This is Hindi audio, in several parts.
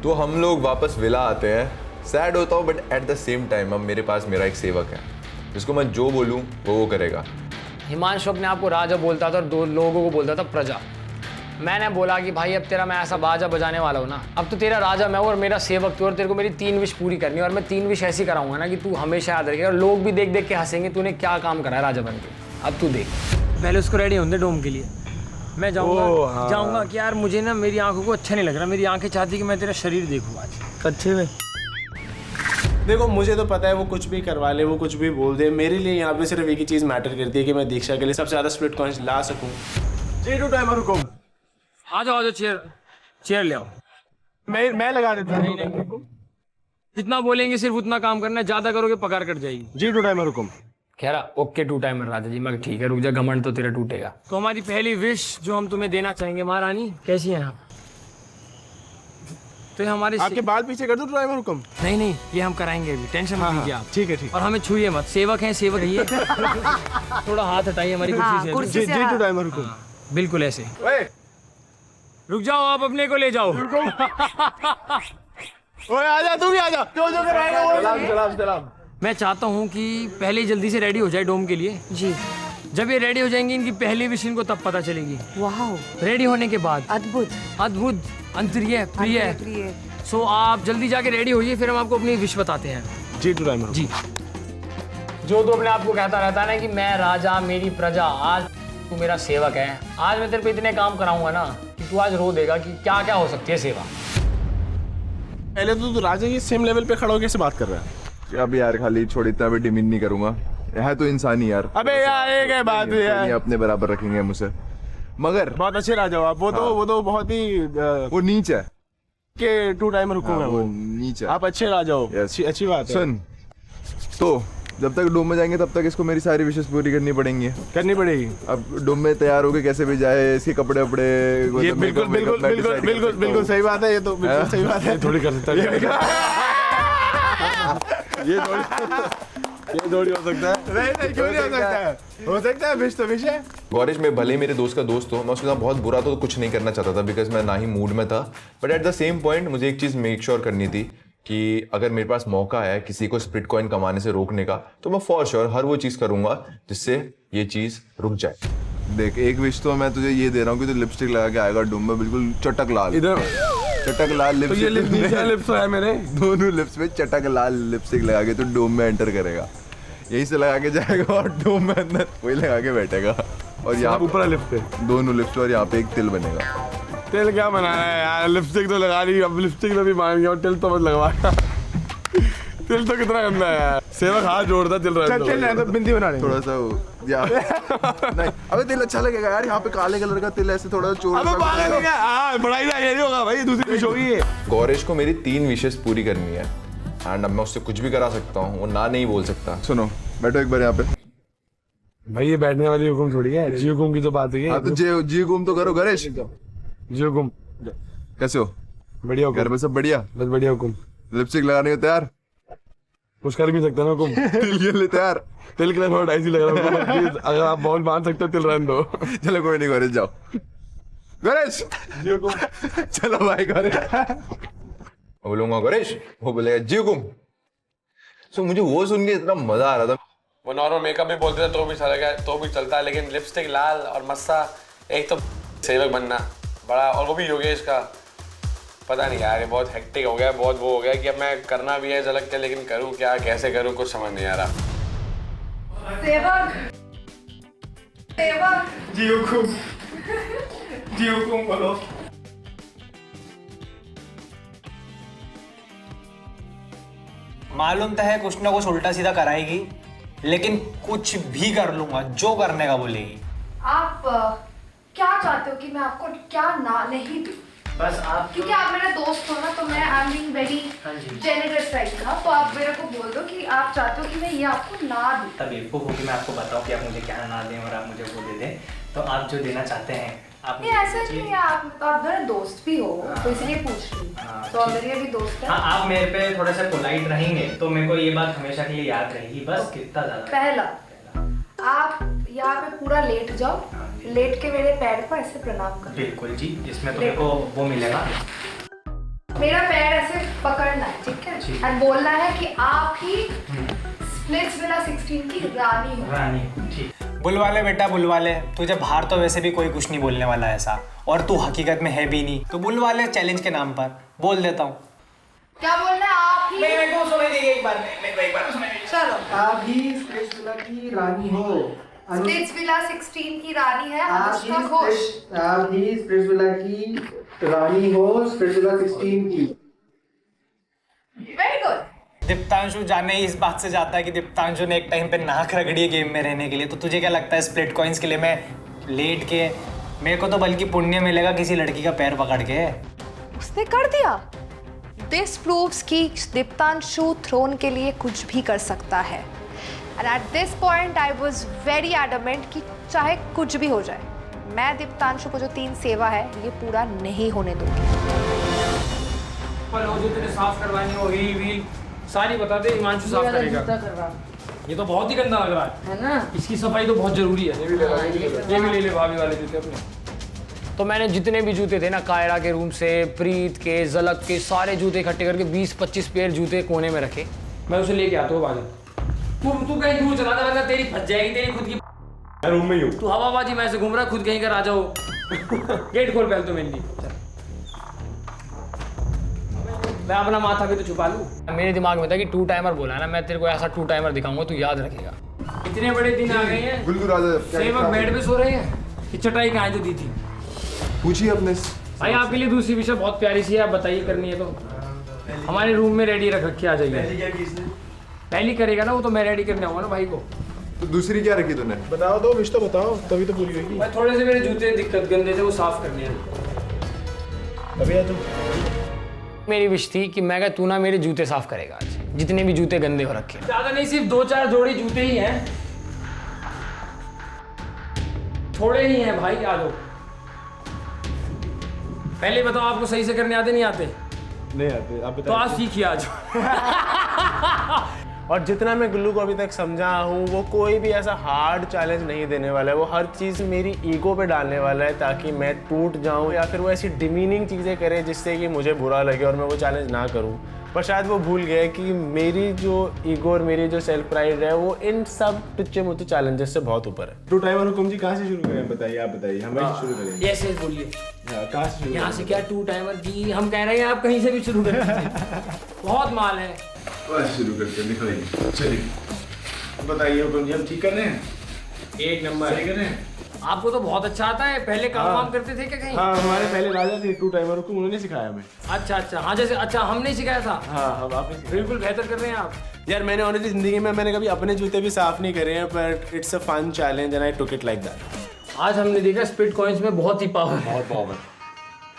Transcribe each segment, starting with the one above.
तो हम लोग वापस विला आते हैं। सैड होता हूँ but at the same time अब मेरे पास मेरा एक सेवक है जिसको मैं जो बोलूँ वो करेगा। हिमांशु अपने आप को राजा बोलता था और दो लोगों को बोलता था प्रजा। मैंने बोला कि भाई अब तेरा मैं ऐसा बाजा बजाने वाला हूँ ना, अब तो तेरा राजा मैं और मेरा सेवक तू, और तेरे को मेरी 3 विश पूरी करनी है और मैं 3 विश ऐसी कराऊंगा ना कि तू हमेशा याद रखेगा और लोग भी देख देख के हंसेंगे तूने क्या काम करा है राजा बन के। अब तू देख, पहले उसको रेडी होने दे डोम के लिए। मैं जाऊँगा कि यार मुझे ना मेरी आंखों को अच्छा नहीं लग रहा, मेरी आंखें चाहती कि मैं तेरा शरीर देखूँ आज अच्छे में। देखो मुझे तो पता है वो कुछ भी करवा ले, वो कुछ भी बोल दे, मेरे लिए यहाँ पे सिर्फ एक ही चीज़ मैटर करती है कि मैं दीक्षा के लिए सबसे ज़्यादा स्प्लिट कॉइंस ला सकूँ। जी टू टाइमर हुकुम। आ जाओ चेयर ले आओ। मैं लगा देता हूँ। जितना बोलेंगे सिर्फ उतना काम करना है, ज्यादा करोगे पगार कट जाएगी। जी टू टाइमर हुकुम। कह रहा ओके 2 टाइमर राजा जी। मैं ठीक है रुक जा, घमंड तो तेरा टूटेगा। तो हमारी पहली विश जो हम तुम्हें देना चाहेंगे महारानी, कैसी हैं आप? तो हमारे आपके बाल पीछे कर दूं टू टाइमर हुकुम? नहीं ये हम कराएंगे अभी, टेंशन मत लीजिए आप। ठीक है। और हमें छूइए मत, सेवक हैं सेवक रहिए। थोड़ा हाथ हटाइए हमारी कुर्सी से। जी टू टाइमर हुकुम। बिल्कुल ऐसे। रुक जाओ, आप अपने को ले जाओ। ओए आजा, तू भी आजा। जो कराएगा सलाम। मैं चाहता हूँ कि पहले जल्दी से रेडी हो जाए डोम के लिए जी। जब ये रेडी हो जाएंगी इनकी पहली विश इनको तब पता चलेगी। वाह, रेडी होने के बाद अद्भुत अंतरिय प्रिय। सो आप जल्दी जाके रेडी होइए, फिर हम आपको अपनी विश बताते हैं। जी टू टाइमर जी। जो तो अपने आप को कहता रहता है ना कि मैं राजा मेरी प्रजा, आज तू मेरा सेवक है। आज मैं तेरे पे इतने काम कराऊंगा ना कि तू आज रो देगा कि क्या क्या हो सकती है सेवा। पहले तो तू राजा ये सेम लेवल पे खड़ा होकर कैसे बात कर रहा है? अब यार खाली छोड़, इतना भी डिमीन नहीं करूंगा, है तो इंसान ही यार। अबे यार ये क्या बात है यार? ये अपने बराबर रखेंगे मुझे, मगर बहुत अच्छे राजा हो आप। वो तो बहुत ही वो नीच है के टू टाइमर हुकुम है वो वो। नीच है। आप अच्छे राजा हो। Yes. अच्छी बात है। सुन, तो जब तक डोम में जाएंगे तब तक इसको मेरी सारी विशेष पूरी करनी पड़ेंगी। करनी पड़ेगी। अब डोम में तैयार होके कैसे भी जाए, इसके कपड़े वपड़े ये बिल्कुल सही बात है। ये तो बिल्कुल सही बात है। थोड़ी कर सकता है ये थोड़ी हो सकता है। नहीं क्यों नहीं हो सकता है? हो सकता है, विश तो विश है। गौरीश, मैं भले ही मेरे दोस्त का दोस्त हो, मैं उसके साथ बहुत बुरा तो कुछ नहीं करना चाहता था बिकॉज मैं ना ही मूड में था। But at the same point मुझे एक चीज़ मेक श्योर करनी थी कि अगर मेरे पास मौका है किसी को स्प्लिट कॉइन कमाने से रोकने का, तो मैं फॉर श्योर हर वो चीज़ करूंगा जिससे ये चीज़ रुक जाए। देख, एक विश तो मैं तुझे ये दे रहा हूँ कि तू लिपस्टिक लगा के आएगा डोम में, बिल्कुल चटक लाल। इधर चटक लाल तो ये लिप्स है मेरे दोनों लिप्स में चटक लाल लिपस्टिक लगा के तो डोम में एंटर करेगा। यहीं से लगा के जाएगा और डोम में अंदर वही लगा के बैठेगा। और यहाँ ऊपर लिप्स पे दोनों लिप्स पे, और यहाँ पे एक तिल बनेगा। तिल क्या बनाना है यार? लिपस्टिक तो लगा ली, अब लिपस्टिक में भी मान गया और तिल तो मत लगवाना। तिल तो कितना गंदा है यार। सेवक हाथ जोड़ता तिल रहा तो बिंदी बना रहे थोड़ा सा नहीं, अबे तिल अच्छा लगेगा यार। यहाँ पे काले कलर का तिल ऐसे थोड़ा चोर। बड़ाई ना ये नहीं होगा भाई, दूसरी विश होगी। गौरीश को मेरी 3 विशेष पूरी करनी है एंड अब मैं उससे कुछ भी करा सकता हूँ, वो ना नहीं बोल सकता। सुनो, बैठो एक बार यहाँ पे। भाई ये बैठने वाली हुकुम थोड़ी है, जी हुकुम की तो बात हुई है। हाँ तो जी हुकुम तो करो गणेश। जी हुकुम। कैसे हो? बढ़िया हुकुम। घर में सब बढ़िया? बस बढ़िया हुकुम। लिपस्टिक लगाने को तैयार? कुछ कर भी सकता है ना हुकुम। तिल के लिए तैयार? तिल के लिए थोड़ा डाइसी लग रहा है हुकुम। अगर आप बहुत मान सकते हो तिल रहने दो। चलो कोई नहीं, गणेश जाओ। गणेश जी हुकुम। चलो भाई गणेश। बोलूंगा गणेश, वो बोलेगा जी हुकुम। सो मुझे वो सुन के इतना मजा आ रहा था। वो नॉर्मल मेकअप भी बोलते थे तो भी चलता है, लेकिन लिपस्टिक लाल और मस्सा, एक तो सेवक बनना बड़ा, और वो भी योगेश का, पता नहीं यार ये बहुत हेक्टिक हो गया, बहुत वो हो गया कि अब मैं करना भी है झलक के, लेकिन करूँ क्या, कैसे करूँ, कुछ समझ नहीं आ रहा। सेवक जी हुकुम। जी हुकुम बोलो। मालूम तो है कुछ ना कुछ उल्टा सीधा कराएगी, लेकिन कुछ भी कर लूंगा जो करने का बोलेगी। आप क्या चाहते हो कि मैं आपको क्या ना नहीं दूं? बस आप, क्योंकि आप मेरा दोस्त हो ना, तो मैं आई am being very generous right ना, तो आप मेरे को बोल दो कि आप चाहते हो कि मैं ये आपको ना दूं। तब बेवकूफ हो कि मैं आपको बताऊं कि आप मुझे क्या ना दें और आप मुझे वो दे दें। तो आप जो देना चाहते हैं आप नहीं, ऐसा नहीं है, आप मेरे दोस्त भी हो, तो इसलिए पूछ रही हूँ। तो मेरे भी दोस्त है। हाँ, आप मेरे पे थोड़ा सा पोलाइट रहेंगे तो मेरे को ये बात हमेशा के लिए याद रहेगी, बस कितना ज्यादा। पहला, आप यहाँ पे पूरा लेट जाओ, लेट के मेरे पैर को ऐसे प्रणाम करो। बिल्कुल जी, जिसमें तो मेरे को वो मिलेगा, मेरा पैर ऐसे पकड़ना है, ठीक है, और बोलना है कि आप ही स्प्लिट्स विला 16 की रानी हो। रानी, ठीक। बुलवाले बेटा बुलवाले, तुझे बाहर तो वैसे भी कोई कुछ नहीं बोलने वाला ऐसा, और तू हकीकत में है भी नहीं, तो बुलवाले चैलेंज के नाम पर बोल देता हूँ। क्या बोलना है? आप ही मेरे को सुनाई देगी एक बार, मेरे को एक बार सुनाई देगी। चलो, आप ही स्प्लिट्स विला की रानी हो। स्प्लिट्स विला 16 की रानी है आप अनुष्का घोष। ही स्प्लिट्स विला की रानी हो, स्प्लिट्स विला 16 की। Very good. दीप्तांशु जाने ही इस बात से जाता है कि दीप्तांशु ने एक टाइम पे नाक रगड़ी है गेम में रहने के लिए, तो तुझे क्या लगता है स्प्लिट कॉइंस के लिए मैं लेट के, मेरे को तो बल्कि पुण्य मिलेगा किसी लड़की का पैर पकड़ के। उसने कर दिया। दिस प्रूव्स कि दीप्तांशु थ्रोन के लिए कुछ भी कर सकता है। And at this point I was very adamant कि चाहे कुछ भी हो जाए, मैं दीप्तांशु को जो 3 सेवा है ये पूरा नहीं होने दूंगी। पर वो जो तेरे साफ करवानी हो हील व्हील सारी बता दे, हिमांशु साफ करेगा। ये तो बहुत ही गंदा लग रहा है ना, इसकी सफाई तो बहुत जरूरी है। ये भी ले ले भाभी वाले जूते अपने। तो मैंने जितने भी जूते थे ना, कायरा के रूम से, प्रीत के, झलक के, सारे जूते इकट्ठे करके 20-25 पेयर जूते कोने में रखे। मैं उसे लेके आता हूँ बाजू। तू कहीं दूर चला जा, वरना तेरी फंस जाएगी, तेरी खुद की। मैं रूम में ही हूँ। तू हवाबाजी में ऐसे घूम रहा, खुद कहीं का राजा हो। गेट खोल पहले तो मेरे लिए। मैं अपना माथा भी तो छुपा लूं। मेरे दिमाग में था कि 2 टाइमर बोला है ना, मैं तेरे को ऐसा 2 टाइमर दिखाऊंगा, तू याद रखेगा। इतने बड़े दिन आ गए हैं, गुल्लू राजा सेवक बेड पे सो रहे हैं कि चटाई कहाँ जो दी थी। पूछिए अपने भाई आपके लिए दूसरी विषय बहुत प्यारी सी है, आप बताइए करनी है तो हमारे रूम में रेडी रख रखी, आ जाइए। पहली करेगा ना वो, तो मैं रेडी करने आऊंगा ना भाई को। तो दूसरी क्या रखी तूने? बताओ तो, विश तो बताओ, तभी तो पूरी होगी। भाई थोड़े से मेरे जूते दिक्कत गंदे थे, वो साफ करने हैं। अभी आ तुम। मेरी विश थी कि मैं तू ना मेरे जूते साफ करेगा आज, जितने भी जूते गंदे हो रखे। ज्यादा नहीं, सिर्फ 2-4 जोड़ी जूते ही हैं, थोड़े ही हैं भाई। आ जाओ, पहले बताओ आपको सही से करने आते नहीं आते? नहीं आते, आप तो आज सीखिए आज। और जितना मैं गुल्लू को अभी तक समझा हूँ, वो कोई भी ऐसा हार्ड चैलेंज नहीं देने वाला है। वो हर चीज़ मेरी ईगो पे डालने वाला है ताकि मैं टूट जाऊँ, या फिर वो ऐसी डिमीनिंग चीज़ें करे जिससे कि मुझे बुरा लगे और मैं वो चैलेंज ना करूँ। पर शायद वो भूल गए कि मेरी जो ईगो और मेरी जो सेल्फ प्राइड है वो इन सब टुच्चे मुच्चे चैलेंजेस से बहुत ऊपर है। 2 टाइमर हुकुम जी कहाँ से शुरू करें, बताइए, आप बताइए, हम वहीं से शुरू करेंगे। ये से बोलिए, कहाँ से शुरू? यहाँ से क्या 2 टाइमर जी, हम कह रहे हैं आप कहीं से भी शुरू कर दीजिए। बहुत माल है। शुरू करते हैं, दिखाइए। चलिए बताइए हुकुम जी, हम ठीक कर रहे हैं? 1 नंबर सही कर रहे हैं? आपको तो बहुत अच्छा आता है। पहले काम करते थे क्या कहीं? हाँ, हमारे पहले राजा थे 2 टाइमर हुकुम, उन्होंने सिखाया हमें। अच्छा, हाँ जैसे, अच्छा हमने सिखाया था। हाँ, हम आपने सिखाया। बिल्कुल बेहतर कर रहे हैं आप। यार मैंने ऑनेस्टली जिंदगी में मैंने कभी अपने जूते भी साफ नहीं करे हैं, but it's a fun challenge and I took it like that. आज हमने देखा स्प्लिट कॉइंस में बहुत ही पावर है। बहुत पावर।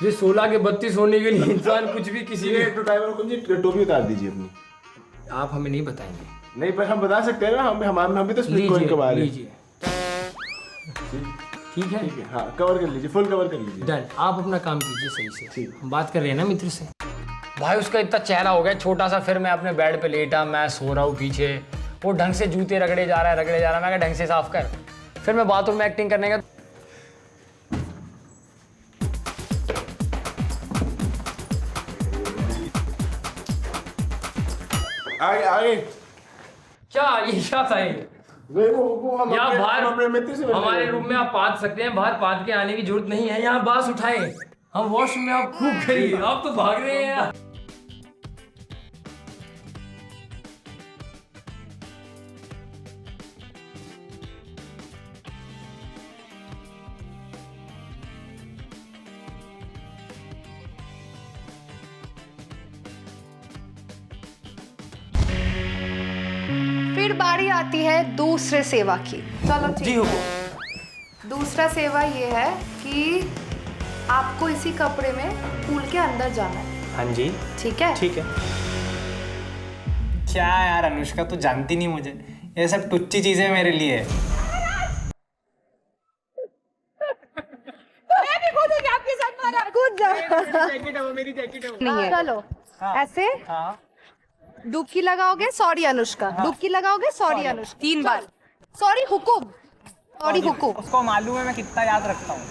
ये 16 के 32 होने के लिए इंसान कुछ भी किसी ये के। 2 टाइमर हुकुम जी टोपी उतार दीजिए अपनी। आप हमें नहीं बताएंगे। नहीं, पर हम बता सकते हैं ना, हम भी तो स्प्लिट कॉइन कमा रहे हैं। लीजिए, ठीक है, ठीक है, हाँ, कवर कर लीजिए, फुल कवर कर लीजिए। डन। आप अपना काम कीजिए सही से। हम बात कर रहे हैं ना मित्र से। भाई उसका इतना चेहरा हो गया छोटा सा, फिर मैं अपने बेड पे लेटा, मैं सो रहा हूँ पीछे, वो ढंग से जूते रगड़े जा रहा है। मैं कहा ढंग से साफ कर। फिर मैं बाथरूम में एक्टिंग करने का। आगे आगे। क्या ये क्या था ये? वो हम यहाँ हम अपने मित्र बाहर से हमारे रूम में आप पाद सकते हैं, बाहर पाद के आने की जरूरत नहीं है। यहाँ बास उठाए, हम वॉशरूम में आप खूब करिए। आप तो भाग रहे हैं यार। फिर बारी आती है दूसरे सेवा की। चलो जी ठीक। हुकुम। दूसरा सेवा ये है कि आपको इसी कपड़े में पूल के अंदर जाना है। हाँ जी, ठीक है? ठीक है। क्या यार अनुष्का, तू जानती नहीं मुझे, ये सब टुच्ची चीजें मेरे लिए। नहीं है। चलो ऐसे डुबकी लगाओगे, सॉरी अनुष्का। डुबकी लगाओगे, सॉरी अनुष्का। 3 बार। सॉरी हुकुम, सॉरी हुकुम। उसको मालूम है मैं कितना याद रखता हूँ।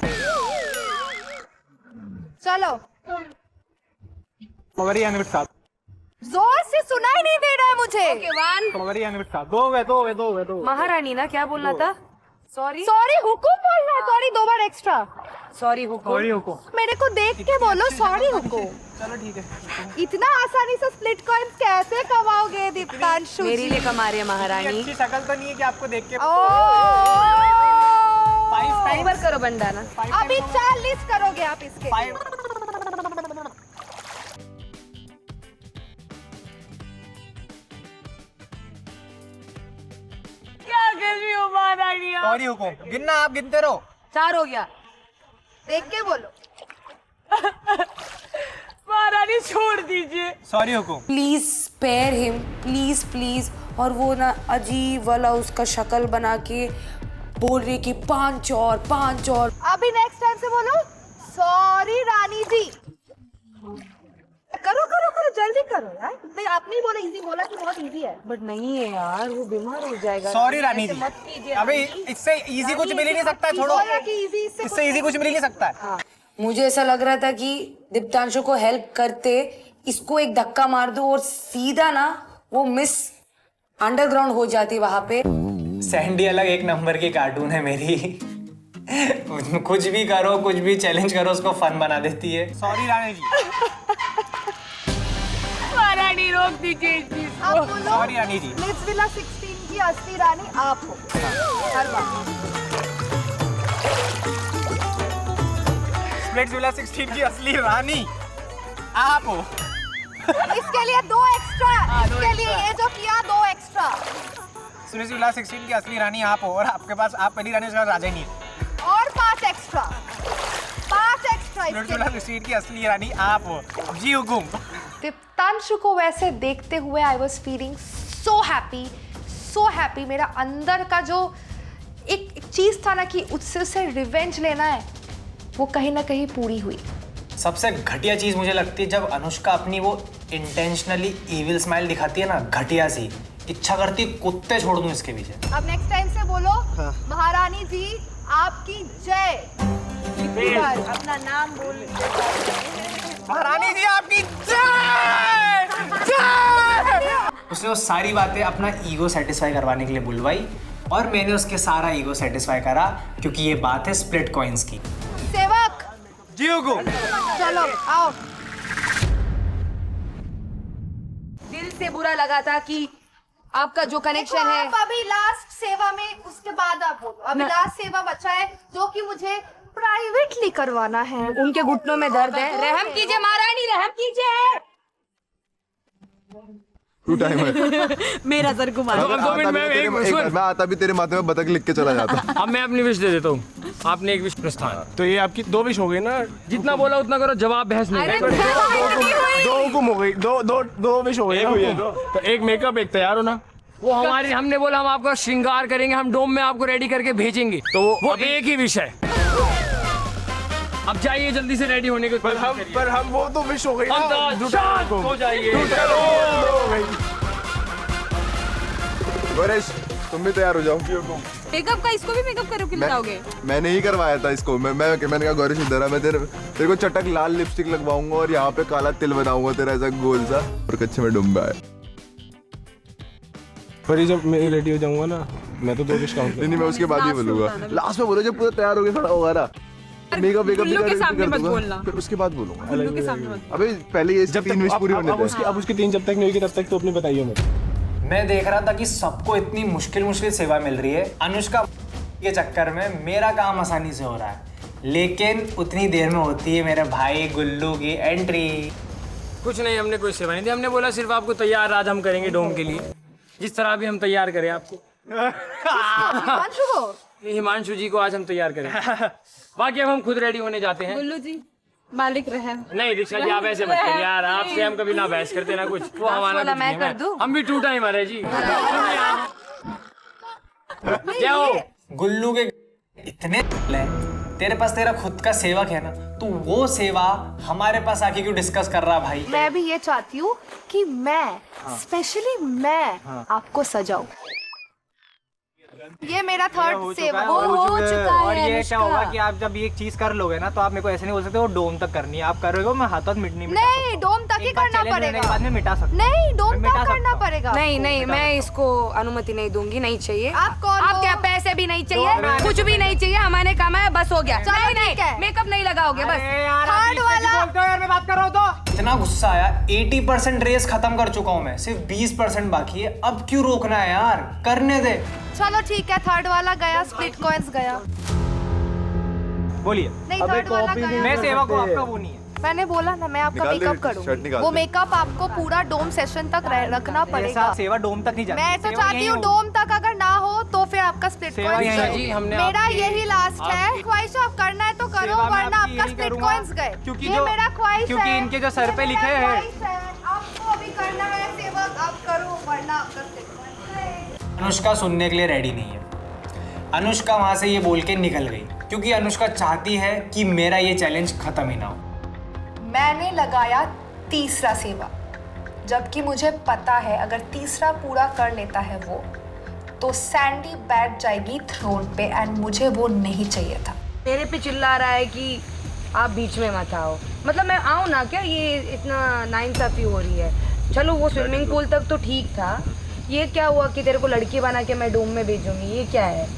चलो मगरी अनिल साहब जोर से सुनाई नहीं दे रहा है मुझे। मगरी अनिल साहब दो महारानी ना क्या बोलना था? सॉरी सॉरी हुकुम बोलना है, सॉरी 2 बार एक्स्ट्रा। सॉरी हुकुम। मेरे को देख के बोलो सॉरी हुकुम। चलो ठीक है। इतना आसानी से स्प्लिट कॉइंस कैसे कमाओगे दीप्तांशु मेरे जी? लिए कमा रही है महारानी। अच्छी शक्ल तो नहीं है कि आपको देख के ओवर करो बंडाना। अभी 40 करोगे आप इसके। क्या कर रही हो महारानी? सॉरी हुकुम। गिनना, आप गिनते रहो। 4 हो गया। देख के बोलो। महारानी छोड़ दीजिए। सॉरी हुकुम। Please spare him, please please. और वो ना अजीब वाला उसका शक्ल बना के बोल रही कि 5 और। अभी नेक्स्ट टाइम से बोलो सॉरी रानी जी। करो जल्दी करो यार। नहीं आपने ही बोला इजी, बोला कि बहुत इजी है। बट नहीं है यार, वो बीमार हो जाएगा। सॉरी रानी ऐसे जी। मत कीजिए। अबे इससे इजी कुछ मिल ही नहीं सकता है, छोड़ो। बोला कि इजी, इससे इजी कुछ मिल ही नहीं सकता है। मुझे ऐसा लग रहा था कि दीप्तांशु को हेल्प करते इसको एक धक्का मार दो और सीधा ना वो मिस अंडरग्राउंड हो जाती वहां पे। सैंडी अलग एक नंबर की कार्टून है मेरी। कुछ भी करो, कुछ भी चैलेंज करो, उसको फन बना देती है। सॉरी रानी जी। महारानी रोक दीजिए इस चीज आप बोलो सॉरी रानी जी। मिस विला 16 की असली रानी आप हो हर बार। स्प्लिट्स विला 16 की असली रानी आप हो। इसके लिए 2 एक्स्ट्रा। इसके लिए ये जो किया 2 एक्स्ट्रा। स्प्लिट्स विला 16 की असली रानी आप हो और आपके पास आप पहली रानी उसका राजा ही नहीं है। और 5 एक्स्ट्रा। 5 एक्स्ट्रा स्प्लिट्स इसके विला लिए। 16 की असली रानी आप हो। जी हुकुम। दीप्तांशु को वैसे देखते हुए I was feeling so happy. मेरा अंदर का जो एक चीज था ना कि उससे रिवेंज लेना है, वो कहीं ना कहीं पूरी हुई। सबसे घटिया चीज मुझे लगती है जब अनुष्का अपनी वो इंटेंशनली इविल स्माइल दिखाती है ना, घटिया सी। इच्छा करती है कुत्ते छोड़ दूं इसके पीछे। अब नेक्स्ट टाइम से बोलो महारानी जी आपकी जय। अपना नाम बोल महारानी जी आपकी जय जय। उसने वो सारी बातें अपना ईगो सेटिस्फाई करवाने के लिए बुलवाई और मैंने उसके सारा ईगो सेटिस्फाई करा, क्योंकि ये बात है स्प्लिट कॉइंस की। सेवक जी हुकुम। चलो आओ। दिल से बुरा लगा था कि आपका जो कनेक्शन है। आप अभी लास्ट सेवा में, उसके बाद आप बोलो। अभी लास्ट सेवा बचा है जो कि मुझे प्राइवेटली करवाना है। उनके घुटनों में दर्द है। रहम कीजिए महारानी, रहम कीजिए। टू टाइम है। मेरा सर घुमा दो। मैं आता भी तेरे माथे में बतख लिख के चला जाता। अब मैं अपनी विश दे देता हूँ। आपने एक विश प्रस्थान, तो ये आपकी 2 विश हो गई ना? जितना बोला उतना करो, जवाब बहस नहीं अरे करो। दो हुकुम हो गई, दो विश हो गई ना? तो एक मेकअप, एक तैयार होना। वो हमारी, हमने बोला हम आपका श्रृंगार करेंगे, हम डोम में आपको रेडी करके भेजेंगे, तो वो एक ही विश है। अब जाइए जल्दी से रेडी होने के। पर हम वो तो विश हो गई ना? शांत हो जाइए। गौरेश तुम भी तैयार हो जाओ। मेकअप का इसको भी मेकअप करके लगाओगे? मैंने ही करवाया था इसको। मैंने कहा गौरेश इधर आ, मैं तेरे को चटक लाल लिपस्टिक लगवाऊंगा और यहाँ पे काला तिल बनाऊंगा तेरा ऐसा गोल सा, और कच्चे में डुम्बा है। पर ये जब मैं रेडी हो जाऊंगा ना, मैं तो 2 विश काउंट नहीं मैं उसके बाद ही बोलूंगा। लास्ट में बोलो जब पूरा तैयार हो गया, खड़ा होगा ना, मेकअप भी कर दूंगा, फिर उसके बाद बोलूंगा। अबे पहले ये 3 विश पूरी होने दे। अब उसकी 3 जब तक नहीं होगी तब तक तो अपनी बताइए मत। मैं देख रहा था कि सबको इतनी मुश्किल सेवा मिल रही है, अनुष्का के चक्कर में मेरा काम आसानी से हो रहा है, लेकिन उतनी देर में होती है मेरे भाई गुल्लू की एंट्री। कुछ नहीं, हमने कोई सेवा नहीं दी। हमने बोला सिर्फ आपको तैयार आज हम करेंगे डोम के लिए, जिस तरह भी हम तैयार करें आपको। हिमांशु को, हिमांशु जी को आज हम तैयार करें। बाकी अब हम खुद रेडी होने जाते हैं। गुल्लू जी मालिक रहे। नहीं दीक्षा जी आप ऐसे मत करिए यार, आपसे हम कभी ना बहस करते ना कुछ। वो हमारा कुछ मैं कर दूं? हम भी 2 टाइमर है जी। क्या हो गुल्लू के इतने तेरे पास तेरा खुद का सेवक है ना, तू वो सेवा हमारे पास आके क्यों डिस्कस कर रहा भाई? मैं भी ये चाहती हूँ कि मैं स्पेशली मैं आपको सजाऊं। ये मेरा थर्ड सेव वो हो चुका और है ये क्या होगा अनुष्का। कि आप जब ये चीज कर लोगे ना तो आप मेरे को ऐसे नहीं बोल सकते वो डोम तक करनी है, आप करोगे मैं हाथों मिट नहीं मिटा नहीं सकता। डोम तक ही एक बार करना challenge होने के पड़ेगा। बाद में मिटा सकता हूँ। नहीं डोम मैं मिटा तक करना सकता हूँ। पड़ेगा। नहीं नहीं मैं इसको अनुमति नहीं दूंगी, नहीं चाहिए। आप कौन आप हो? क्या पैसे भी नहीं चाहिए, कुछ भी नहीं चाहिए, हमारे काम है, बस हो गया। चलो, नहीं ठीक है। नहीं मेकअप नहीं लगाओगे बस। अरे यार आप Third बीच में क्यों वाला। बोलते हो यार, मैं बात कर रहा हूँ तो। इतना गुस्सा आया, 80% रेस खत्म कर चुका हूँ मैं, सिर्फ 20% बाकी है, अब क्यों रोकना है यार, करने दे। चलो ठीक है, थर्ड वाला गया, स्प्लिट कॉइंस गया। बोलिए। नहीं थर्ड वाला गया। मैं सेवा को आपका वो नहीं है। मैंने बोला ना मैं आपका निकाल दे, मेकअप शर्ट करूंगी। निकाल वो दे। मेकअप आपको पूरा डोम सेशन तक रखना ऐसा पड़ेगा। सेवा डोम तक नहीं जाती। मैं तो सेवा चाहती यहीं हूँ हो। डोम तक अगर ना हो तो फिर आपका स्प्लिट सेवा कॉइंस यहीं जी, हमने मेरा आपकी- यही लास्ट है ख्वाहिश। आप करना है तो करो सेवा मैं वरना आपकी आपका यही स्प्लिट करूंगा, कॉइंस गए। क्योंकि ये जो- मेरा ख्वाहिश क्योंकि है। इनके जो सर ये पे मेरा लिखे हैं। ख्वाहिश है। आपको अभी करना है सेवा, आप करो वरना आपका स्प्लिट कॉइंस गए। अनुष्का सुनने के लिए रेडी नहीं है। अनुष्का वहां से ये बोल के निकल गई क्योंकि अनुष्का चाहती है कि मेरा ये चैलेंज खत्म ही ना हो। मैंने लगाया तीसरा सेवा, जबकि मुझे पता है अगर तीसरा पूरा कर लेता है वो तो सैंडी बैठ जाएगी थ्रोन पे एंड मुझे वो नहीं चाहिए था। मेरे पे चिल्ला रहा है कि आप बीच में मत आओ, मतलब मैं आऊँ ना क्या, ये इतना नाइंसाफी हो रही है। चलो वो स्विमिंग पूल तक तो ठीक था, ये क्या हुआ कि तेरे को लड़की बना के मैं डोम में भेजूंगी, ये क्या है?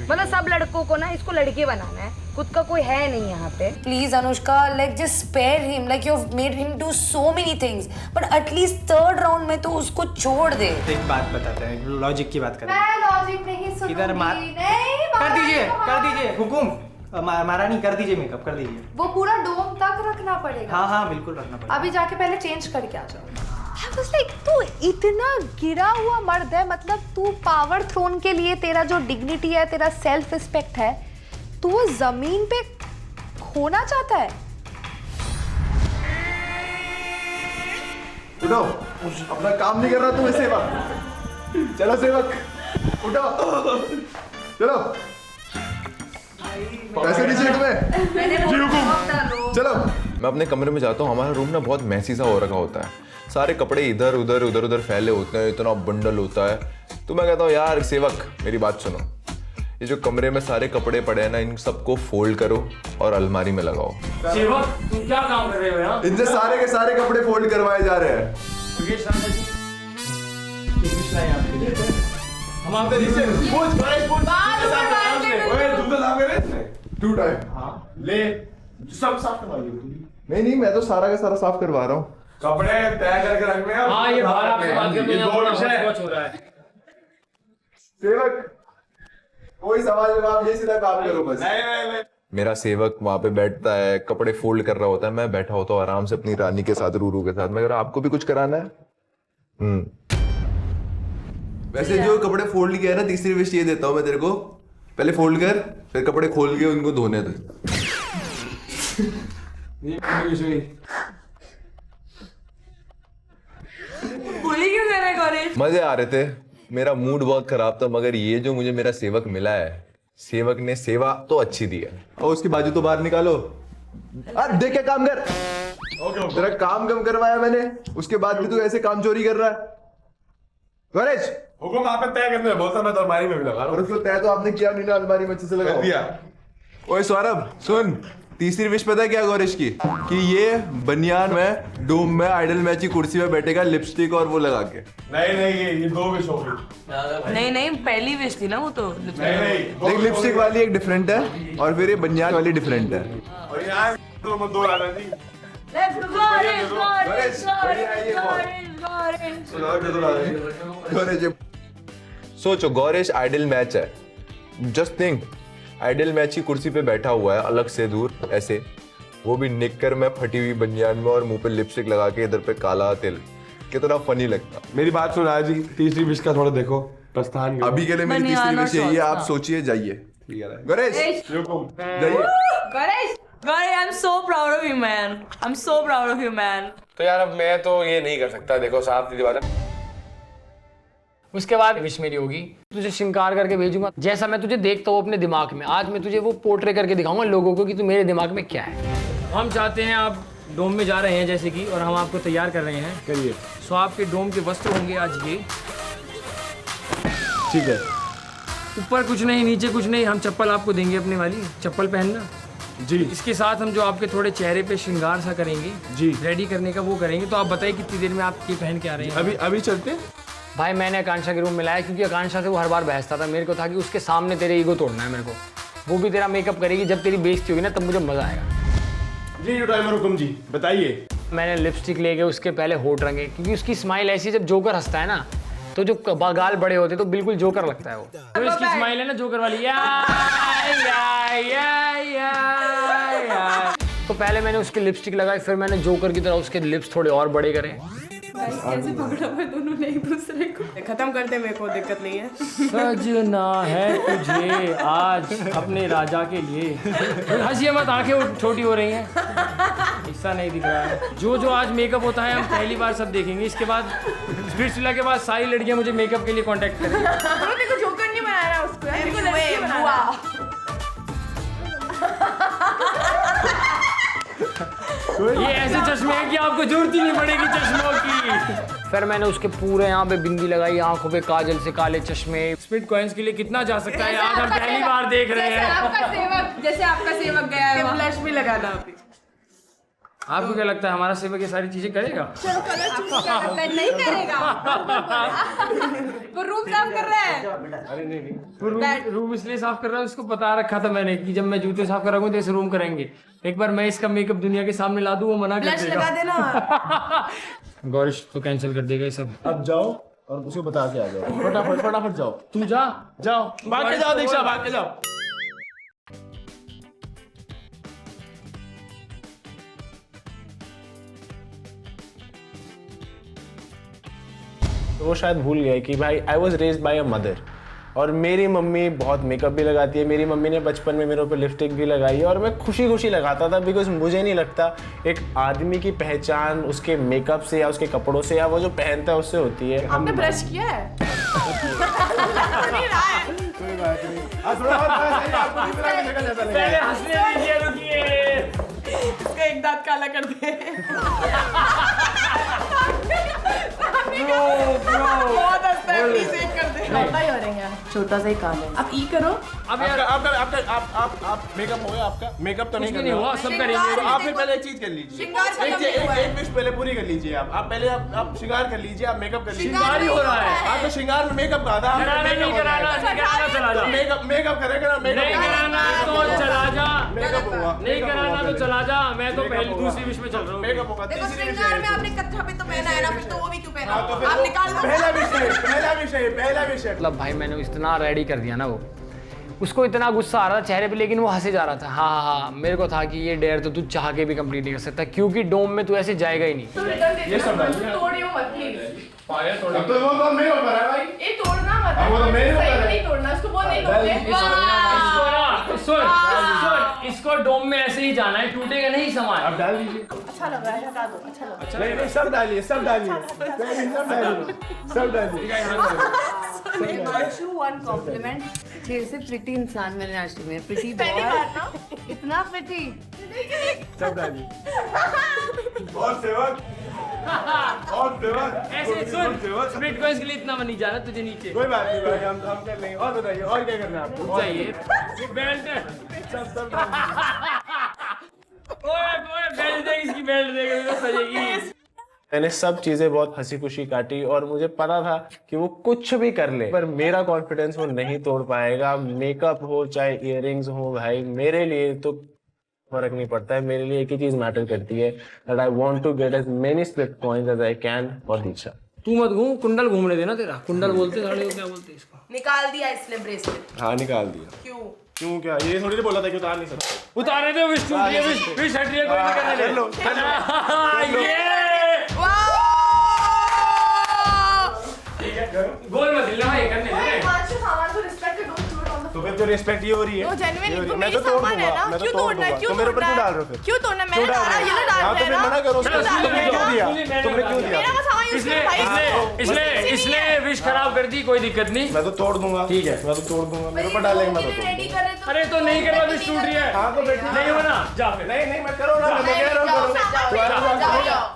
मतलब सब लड़कों को ना इसको लड़के बनाना है, खुद का कोई है नहीं यहाँ पे। Please Anushka, like just spare him, like you have made him do so many things, but at least third round में तो उसको छोड़ दे। एक बात बताते हैं, लॉजिक की बात करें। मैं लॉजिक नहीं सुनूंगी। इधर मार नहीं कर दीजिए हुकुम, मारा नहीं, कर दीजिए मेकअप कर दीजिए। वो पूरा डोम तक रखना पड़ेगा। हाँ हाँ बिल्कुल रखना पड़ेगा। अभी जाके पहले चेंज करके आ जाओ। I was like, तू इतना गिरा हुआ मर्द है, मतलब तू पावर थ्रोन के लिए तेरा जो डिग्निटी है, तेरा सेल्फ रिस्पेक्ट है, तू वो जमीन पे खोना चाहता है। उठो, अपना काम नहीं कर रहा तुम्हें सेवक। चलो सेवक, उठो, चलो। पैसे नहीं चाहिए तुम्हें? चलो। मैं अपने कमरे में जाता हूँ, हमारा रूम ना बहुत मैसी सा हो रखा होता है, सारे कपड़े इधर उधर फैले होते हैं, इतना बंडल होता है। तो मैं कहता हूँ यार सेवक मेरी बात सुनो, ये जो कमरे में सारे कपड़े पड़े हैं ना, इन सबको फोल्ड करो और अलमारी में लगाओ। सेवक तुम क्या काम कर रहे हो यहाँ? इनसे सारे के सारे कपड़े फोल्ड करवाए जा रहे हैं। हम आपके टू टाइम ले सब साफ करवा दिए। नहीं मैं तो सारा का सारा साफ करवा रहा हूँ। कपड़े तय करके रख में। हाँ ये बाहर आपसे बात करते हैं, दो विषय बहुत हो रहा है। सेवक कोई सवाल जवाब नहीं, सीधा काम करो बस। नहीं मेरा सेवक वहां पे बैठता है, कपड़े फोल्ड कर रहा होता है, मैं बैठा होता हूँ आराम से अपनी रानी के साथ, रूरू के साथ। मैं कह रहा आपको भी कुछ कराना है? वैसे जो कपड़े फोल्ड किया है ना, तीसरी विश ये देता हूँ मैं तेरे को, पहले फोल्ड कर, फिर कपड़े खोल के उनको धोने दे। बोली क्यों कर रहे गणेश? मजे आ रहे थे, मेरा मूड बहुत खराब था, मगर ये जो मुझे मेरा सेवक मिला है, सेवक ने सेवा तो अच्छी दी है। और उसकी बाजू तो बाहर निकालो। देख के काम कर। तेरा काम कम करवाया मैंने, उसके बाद भी तू ऐसे काम चोरी कर रहा है। गणेश हुकुम आप तय करने में बोलता, मैं तो अलमारी में भी लगा रहा और उसको तय तो आपने किया नहीं ना, अलमारी में अच्छे से लगाओ। दिया। ओए सौरभ सुन, तीसरी विश पता है क्या गौरेश की? कि ये बनियान में डोम में आइडल मैच की कुर्सी में बैठेगा, लिपस्टिक और वो लगा के। नहीं ये दो विश हो गई। नहीं पहली विश थी ना वो तो। नहीं देख लिपस्टिक वाली एक डिफरेंट है और फिर ये बनियान वाली डिफरेंट है। और यहाँ तो मैं दो लाना जी। गौरेश सोचो गौरेश आइडल मैच है, जस्ट थिंक आइडल मैच की कुर्सी पे बैठा हुआ है अलग से दूर ऐसे, वो भी निक्कर में फटी हुई बनियान में और मुंह पे लिपस्टिक लगा के, इधर पे काला तिल, कितना फनी लगता। मेरी बात सुना जी, तीसरी विश का थोड़ा देखो प्रस्थान करो। अभी के लिए मेरी तीसरी विश यही है, आप सोचिए, जाइए। गणेश हुकुम। जाइए। I'm so proud of you, man. I'm so proud of you, man. तो यार अब मैं तो ये नहीं कर सकता, देखो साफ सीधी बात है। उसके बाद विश मेरी होगी, तुझे श्रृंगार करके भेजूंगा जैसा मैं तुझे देखता हूँ अपने दिमाग में। आज मैं तुझे वो पोर्ट्रे करके दिखाऊंगा लोगों को कि तू मेरे दिमाग में क्या है। हम चाहते हैं आप डोम में जा रहे हैं जैसे कि, और हम आपको तैयार कर रहे हैं। करिए। सो आपके डोम के वस्त्र होंगे आज ये। ठीक है। ऊपर कुछ नहीं, नीचे कुछ नहीं, हम चप्पल आपको देंगे अपने वाली, चप्पल पहनना जी। इसके साथ हम जो आपके थोड़े चेहरे पे श्रृंगार सा करेंगे जी। रेडी करने का वो करेंगे। तो आप बताइए कितनी देर में आप ये पहन के आ रहे हैं? अभी चलते हैं। भाई मैंने आकांक्षा के रूम में लाया क्योंकि आकांक्षा से वो हर बार बहसता था। मेरे को था कि उसके सामने तेरे ईगो तोड़ना है मेरे को। वो भी तेरा मेकअप करेगी, जब तेरी बेइज्जती होगी ना तब मुझे मजा आएगा। जी ड्राइवर हुकुम जी, बताइए। मैंने लिपस्टिक लेके उसके पहले होठ रंगे, क्योंकि उसकी स्माइल ऐसी, जब जोकर हंसता है ना तो जो गाल बड़े होते तो बिल्कुल जोकर लगता है वो। तो इसकी स्माइल है ना जोकर वाली, या। तो पहले मैंने उसके लिपस्टिक लगाई, फिर मैंने जोकर की तरह उसके लिप्स थोड़े और बड़े करे। कैसे पकड़ा हुआ है दोनों ने एक दूसरे को। खत्म कर दे, मेरे को दिक्कत नहीं है। सजना है तुझे आज अपने राजा के लिए। हंसिए मत, आंखें छोटी हो रही हैं, हिस्सा नहीं दिख रहा है। जो आज मेकअप होता है हम पहली बार सब देखेंगे। इसके बाद स्पिरिट्सविला के बाद सारी लड़कियां मुझे मेकअप के लिए कांटेक्ट करें। मेरे को जोकर नहीं बनाया है उसको, मेरे को लड़की बनाना है। ये ऐसे चश्मे हैं कि आपको जरूरत ही नहीं पड़ेगी चश्मों की। फिर मैंने उसके पूरे यहाँ पे बिंदी लगाई, आंखों पे काजल से काले चश्मे। स्पिट कॉइन्स के लिए कितना जा सकता है, आज हम पहली बार देख रहे हैं। जैसे आपका सेवक गया है, ब्लश भी लगाना अभी। आपको क्या लगता है हमारा सेवक ये सारी चीजें करेगा? नहीं करेगा। वो रूम साफ कर रहा है। अरे नहीं, रूम इसलिए साफ कर रहा है, उसको बता रखा था मैंने कि जब मैं जूते साफ कराऊंगा तो ऐसे रूम करेंगे। एक बार मैं इसका मेकअप दुनिया के सामने ला दूं, वो मना कर देगा। लगा देना। गौरिश तो कैंसिल कर देगा ये सब। अब जाओ और उसको बता के आ जाओ, फटाफट जाओ। तू जाओ भाग के जाओ दीक्षा, भाग के जाओ। तो वो शायद भूल गए कि भाई I was raised bye a mother, और मेरी मम्मी बहुत मेकअप भी लगाती है। मेरी मम्मी ने बचपन में मेरे ऊपर लिपस्टिक भी लगाई है और मैं खुशी खुशी लगाता था, बिकॉज मुझे नहीं लगता एक आदमी की पहचान उसके मेकअप से या उसके कपड़ों से या वो जो पहनता है उससे होती है। आपने ब्रश किया है? नहीं रहा है। कोई बात नहीं, पहले हंसने दीजिए, रुकिए। इसका एक दांत काला कर दे। बहुत हंसता है, प्लीज एक कर दे। लंबा ही हो रही है, छोटा सा ही कान है। आप ई करो। अब यार आप मेकअप हो गया आपका? मेकअप तो नहीं नहीं हुआ, सब करेंगे। तो आप फिर पहले एक चीज कर लीजिए, एक विश पहले पूरी कर लीजिए। आप पहले आप श्रृंगार कर लीजिए, आप मेकअप कर लीजिए। श्रृंगार ही हो रहा है। आप तो श्रृंगार में मेकअप कहा था, नहीं कराना चला जा। मेकअप करेगा ना, नहीं कराना तो चला जा, मेकअप होगा। नहीं कराना तो चला जा। मैं तो पहली दूसरी विश में चल रहा हूँ। मेकअप होगा। देखो श्रृंगार में आपने कच्चा भी तो पहना है ना, फिर तो वो भी क्यों पहना? तो फिर आप निकाल दो। पहला विषय मतलब भाई मैंने इतना रेडी कर दिया ना, वो उसको इतना गुस्सा आ रहा था चेहरे पे, लेकिन वो हंसे जा रहा था। हाँ, मेरे को था कि ये डेयर तो तू चाह के भी कंप्लीट नहीं कर सकता, क्योंकि डोम में तू ऐसे जाएगा ही नहीं। ये सब तोड़ियो मत प्लीज। अब तो वो तो मेरे ऊपर है भाई। ये तोड़ना मत है। वो तो मेरे ऊपर है। नहीं तोड़ना, इसको बोल नहीं तोड़ते। इसको डोम में ऐसे ही जाना है, टूटेगा नहीं सामान। अब डाल दीजिए। अच्छा लग रहा है, हटा दो। अच्छा लग रहा नहीं, सब डालिए, सब डालिए। One compliment. तेरे से प्रिटी इंसान मैंने आज तुम्हें प्रिटी पहली बार ना। इतना प्रिटी। सब डालिए। और सेवक ऐसे सुन, स्प्लिट कॉइंस के लिए इतना नहीं जाना तुझे नीचे। कोई बात नहीं भाई, हम कर लेंगे। और बताइए, और क्या करना है आपको? चाहिए बेल्ट। सब ओए बेल्ट दे, इसकी बेल्ट दे, तो सजेगी। मैंने सब चीजें बहुत हंसी खुशी काटी और मुझे पता था कि वो कुछ भी कर ले, पर मेरा कॉन्फिडेंस वो नहीं तोड़ पाएगा। मेकअप हो चाहे इयररिंग्स हो, भाई मेरे लिए तो फर्क नहीं पड़ता है। मेरे लिए एक ही चीज मैटर करती है, that I want to get as many split coins as I can for Diksha. तू मत घूम, कुंडल घूमने देना तेरा। कुंडल बोलते साले को, क्या बोलते इसको? निकाल दिया इसने ब्रेसलेट। हाँ, निकाल दिया। क्यों क्या? ये थोड़ी बोला था कि उतार नहीं सकते। उतारे दे, विश टूट गया, विश हट रही है, कोई नहीं करने दे। गोल मत हिलना भाई, करने दे। तो फिर जो रिस्पेक्ट ये हो रही है, जेन्युइन मैं तो तोड़ दूंगा, मैं तो तोड़ दूंगा। तो मेरे ऊपर क्यों डाल रहे हो फिर? क्यों तोड़ना? मैंने डाला, ये ना डाल। हाँ, तो फिर मना करो। तुमने क्यों दिया? मेरा वो सामान यूज कर भाई। इसने विश खराब कर दी, कोई दिक्कत नहीं। मैं तो तोड़ दूंगा। ठीक है, मैं तो तोड़ दूंगा। मेरे ऊपर डालेंगे, मैं तो तोड़ रेडी कर रहे तो। अरे तो नहीं करना, विश टूट रही है। हाँ, तो बैठिए। नहीं होना, जा फिर। नहीं, मैं करो ना, मैं कह रहा हूँ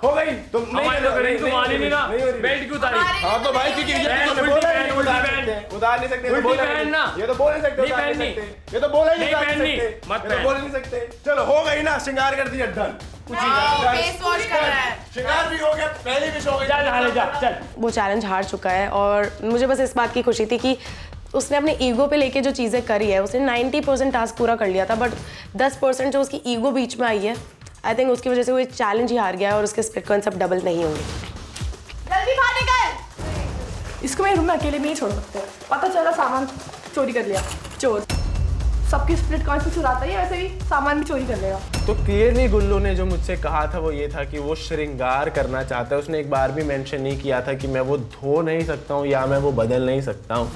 हो गई। तुम नहीं करेंगे, तुम मान ही नहीं रहा। बेल्ट क्यों उतारी? हाँ, तो भाई क्योंकि ये तूने बोला है कि उतार सकते हैं। उतार नहीं सकते, उल्टी बोल पहनना। ये तो बोल नहीं सकते, नहीं उतार नहीं पहननी। सकते, ये तो बोल ही नहीं उतार नहीं पहननी, सकते, मत ये तो पहन। बोल नहीं सकते। चलो हो गई ना, श्रृंगार कर दिया, डन। फेस वॉश कर रहा है। श्रृंगार भी हो गया, पहली विश हो गई। चल वो चैलेंज हार चुका है और मुझे बस इस बात की खुशी थी कि उसने अपने ईगो पे लेके जो चीज़ें करी है, उसने 90% टास्क पूरा कर लिया था, बट 10% जो उसकी ईगो बीच में आई है, आई थिंक उसकी वजह से वो ये चैलेंज ही हार गया है और उसके स्प्लिट कॉइन्स अब डबल नहीं होंगे। जल्दी बाहर निकल। इसको मेरे रूम में अकेले नहीं छोड़ सकते। पता चला सामान चोरी कर लिया, चोर सबकी स्प्लिट कॉइन्स से चुराता ही है, वैसे ही सामान भी चोरी कर लेगा। तो क्लियरली गुल्लू ने जो मुझसे कहा था वो ये था कि वो श्रृंगार करना चाहता है। उसने एक बार भी मेंशन नहीं किया था कि मैं वो धो नहीं सकता हूँ या मैं वो बदल नहीं सकता हूँ।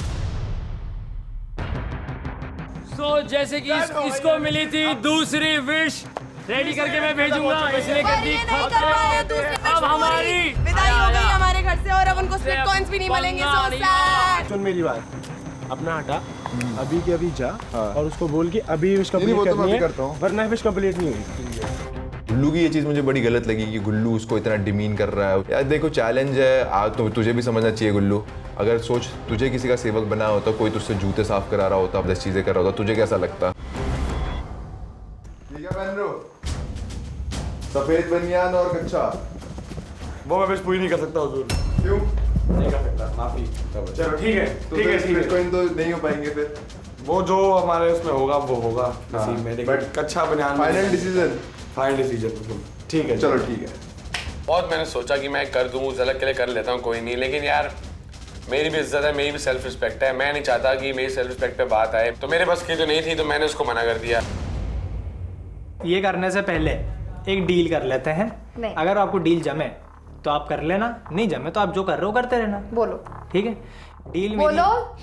सो जैसे कि इसको मिली थी दूसरी विश, रेडी करके मैं भेजूंगा, इसलिए कर दी खत्म। अब हमारी विदाई हो गई हमारे घर से और अब उनको स्प्लिट कॉइन्स भी नहीं मिलेंगे। So sad. सुन मेरी बात, अपना हटा, अभी के अभी जा और उसको बोल कि अभी विश कंप्लीट करनी है, वरना विश कंप्लीट नहीं होगी। गुल्लू की ये चीज़ मुझे बड़ी गलत लगी कि गुल्लू उसको इतना डिमीन कर रहा है। यार देखो चैलेंज है, आज तो तुझे भी समझना चाहिए गुल्लू। अगर सोच तुझे किसी का सेवक बना होता, कोई तुझसे जूते साफ करा रहा होता, 10 चीज़ें कर रहा होता, तुझे कैसा लगता? ठीक है पहन लो, सफेद बनियान और कच्चा। वो मैं विश पूरी नहीं कर सकता हुजूर। क्यों नहीं कर सकता, माफी। चलो ठीक है, ठीक है, ठीक है। कोई तो नहीं हो पाएंगे फिर। वो जो हमारे उसमें होगा वो होगा नसीब में, लेकिन कच्चा बनियान फाइनल डिसीजन। Final decision. ठीक है, चलो ठीक है। बहुत मैंने सोचा कि मैं कर दूँ, उस अलग के लिए कर लेता हूँ, कोई नहीं, लेकिन यार मेरी भी इज्जत है, मेरी भी सेल्फ रिस्पेक्ट है। मैं नहीं चाहता कि मेरी सेल्फ रिस्पेक्ट पे बात आए, तो मेरे बस की तो नहीं थी, तो मैंने उसको मना कर दिया। ये करने से पहले एक डील कर लेते हैं। नहीं। अगर आपको डील जमे तो आप कर लेना, नहीं जमे तो आप जो कर रहे हो करते रहना। बोलो। ठीक है, डील बोलो।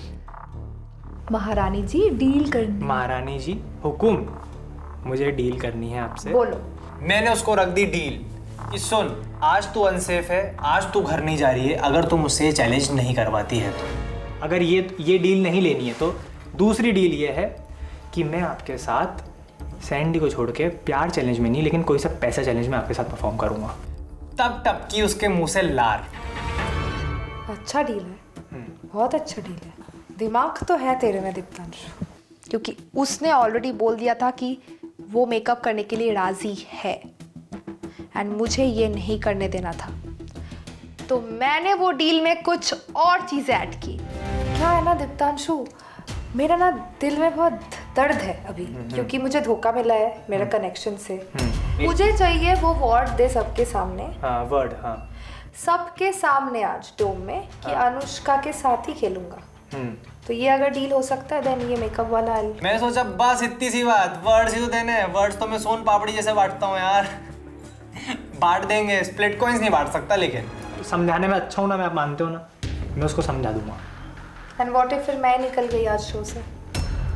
महारानी जी डील करनी। महारानी जी हुकुम, मुझे डील करनी है आपसे। बोलो। मैंने उसको रख दी डील कि सुन, आज तू अनसेफ है, आज तू घर नहीं जा रही है, अगर तू मुझसे ये चैलेंज नहीं करवाती है तो। अगर ये डील नहीं लेनी है तो दूसरी डील ये है कि मैं आपके साथ सैंडी को छोड़ के प्यार चैलेंज में नहीं, लेकिन कोई सा पैसा चैलेंज में आपके साथ परफॉर्म करूंगा। तब टपकी उसके मुंह से लार। अच्छा डील है, बहुत अच्छा डील है। दिमाग तो है तेरे में दीप्तांशु, क्योंकि उसने ऑलरेडी बोल दिया था कि वो मेकअप करने के लिए राजी है एंड मुझे ये नहीं करने देना था, तो मैंने वो डील में कुछ और चीज़ें ऐड की। क्या है ना दीप्तांशु, मेरा ना दिल में बहुत दर्द है अभी, क्योंकि मुझे धोखा मिला है मेरा कनेक्शन से। मुझे चाहिए वो वर्ड दे सबके सामने। हाँ वर्ड, हाँ सबके सामने आज डोम में कि अनुष्का के साथ ही खेलूंगा। तो ये अगर डील हो सकता है देन ये मेकअप वाला मैंने सोचा बस इतनी सी बात, वर्ड्स ही तो देने हैं। वर्ड्स तो मैं सोन पापड़ी जैसे बांटता हूँ यार। बांट देंगे, स्प्लिट कॉइंस नहीं बांट सकता, लेकिन समझाने में अच्छा हूँ ना मैं, आप मानते हो ना, मैं उसको समझा दूंगा। एंड व्हाट इफ फिर मैं निकल गई आज शो से,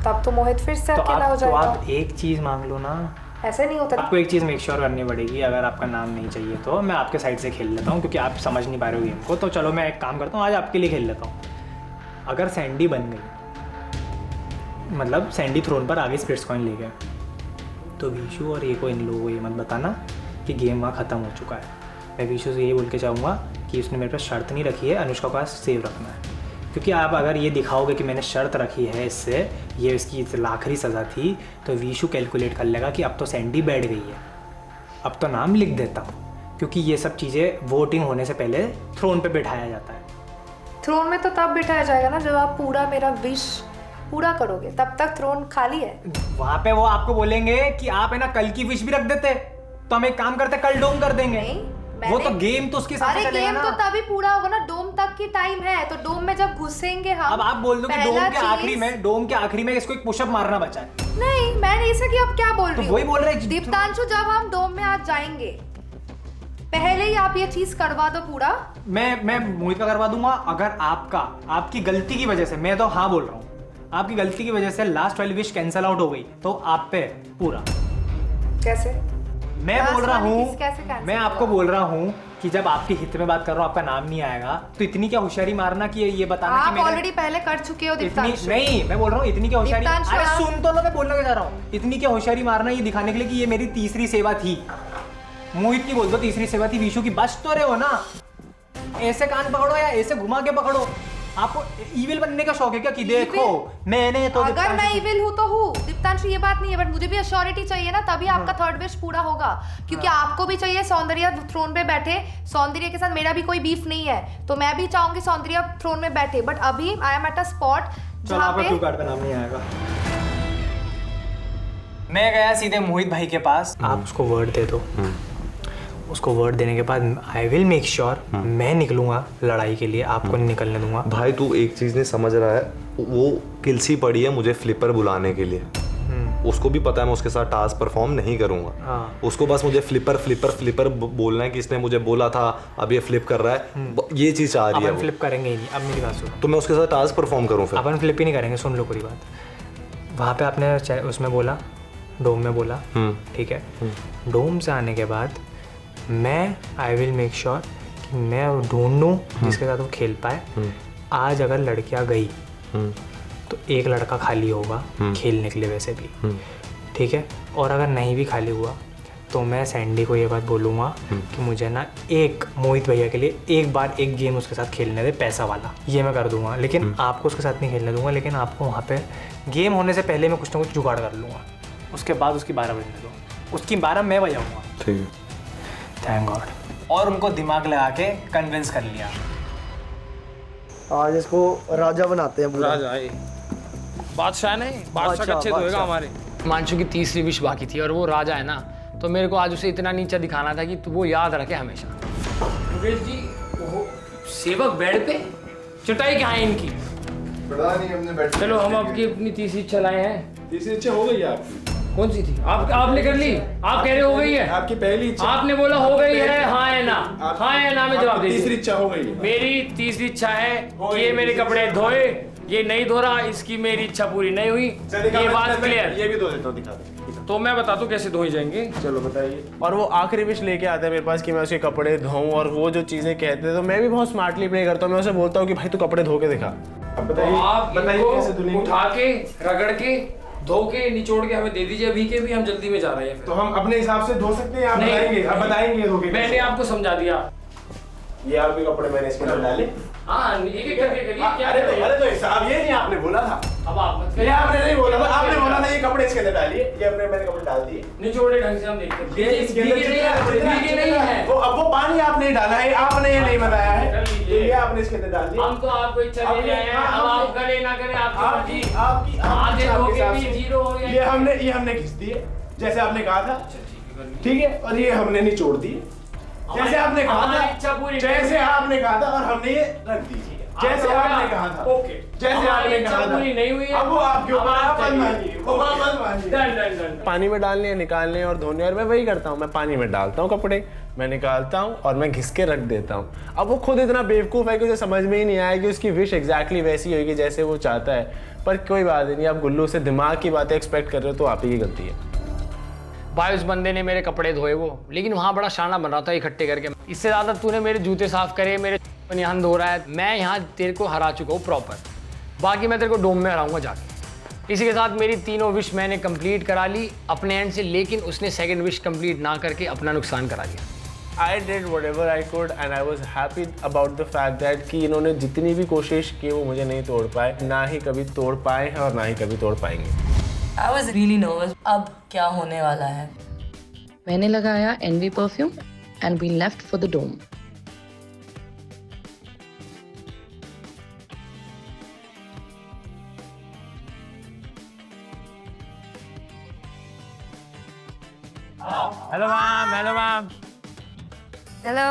तब तो मोहित फिर से अकेला हो जाएगा। तो आप एक चीज मांग लो ना। ऐसे नहीं होता। आपको एक चीज मेक श्योर करनी पड़ेगी, अगर आपका नाम नहीं चाहिए तो मैं आपके साइड से खेल लेता हूँ, क्योंकि आप समझ नहीं पा रहे हो गेम को। तो चलो मैं एक काम करता हूँ, आज आपके लिए खेल लेता हूँ। अगर सैंडी बन गई, मतलब सैंडी थ्रोन पर आगे स्प्लिट्स कॉइन ले गए, तो विशु और ये को इन लोगों को ये मत बताना कि गेम वहाँ ख़त्म हो चुका है। मैं विशु से ये बोल के चाहूँगा कि उसने मेरे पास शर्त नहीं रखी है, अनुष्का का सेव रखना है। क्योंकि आप अगर ये दिखाओगे कि मैंने शर्त रखी है इससे, ये इसकी आखिरी सज़ा थी, तो विशु कैलकुलेट कर लेगा कि अब तो सैंडी बैठ गई है, अब तो नाम लिख देता हूँ। क्योंकि ये सब चीज़ें वोटिंग होने से पहले थ्रोन पे बिठाया जाता है। थ्रोन में तो तब बिठाया जाएगा ना जब आप पूरा मेरा विश पूरा करोगे, तब तक थ्रोन खाली है। वहाँ पे वो आपको बोलेंगे कि आप है ना कल की विश भी रख देते, तो हम एक काम करते कल डोम कर देंगे। वो तो गेम तो उसके हिसाब से चलेगा ना। गेम तो तभी पूरा होगा ना, डोम तक की टाइम है, तो डोम में जब घुसेंगे हम। अब आप बोल दो कि डोम के आखिरी में इसको एक पुशअप मारना बचा है। नहीं, मैंने इसे कि अब क्या बोल रही हूँ, वही बोल रहे हैं दीप्तांशु, जब हम डोम में आज जाएंगे पहले ही आप ये चीज करवा दो पूरा। मैं मोहित का करवा दूंगा। अगर आपकी गलती की वजह से, मैं तो हाँ बोल रहा हूँ, आपकी गलती की वजह से लास्ट वाली विश कैंसिल आउट हो गई, तो आप पे पूरा। कैसे? मैं बोल रहा हूँ, मैं आपको बोल रहा हूँ कि जब आपके हित में बात कर रहा हूँ, आपका नाम नहीं आएगा, तो इतनी क्या होशियारी मारना कि ये बताना आप ऑलरेडी पहले कर चुके हो दीप्तांशु। नहीं, मैं बोल रहा हूँ इतनी क्या होशियारी। अरे सुन तो लो, मैं बोलना क्या चाह रहा हूँ। इतनी क्या होशियारी मारना ये दिखाने के लिए कि ये मेरी तीसरी सेवा थी। मोहित की बोल दो तीसरी सेवा थी, विशु की। बच तो रहे हो ना, ऐसे कान पकड़ो या ऐसे घुमा के पकड़ो, आपको इविल बनने का शौक है क्या कि देखो मैंने तो अगर मैं इविल हूँ तो हूँ दीप्तांशु, ये बात नहीं है, बट मुझे भी अश्योरिटी चाहिए ना, तभी आपका थर्ड विश पूरा होगा, क्योंकि आपको भी चाहिए सौंदर्य थ्रोन पे बैठे। सौंदर्य के साथ मेरा भी कोई बीफ नहीं है, तो मैं भी चाहूंगी सौंदर्य थ्रोन में बैठे, बट अभी I am at a spot जहाँ पे क्यू कार्ड का नाम नहीं आएगा। मैं गया सीधे मोहित भाई के पास, आप उसको वर्ड दे दो। उसको वर्ड देने के बाद आई विल मेक श्योर मैं निकलूंगा लड़ाई के लिए, आपको नहीं निकलने दूंगा। भाई तू एक चीज नहीं समझ रहा है, वो किलसी पड़ी है मुझे फ्लिपर बुलाने के लिए। उसको भी पता है मैं उसके साथ टास्क परफॉर्म नहीं करूंगा। उसको बस मुझे फ्लिपर फ्लिपर फ्लिपर बोलना है कि इसने मुझे बोला था अब ये फ्लिप कर रहा है, ये चीज चाह रही है। अपन फ्लिप करेंगे ही नहीं, अब मेरी बात सुनो। तो मैं उसके साथ टास्क परफॉर्म करूँ फिर? अपन फ्लिप ही नहीं करेंगे, सुन लो पूरी बात। वहाँ पे आपने उसमें बोला, डोम में बोला, ठीक है। डोम से आने के बाद मैं आई विल मेक श्योर कि मैं ढूंढूं जिसके साथ वो खेल पाए। आज अगर लड़कियां गई तो एक लड़का खाली होगा खेलने के लिए वैसे भी, ठीक है। और अगर नहीं भी खाली हुआ तो मैं सैंडी को ये बात बोलूँगा कि मुझे ना एक मोहित भैया के लिए एक बार एक गेम उसके साथ खेलने दे, पैसा वाला, ये मैं कर दूंगा। लेकिन आपको उसके साथ नहीं खेलने दूंगा, लेकिन आपको वहाँ पे गेम होने से पहले मैं कुछ ना कुछ जुगाड़ कर लूँगा। उसके बाद उसकी 12 बजने दो, उसकी 12 मैं बजाऊँगा। ठीक है, थैंक गॉड। और उनको दिमाग लगा के कन्विंस कर लिया। आज इसको राजा बनाते हैं पूरा। राजा है, बादशाह नहीं, बादशाह कच्चे धोएगा हमारे। मांशु की तीसरी विश बाकी थी और वो राजा है ना, तो मेरे को आज उसे इतना नीचा दिखाना था कि वो याद रखे हमेशा। मुकेश जी, वो सेवक बेड पे चटाई कहाँ है इनकी? पता नहीं, हमने बैठ। चलो हम आपकी अपनी तीसरी इच्छा लाए हैं। तीसरी इच्छा हो गई है आपकी? कौन सी थी? आपने कर ली? आप कह रहे हो गई है? आपकी पहली इच्छा आपने बोला हो गई है, हाँ है ना? हाँ है ना में जवाब दीजिए। तीसरी इच्छा हो गई है। मेरी तीसरी इच्छा है कि ये मेरे कपड़े धोए, ये नहीं धो रहा, इसकी मेरी इच्छा पूरी नहीं हुई। ये बात क्लियर? ये भी धो देता हूँ, दिखा दे। तो मैं बता दूं कैसे धोई जाएंगे। चलो बताइए। और वो आखिरी विश लेके आता है मेरे पास कि मैं उसके कपड़े धोऊं, और वो जो चीजें कहते हैं तो मैं भी बहुत स्मार्टली प्ले करता हूँ। मैं उसे बोलता हूँ कि भाई तू कपड़े धो के दिखा। अब बताइए, आप बताइए कैसे धुलेंगे? उठा के, रगड़ के, धो के, निचोड़ के हमें दे दीजिए अभी के भी, हम जल्दी में जा रहे हैं। तो हम अपने हिसाब से धो सकते हैं? आप बताएंगे? आप बताएंगे धो के? मैंने आपको समझा दिया। ये आपके कपड़े मैंने इसके अंदर डाले। हाँ, एक एक करके करिए। क्या अरे तो हिसाब ये नहीं आपने बोला था। अब आप मत ये आपने नहीं बोला था, आपने बोला था ये कपड़े इसके अंदर डालिए। ये अपने मैंने कपड़े डाल दिए। निचोड़े ढंग से हम देखते हैं। इसके अंदर भीगे नहीं है। वो अब वो पानी आपने डाला है, आपने ये नहीं बताया है। ये आपने इसके अंदर डाल दिया। हम तो आपको इच्छा दे रहे हैं, अब आप करें ना करें आपकी मर्जी। आपकी आधे आपके धो के हिसाब भी से। जीरो हो गया। ये हमने खींच दिए जैसे आपने कहा था, ठीक है। और ये हमने निचोड़ दिए जैसे आपने कहा था, इच्छा पूरी जैसे आपने कहा था, और हमने ये रख दी जैसे आपने कहा था। ओके, जैसे आपने कहा था। पूरी नहीं हुई है। अब वो आपके ऊपर आप मत मानिए, वो आप मत मानिए। Done done done. पानी में डालने, निकालने और धोने, और मैं वही करता हूँ। मैं पानी में डालता हूँ कपड़े, मैं निकालता हूँ और मैं घिस के रख देता हूँ। अब वो खुद इतना बेवकूफ़ है कि उसे समझ में ही नहीं आया कि उसकी विश एग्जैक्टली वैसी होगी जैसे वो चाहता है। पर कोई बात नहीं, आप गुल्लू से दिमाग की बातें एक्सपेक्ट कर रहे हो तो आप ही की गलती है। भाई उस बंदे ने मेरे कपड़े धोए वो, लेकिन वहाँ बड़ा शाना बन रहा था इकट्ठे करके। इससे ज़्यादा तूने मेरे जूते साफ करे, मेरे यहाँ धो रहा है। मैं यहाँ तेरे को हरा चुका हूँ प्रॉपर, बाकी मैं तेरे को डोम में हराऊंगा जाके। इसी के साथ मेरी तीनों विश मैंने कंप्लीट करा ली अपने एंड से, लेकिन उसने सेकंड विश कंप्लीट ना करके अपना नुकसान करा दिया। I did whatever I could and I was happy about the fact that कि इन्होंने जितनी भी कोशिश की वो मुझे नहीं तोड़ पाए, ना ही कभी तोड़ पाए हैं और ना ही कभी तोड़ पाएंगे। I was really nervous. अब क्या होने वाला है? मैंने लगाया Envy perfume and we left for the dome. Hello ma'am, hello ma'am. Hello.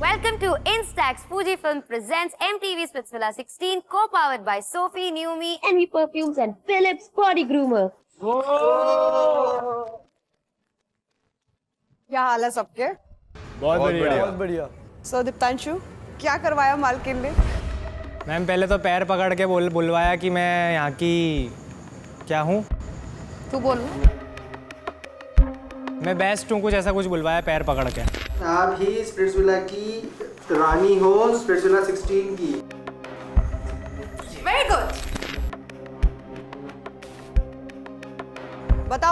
Welcome to Instax. Fujifilm presents MTV Splitsvilla 16, co-powered by Sophie, Numi, Envy Perfumes and Philips Body Groomer. क्या हाल है सबके? बहुत बढ़िया, बहुत बढ़िया। सो दीप्तांशु, क्या करवाया मालकिन ने? मैम पहले तो पैर पकड़ के बुलवाया कि मैं यहाँ की क्या हूँ। तू बोल। मैं बेस्ट हूँ, कुछ ऐसा कुछ बुलवाया पैर पकड़ के। आप ही स्प्लिट्सविला की रानी हो, स्प्लिट्सविला 16 की। Very good.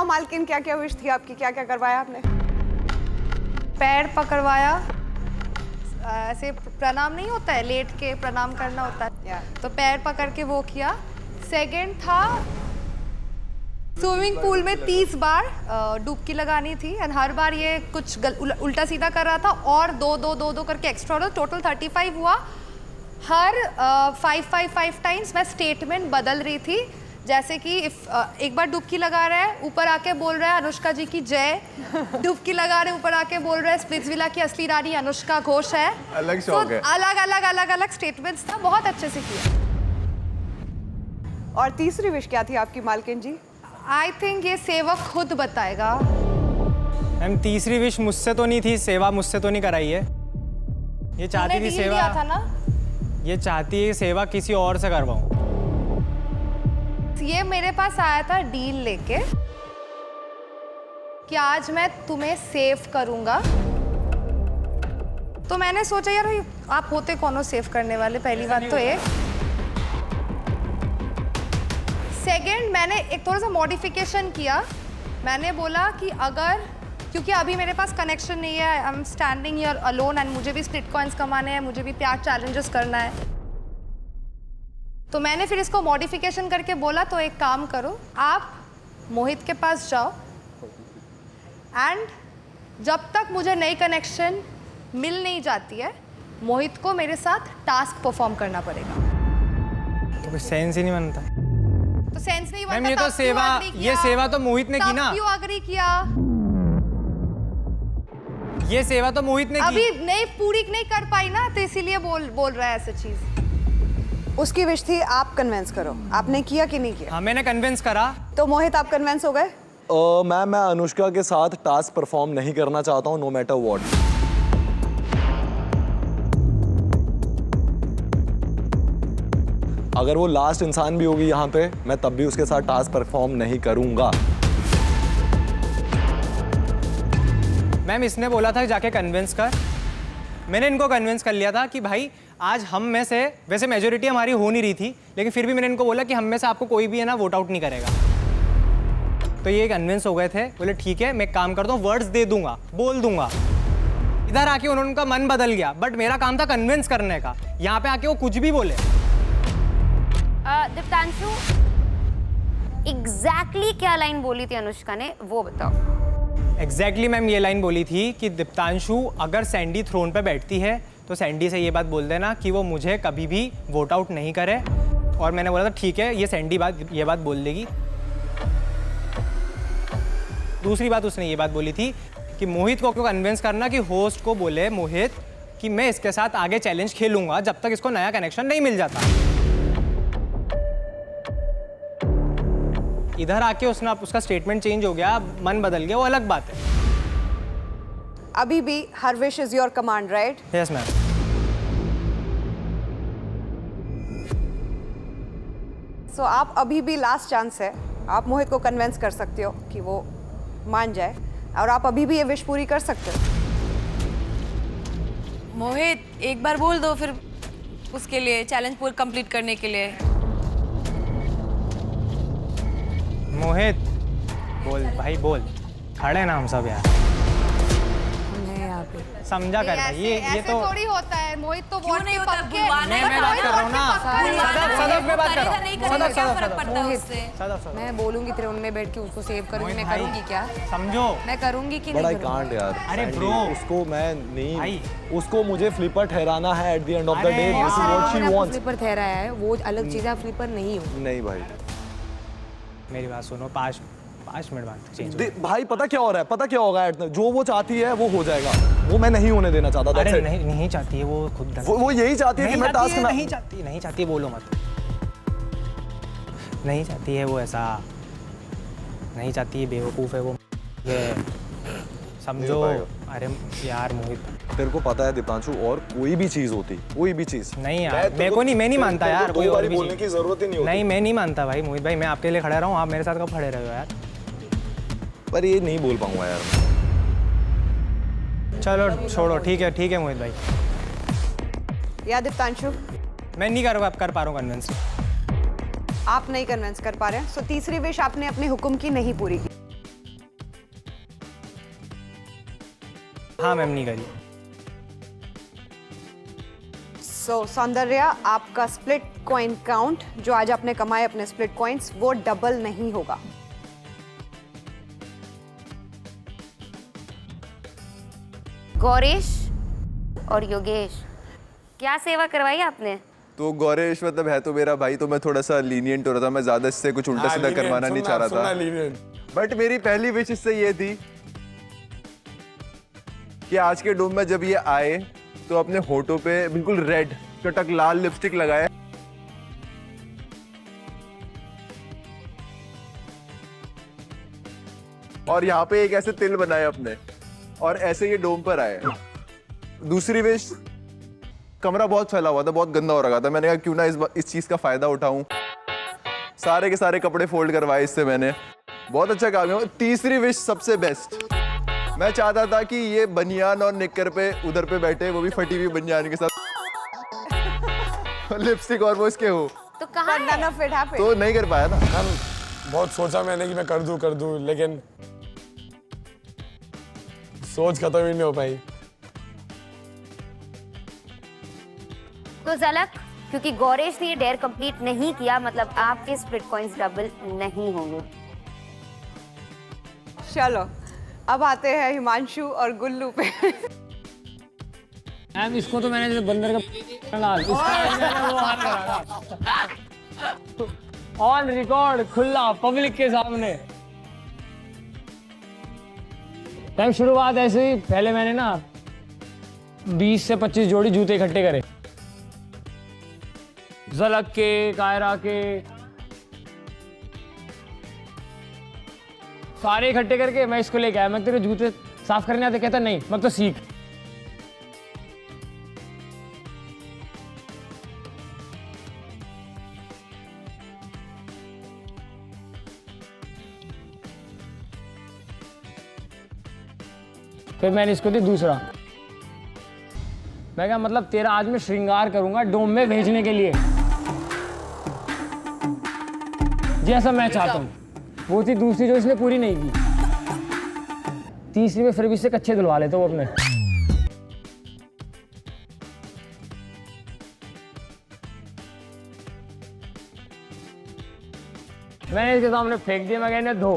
मालकिन, क्या क्या विश थी आपकी, क्या क्या करवाया आपने? पैर पकड़वाया, ऐसे प्रणाम नहीं होता है, लेट के प्रणाम करना होता है, तो पैर पकड़ के वो किया। सेकंड था स्विमिंग पूल में 30 बार डुबकी लगानी थी एंड हर बार ये कुछ उल्टा सीधा कर रहा था और दो करके एक्स्ट्रा हो, टोटल 35 हुआ। हर 5 टाइम्स मैं स्टेटमेंट बदल रही थी, जैसे कि एक बार डुबकी लगा रहा है, ऊपर आके बोल रहा है अनुष्का जी की जय, डुबकी लगा रहे ऊपर आके बोल रहा है स्प्लिट्सविला की असली रानी अनुष्का घोष है। अलग शौक है। अलग स्टेटमेंट्स था, बहुत अच्छे से किया। और तीसरी विश क्या थी आपकी मालकिन जी? आई थिंक ये सेवक खुद बताएगा। मैम तीसरी विश मुझसे तो नहीं थी, सेवा मुझसे तो नहीं कराई है। ये चाहती थी सेवा, दिया था ना? ये चाहती है सेवा किसी और से करवाऊं। ये मेरे पास आया था डील लेके कि आज मैं तुम्हें सेव करूंगा, तो मैंने सोचा यार आप होते कौन हो सेव करने वाले, पहली बात तो एक। सेकंड, मैंने एक थोड़ा सा मॉडिफिकेशन किया। मैंने बोला कि अगर, क्योंकि अभी मेरे पास कनेक्शन नहीं है, I am standing here alone and मुझे भी स्प्लिट कॉइंस कमाने हैं, मुझे भी प्यार चैलेंजेस करना है, तो मैंने फिर इसको मॉडिफिकेशन करके बोला तो एक काम करो, आप मोहित के पास जाओ एंड जब तक मुझे नई कनेक्शन मिल नहीं जाती है, मोहित को मेरे साथ टास्क परफॉर्म करना पड़ेगा। तो कुछ सेंस ही नहीं बनता। तो सेंस नहीं बनता। मैम ये तो सेवा, ये सेवा तो मोहित ने की ना। क्यों अग्री किया? ये सेवा तो मोहित ने की। अभी नहीं पूरी नहीं कर पाई ना, तो इसीलिए बोल रहा है ऐसी चीज। उसकी विश थी आप कन्विंस करो, आपने किया कि नहीं किया? हाँ मैंने कन्विंस करा। तो मोहित आप कन्विंस हो गए? मैम मैं अनुष्का के साथ टास्क परफॉर्म नहीं करना चाहता हूँ, नो मैटर व्हाट। अगर वो लास्ट इंसान भी होगी यहाँ पे, मैं तब भी उसके साथ टास्क परफॉर्म नहीं करूंगा। मैम इसने बोला था जाके कन्विंस कर, मैंने इनको कन्विंस कर लिया था कि भाई आज हम में से, वैसे मेजोरिटी हमारी हो नहीं रही थी, लेकिन फिर भी मैंने इनको बोला कि हम में से आपको कोई भी है ना वोट आउट नहीं करेगा। तो ये कन्विंस हो गए थे, बोले ठीक है मैं काम करता हूँ, वर्ड्स दे दूंगा, बोल दूंगा। इधर आके उन्होंने उनका मन बदल गया, बट मेरा काम था कन्विंस करने का। यहाँ पे आके वो कुछ भी बोले। दीप्तांशु, एग्जैक्टली क्या लाइन बोली थी अनुष्का ने, वो बताओ। एग्जैक्टली मैम ये लाइन बोली थी कि दीप्तांशु अगर सैंडी थ्रोन पे बैठती है तो सैंडी से ये बात बोल देना कि वो मुझे कभी भी वोट आउट नहीं करे। और मैंने बोला था ठीक है, ये सैंडी ये बात बोल देगी। दूसरी बात उसने ये बात बोली थी कि मोहित को कन्विंस करना कि होस्ट को बोले मोहित कि मैं इसके साथ आगे चैलेंज खेलूंगा जब तक इसको नया कनेक्शन नहीं मिल जाता। इधर आके उसका स्टेटमेंट चेंज हो गया, मन बदल गया, वो अलग बात है। अभी भी हर wish is your command, right? Yes ma'am. So आप अभी भी लास्ट चांस है, आप मोहित को कन्विंस कर सकते हो कि वो मान जाए, और आप अभी भी ये विश पूरी कर सकते हो। मोहित एक बार बोल दो फिर उसके लिए, चैलेंज पूरा कंप्लीट करने के लिए। मोहित बोल भाई बोल, खड़े ना हम सब यार। समझा कर भाई, ये तो थोड़ी होता है। मोहित तो क्यों नहीं होता? मैं बात कर रहा हूँ ना, सदफ में बात कर रहा हूँ। क्या फर्क पड़ता है उससे? मैं बोलूंगी तेरे उनमें बैठ के उसको सेव करूंगी, मैं करूंगी क्या? समझो मैं करूंगी कि बट नहीं आई कांट यार। अरे ब्रो, उसको मैं नहीं, उसको मुझे फ्लिपर ठहराना है at the end of the day. This is what she wants. Flipper ठहराया है वो अलग चीज है, आप फ्लिपर नहीं हो। नहीं भाई मेरी बात सुनो, 5 मिनट बाद चेंज भाई पता क्या हो रहा है, पता क्या होगा, जो वो चाहती है वो हो जाएगा, वो मैं नहीं होने देना चाहता। अरे नहीं चाहती है वो खुद, वो यही चाहती है कि मैं टास्क ना, नहीं चाहती है, बोलो मत। नहीं चाहती है वो, ऐसा नहीं चाहती है, बेवकूफ़ है वो, ये समझो। अरे यार मोहित, तेरे को पता है दीपांशु, और कोई भी चीज़ होती, कोई भी चीज़ नहीं यार, मैं नहीं मानता यार, कोई और भी बोलने की जरूरत ही नहीं होती। नहीं मैं नहीं मानता भाई मोहित भाई, मैं आपके लिए खड़ा रहा हूँ, आप मेरे साथ कब खड़े रहे हो यार? पर ये नहीं बोल पाऊंगा यार। चलो छोड़ो, ठीक है मोहित भाई। या दीप्तांशु, मैं नहीं कर पा रहा हूँ कन्विंस। आप नहीं कन्विंस कर पा रहे हैं, सो तीसरी विश आपने अपने हुक्म की नहीं पूरी की। हाँ मैम नहीं करी। सो सौंदर्या, आपका स्प्लिट कॉइन काउंट जो आज आपने कमाए अपने स्प्लिट कॉइन्स वो डबल नहीं होगा। गौरेश और योगेश, क्या सेवा करवाई आपने? तो गौरेश मतलब है तो मेरा भाई, तो मैं थोड़ा सा लीनियंट हो रहा था, मैं ज्यादा इससे कुछ उल्टा सीधा करवाना नहीं चाह रहा था। बट मेरी पहली विश इससे ये थी कि आज के डोम में जब ये आए तो अपने होठों पे बिल्कुल रेड कटक लाल लिपस्टिक लगाए, और यहाँ पे एक ऐसे तिल बनाए अपने, और ऐसे ये डोम पर आए। दूसरी विश, कमरा बहुत फैला हुआ था, बहुत गंदा हो रहा था, मैंने कहा क्यों ना इस चीज का फायदा उठाऊं, सारे के सारे कपड़े फोल्ड करवाए इससे मैंने, बहुत अच्छा काम है। तीसरी विश सबसे बेस्ट, मैं चाहता था कि ये बनियान और निक्कर पे उधर पे बैठे, वो भी फटी हुई बनियान के साथ लिपस्टिक और वो इसके हो, तो कहाँ है? तो नहीं कर पाया ना। बहुत सोचा मैंने कि मैं कर दूं, लेकिन सोच खत्म ही नहीं हो पाई। तो झलक, क्योंकि गौरेश ने ये डेयर कंप्लीट नहीं किया, मतलब आपके स्प्लिट कॉइन्स डबल नहीं होंगे। चलो अब आते हैं हिमांशु और गुल्लू पे। मैम इसको तो मैंने जैसे बंदर का लाल ऑन रिकॉर्ड खुला पब्लिक के सामने। टाइम शुरुआत ऐसे ही, पहले मैंने ना 20 से 25 जोड़ी जूते इकट्ठे करे, झलक के, कायरा के, सारे इकट्ठे करके मैं इसको लेके आया। मैं तेरे जूते साफ करने आते, कहता नहीं, मैं तो सीख। फिर मैंने इसको दी दूसरा, मैं क्या मतलब तेरा आज मैं श्रृंगार करूंगा डोम में भेजने के लिए, जैसा मैं चाहता हूँ। वो थी दूसरी जो इसने पूरी नहीं की। तीसरी में फिर भी इससे कच्चे धुलवा लेते वो अपने। मैंने इसके सामने फेंक दिया, मैं कहने धो,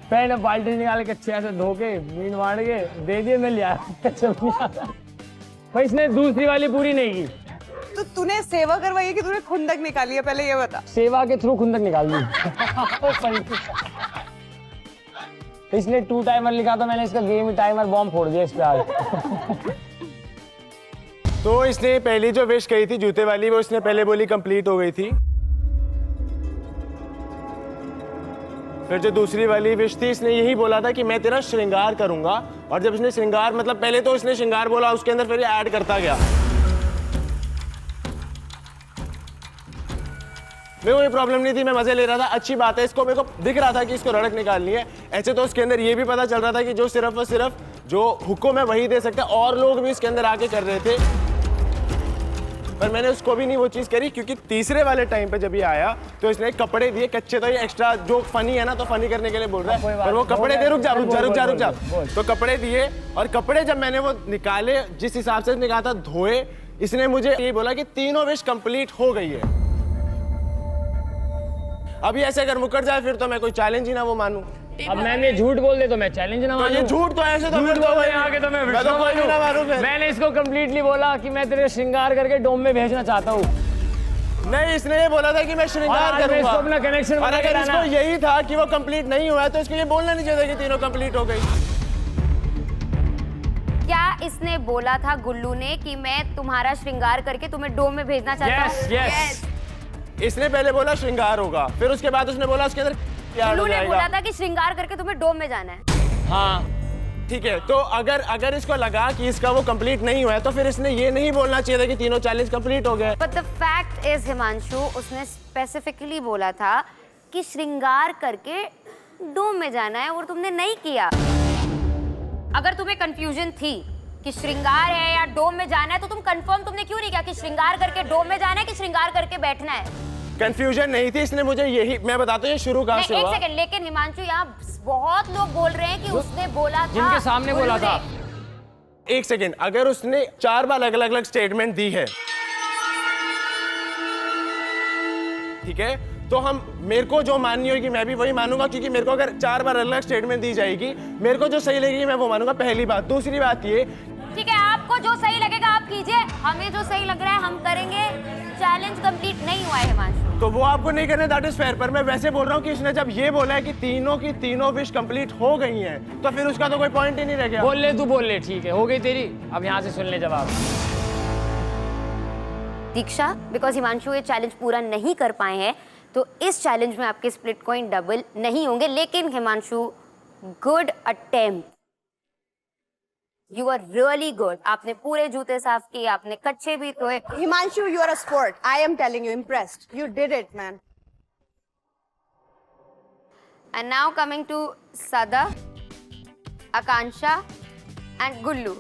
पहले बाल्टी निकाल के अच्छे ऐसे धो के मीन मार के दे दिए, मैं लिया। भाई इसने दूसरी वाली पूरी नहीं की। तो तूने सेवा करवाई है कि तूने खुंदक निकाली है, पहले ये बता। सेवा के थ्रू खुंदक निकाल दी। इसने 2 टाइमर लिखा था, मैंने इसका गेम टाइमर बॉम्ब फोड़ दिया इस पे आज। तो इसने पहली जो विश कही थी जूते वाली, वो इसने पहले बोली कंप्लीट हो गई थी। फिर जो दूसरी वाली विश थी, इसने यही बोला था कि मैं तेरा श्रृंगार करूंगा, और जब इसने श्रृंगार मतलब पहले तो इसने श्रृंगार बोला, उसके अंदर फिर ऐड करता गया। मेरे को ये प्रॉब्लम नहीं थी, मैं मजे ले रहा था, अच्छी बात है। इसको मेरे को दिख रहा था कि इसको रड़क निकालनी है। ऐसे तो उसके अंदर ये भी पता चल रहा था कि जो सिर्फ और सिर्फ जो हुक्म है वही दे सकता है, और लोग भी इसके अंदर आके कर रहे थे, पर मैंने उसको भी नहीं वो चीज़ करी, क्योंकि तीसरे वाले टाइम पे जब ये आया तो इसने कपड़े दिए कच्चे, तो ये एक्स्ट्रा जो फनी है ना, तो फनी करने के लिए बोल रहा है, पर वो कपड़े दे, रुक जा। तो कपड़े दिए, और कपड़े जब मैंने वो निकाले, जिस हिसाब से निकाला था धोए, इसने मुझे ये बोला कि तीनों विश कंप्लीट हो गई है। अभी ऐसे अगर मुकर जाए फिर तो मैं कोई चैलेंज ही ना वो मानूं। अब मैंने झूठ बोल दे तो मैं चैलेंज ना मानूं। ये झूठ तो ऐसे तो फिर तो आगे तो मैं तो कोई भी ना मानूं। मैंने इसको कंप्लीटली बोला कि मैं तेरे श्रृंगार करके डोम में भेजना चाहता हूँ। नहीं, इसने ये बोला था कि मैं श्रृंगार करूंगा, अपना कनेक्शन, और अगर इसको यही था कि वो कंप्लीट नहीं हुआ तो इसको ये बोलना नहीं चाहिए कि तीनों कंप्लीट हो गई। क्या इसने बोला था गुल्लू ने कि मैं तुम्हारा श्रृंगार करके तुम्हें डोम में भेजना चाहता हूँ? yes. इसने पहले बोला श्रृंगार होगा, फिर उसके बाद उसने बोला उसके अंदर गुल्लू ने बोला था कि श्रृंगार करके तुम्हें डोम में जाना है। हाँ ठीक है, तो अगर इसको लगा कि इसका वो कंप्लीट नहीं हुआ है तो फिर इसने ये नहीं बोलना चाहिए था कि तीनों चैलेंज कंप्लीट हो गए। But the fact is Himanshu, उसने स्पेसिफिकली बोला था कि श्रृंगार करके डोम में जाना है और तुमने नहीं किया। अगर तुम्हें कंफ्यूजन थी कि श्रृंगार है या डोम में जाना है तो तुम कंफर्म तुमने क्यों नहीं किया कि श्रृंगार करके डोम में जाना है कि श्रृंगार करके बैठना है? कंफ्यूजन नहीं थी, इसने मुझे यही, मैं बताता हूँ ये शुरू कहाँ से हुआ। एक सेकंड, लेकिन हिमांशु यहाँ बहुत लोग बोल रहे हैं कि उसने बोला था, जिनके सामने बोला था, एक सेकेंड, अगर उसने 4 बार अलग अलग स्टेटमेंट दी है, ठीक है, तो हम मेरे को जो माननी होगी मैं भी वही मानूंगा, क्योंकि मेरे को अगर 4 बार अलग स्टेटमेंट दी जाएगी, मेरे को जो सही लगेगी मैं वो मानूंगा, पहली बात। दूसरी बात ये, ठीक है, आपको जो सही लगेगा आप कीजिए, हमें जो सही लग रहा है हम करेंगे। चैलेंज कंप्लीट नहीं हुआ है हिमांशु। तो वो आपको नहीं करना, दैट इज फेयर। पर मैं वैसे बोल रहा हूँ कि उसने जब ये बोला है कि तीनों की तीनों विश कंप्लीट हो गई हैं, तो फिर उसका तो कोई पॉइंट ही नहीं रह गया। बोल ले तू, बोल ले, ठीक है, हो गई तेरी। अब यहाँ से सुन ले जवाब। दीक्षा, बिकॉज हिमांशु ये चैलेंज पूरा नहीं कर पाए हैं, तो इस चैलेंज में आपके स्प्लिट कॉइन डबल नहीं होंगे। लेकिन Himanshu, good attempt, you are really good. आपने पूरे जूते साफ किए, आपने कच्चे भी धोए। Himanshu, you are a sport, I am telling you, impressed, you did it man. And now coming to Sada, Akanksha and गुल्लू,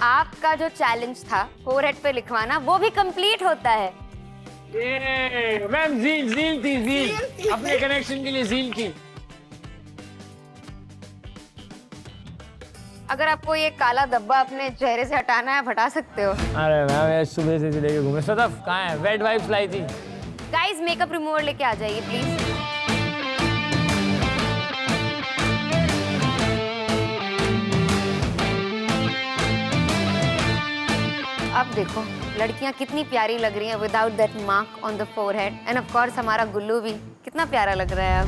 आपका जो चैलेंज था फोरहेड पे लिखवाना, वो भी कंप्लीट होता है। मैम जील थी, अपने कनेक्शन के लिए जील की। अगर आपको ये काला धब्बा अपने चेहरे से हटाना है, आप हटा सकते हो। अरे मैम, सुबह से लेके घूमे। सदफ कहाँ है? वेट वाइप्स लाई थी। गाइस, मेकअप रिमूवर लेके आ जाइए प्लीज। अब देखो लड़कियां कितनी प्यारी लग रही हैं without that mark on the forehead. And of course हमारा गुल्लू भी कितना प्यारा लग रहा है अब।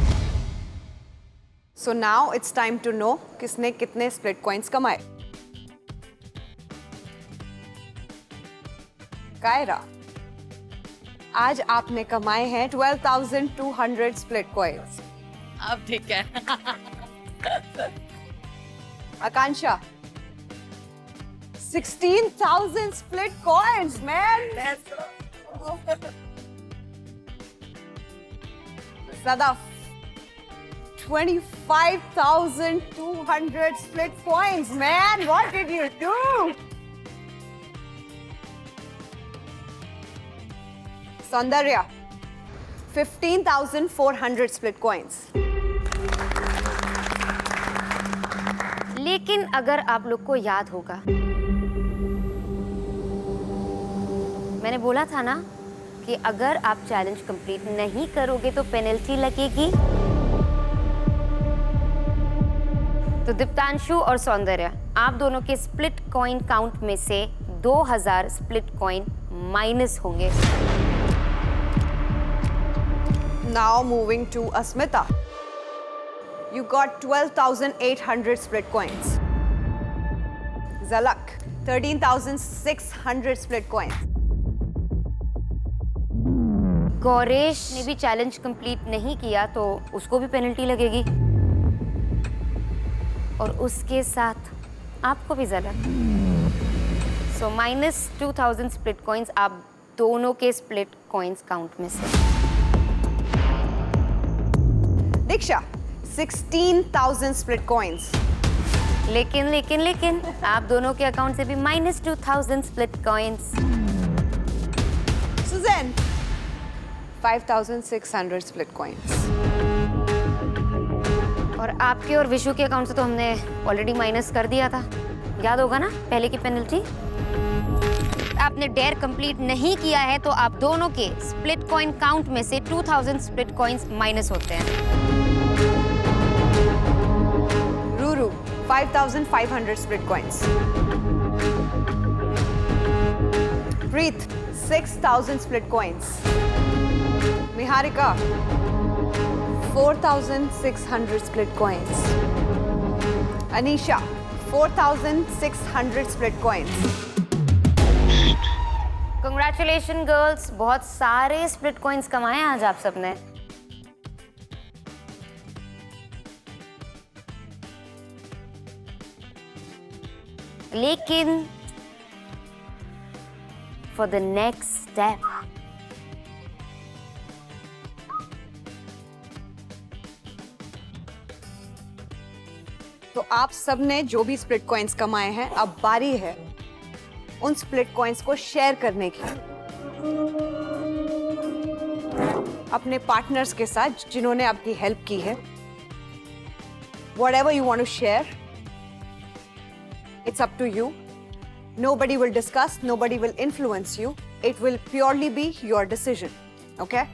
So now it's time to know किसने कितने स्प्लिट कॉइंस कमाए। कायरा, आज आपने कमाए हैं 12,200 स्प्लिट कॉइंस। अब ठीक है। आकांक्षा, 16,000 split coins, man. Sadaf, 25,200 split coins, man. What did you do? Saundarya, 15,400 split coins. लेकिन अगर आप लोग को याद होगा, मैंने बोला था ना कि अगर आप चैलेंज कंप्लीट नहीं करोगे तो पेनल्टी लगेगी। तो दीप्तांशु और सौंदर्य, आप दोनों के स्प्लिट कॉइन काउंट में से 2000 स्प्लिट कॉइन माइनस होंगे। Now moving to Asmita. You got 12,800 split coins. Zalak, 13,600 split coins. Gauresh ने भी चैलेंज कंप्लीट नहीं किया तो उसको भी पेनल्टी लगेगी, और उसके साथ आपको भी ज़रा। सो -2000 स्प्लिट कॉइंस आप दोनों के स्प्लिट कॉइंस काउंट में से। Diksha, 16,000 split coins. लेकिन आप दोनों के अकाउंट से भी -2000 split coins. Suzanne, 5,600 split coins. और आपके और विशु के अकाउंट से तो हमने ऑलरेडी माइनस कर दिया था, याद होगा ना पहले की पेनल्टी। आपने डेयर कंप्लीट नहीं किया है तो आप दोनों के स्प्लिट कॉइन काउंट में से 2000 स्प्लिट कॉइंस माइनस होते हैं। Ruru, 5,500 split coins. Preet, 6,000 split coins. Niharika, 4,600 split coins. Anisha, 4,600 split coins. Congratulation girls, बहुत सारे स्प्लिट कॉइंस कमाए आज आप सबने। लेकिन फॉर द नेक्स्ट स्टेप, तो आप सबने जो भी स्प्लिट कॉइंस कमाए हैं, अब बारी है उन स्प्लिट कॉइंस को शेयर करने की अपने पार्टनर्स के साथ जिन्होंने आपकी हेल्प की है। Whatever you want to share, It's up to you. Nobody will discuss, nobody will influence you. It will purely be your decision. Okay?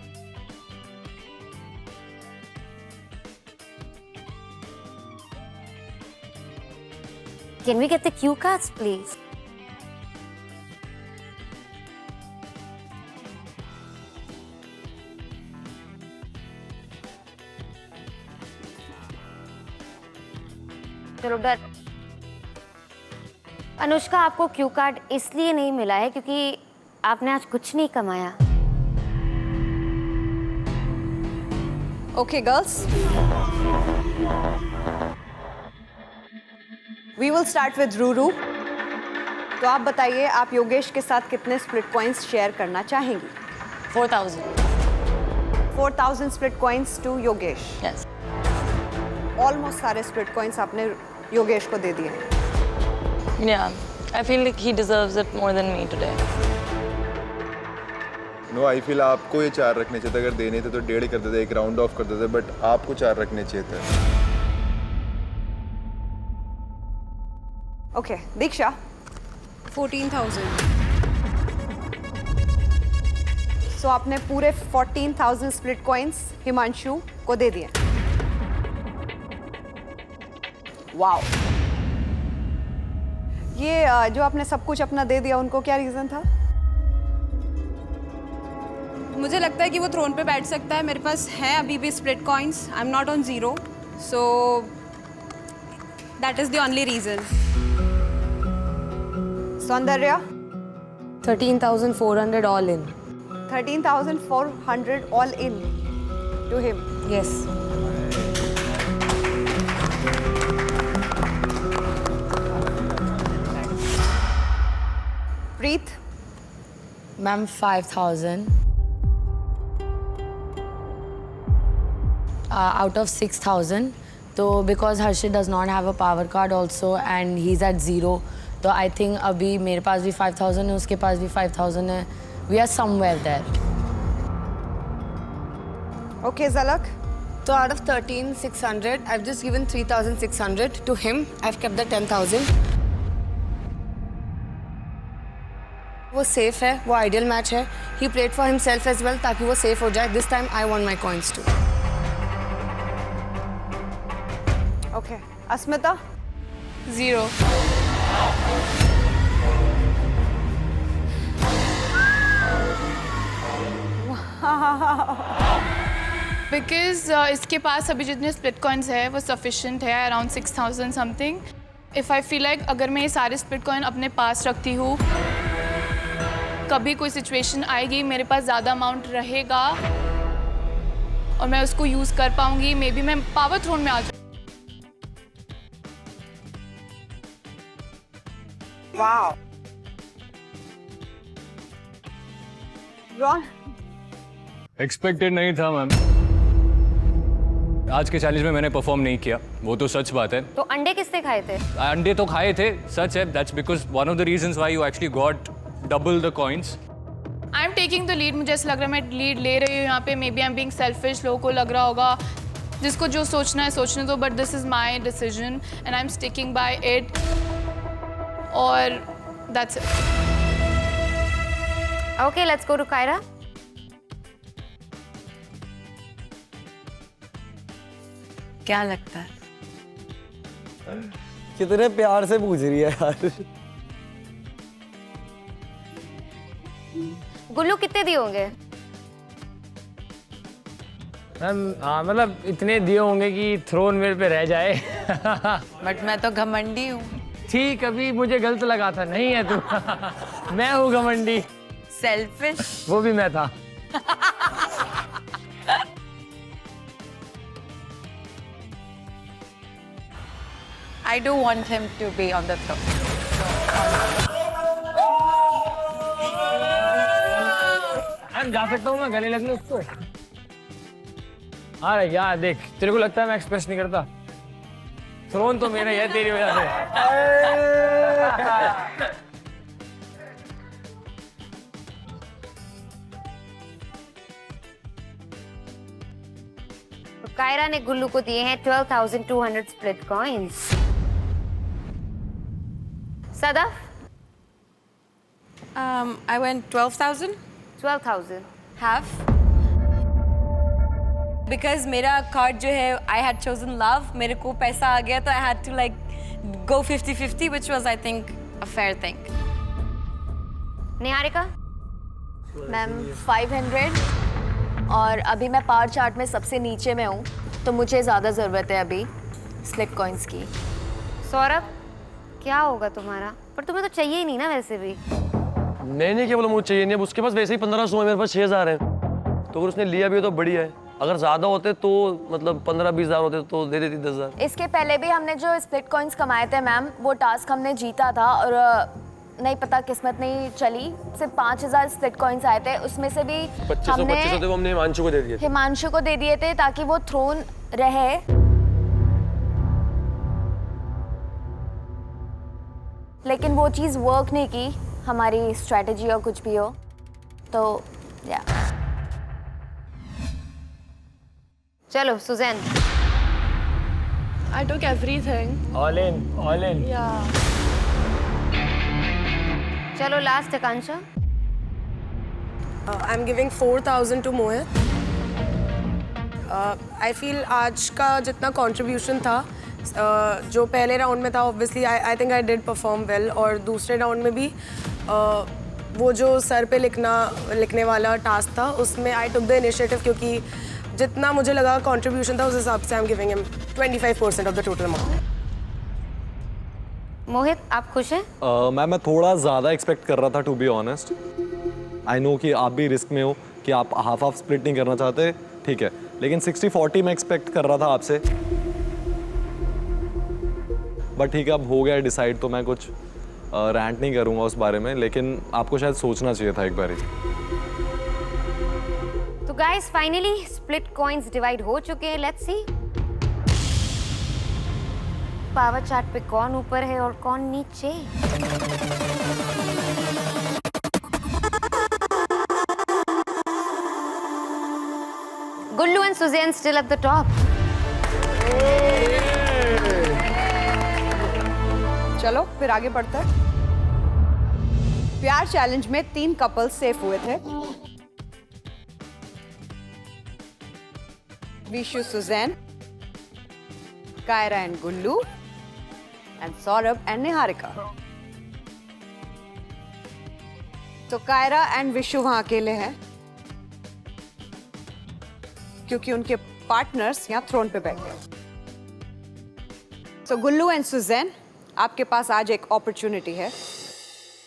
Can we get the cue cards, please? चलो डर। अनुष्का, आपको क्यू कार्ड इसलिए नहीं मिला है क्योंकि आपने आज कुछ नहीं कमाया। Okay, girls. We will start with Ruru. तो आप बताइए, आप योगेश के साथ कितने स्प्लिट कॉइंस शेयर करना चाहेंगी? 4,000. 4,000 split coins to Yogesh. Yes. Almost सारे स्प्लिट कॉइंस आपने योगेश को दे दिए. Yeah, I feel like he deserves it more than me today. No I feel आपको ये 4 रखने चाहिए थे. अगर देने थे तो 1.5 कर देते, 1 राउंड ऑफ कर देते, बट आपको 4 रखने चाहिए थे. ओके, दीक्षा. 14,000. सो आपने पूरे 14,000 स्प्लिट कॉइंस हिमांशु को दे दिए. वाओ. ये जो आपने सब कुछ अपना दे दिया, उनको क्या रीजन था? मुझे लगता है कि वो थ्रोन पे बैठ सकता है. मेरे पास है अभी भी split coins. I am not on 0, so that is the only reason. Soundarya. 13,400 all in. 13,400 all in to him. Yes. Preet. Ma'am, 5,000. Out of 6,000. So because Harshit does not have a power card also and he's at 0, तो I think अभी मेरे पास भी 5,000 है, उसके पास भी 5,000 है. We are somewhere there. Okay, Zalak. So out of 13,600, I've just given 3,600 to him. I've kept the 10,000. वो सेफ है, वो आइडियल मैच है. He played for himself as well ताकि वो सेफ हो जाए. This time I want my coins too. Okay, Asmita. 0. Because इसके पास अभी जितने स्प्लिट कॉइन्स है वो सफिशेंट है, around 6,000 something. If I feel like अगर मैं ये सारे स्प्लिट कॉइन अपने पास रखती हूँ, कभी कोई सिचुएशन आएगी, मेरे पास ज़्यादा अमाउंट रहेगा और मैं उसको यूज़ कर पाऊँगी. मे बी मैं पावर थ्रोन में आ जाऊँ. Wow. Ron. एक्सपेक्टेड नहीं था मैम. आज के चैलेंज में मैंने परफॉर्म नहीं किया, वो तो सच बात है. तो अंडे किसने खाए थे? अंडे तो खाए थे, सच है. That's because one of the reasons why you actually got double the coins. I am taking the lead. मुझे ऐसा लग रहा है मैं लीड ले रही हूँ यहाँ पे. Maybe I am being selfish. लोगों को लग रहा होगा जिसको जो सोचना है सोचने दो, but this is my decision and I am sticking by it. और that's it. Okay, let's go to Kiara. क्या लगता है? कितने प्यार से पूछ रही है यार. गुल्लू कितने दिए होंगे? हाँ, मतलब इतने दिए होंगे कि थ्रोन मेरे पे रह जाए. बट मैं तो घमंडी हूँ. ठीक, अभी मुझे गलत लगा था. नहीं है तू. मैं हूँ घमंडी. सेल्फिश. वो भी मैं था. I do want him to be on the throne. जा सकता हूँ मैं गले लगने उसको. अरे यार देख, तेरे को लगता है मैं एक्सप्रेस नहीं करता. थ्रोन तो मेरा ही है तेरी वजह से. कायरा ने गुल्लू को दिए हैं 12,200 split coins. Sadaf? I went 12,000. 12,000. Half. Because मेरा कार्ड जो है I had chosen love, मेरे को पैसा आ गया तो I had to like go 50-50, which was I think a fair thing. Niharika? Ma'am 500 और अभी मैं पावर चार्ट में सबसे नीचे में हूँ तो मुझे ज़्यादा ज़रूरत है अभी स्प्लिट कॉइन्स की। सौरभ, क्या होगा तुम्हारा? पर तुम्हें तो चाहिए ही नहीं ना वैसे भी। नहीं केवल मुझे चाहिए नहीं, अब उसके पास वैसे ही 1500 है, मेरे पास 6000 है, तो अगर उसने लिया भी हो तो बढ़िया है, अगर ज़्यादा होते तो मतलब 15-20 हज़ार होते तो दे देती 10,000। इसके पहले भी हमने जो स्प्लिट कॉइन्स कमाए थे मैम, वो टास्क हमने जीता था और नहीं पता किस्मत नहीं चली, सिर्फ 5,000 स्प्लिट कॉइन्स आए थे, उसमें से भी 2500 थे वो हमने हिमांशु को दे दिए थे। हिमांशु को दे दिए थे ताकि वो थ्रोन रहे। लेकिन वो चीज़ वर्क नहीं की, हमारी स्ट्रेटजी और कुछ भी हो तो या। चलो Suzanne. I took everything. All in. Yeah. चलो last Akanksha. I'm giving 4,000 to Mohit. I feel आज का जितना contribution था, जो पहले राउंड में था, obviously I think I did perform well, और दूसरे राउंड में भी वो जो सर पे लिखने वाला टास्क था उसमें I took the initiative, क्योंकि जितना मुझे लगा contribution था उस हिसाब से I'm giving him 25% of the total amount. मोहित, आप खुश हैं? मैं थोड़ा ज़्यादा एक्सपेक्ट कर रहा था, to be honest. I know कि आप भी रिस्क में हो कि आप हाफ स्प्लिट नहीं करना चाहते, ठीक है, लेकिन 60-40 मैं एक्सपेक्ट कर रहा था आपसे, बट ठीक है अब हो गया डिसाइड, तो मैं कुछ रैंट नहीं करूँगा उस बारे में, लेकिन आपको शायद सोचना चाहिए था एक बार ही। तो guys finally split coins divide हो चुके हैं, लेट्स सी पावर चार्ट पे कौन ऊपर है और कौन नीचे। Gullu and Suzanne still at the top. चलो फिर आगे बढ़ते हैं। प्यार चैलेंज में 3 कपल सेफ हुए थे, Vishu Suzanne, Kiara and Gullu, and Saurabh and Niharika. तो कायरा एंड विशु वहां अकेले हैं क्योंकि उनके पार्टनर्स यहाँ थ्रोन पे बैठ गए। सो गुल्लू एंड सुजैन, आपके पास आज एक अपॉर्चुनिटी है।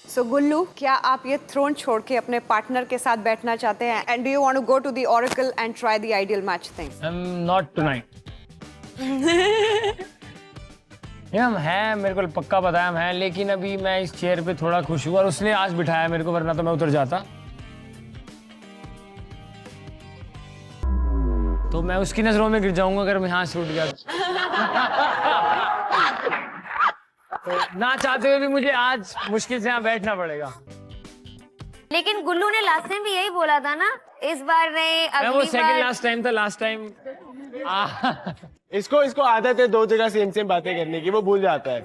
सो गुल्लू, क्या आप ये थ्रोन छोड़ के अपने पार्टनर के साथ बैठना चाहते हैं? And do you want to go to the oracle and try the ideal match things? Not tonight. हम हैं, मेरे को पक्का पता है हम हैं, लेकिन अभी मैं इस चेयर पे थोड़ा खुश हूँ और उसने आज बिठाया मेरे को, वरना तो मैं उतर जाता। तो मैं उसकी नजरों में गिर जाऊंगा अगर मैं यहाँ से उठ गया। तो ना चाहते हुए भी मुझे आज मुश्किल से यहाँ बैठना पड़ेगा। लेकिन गुल्लू ने लास्ट टाइम भी यही बोला था ना, इस बार नहीं अगली वो सेकंड बार। लास्ट टाइम था, लास्ट टाइम इसको आदत है 2 जगह सेम बातें करने की, वो भूल जाता है।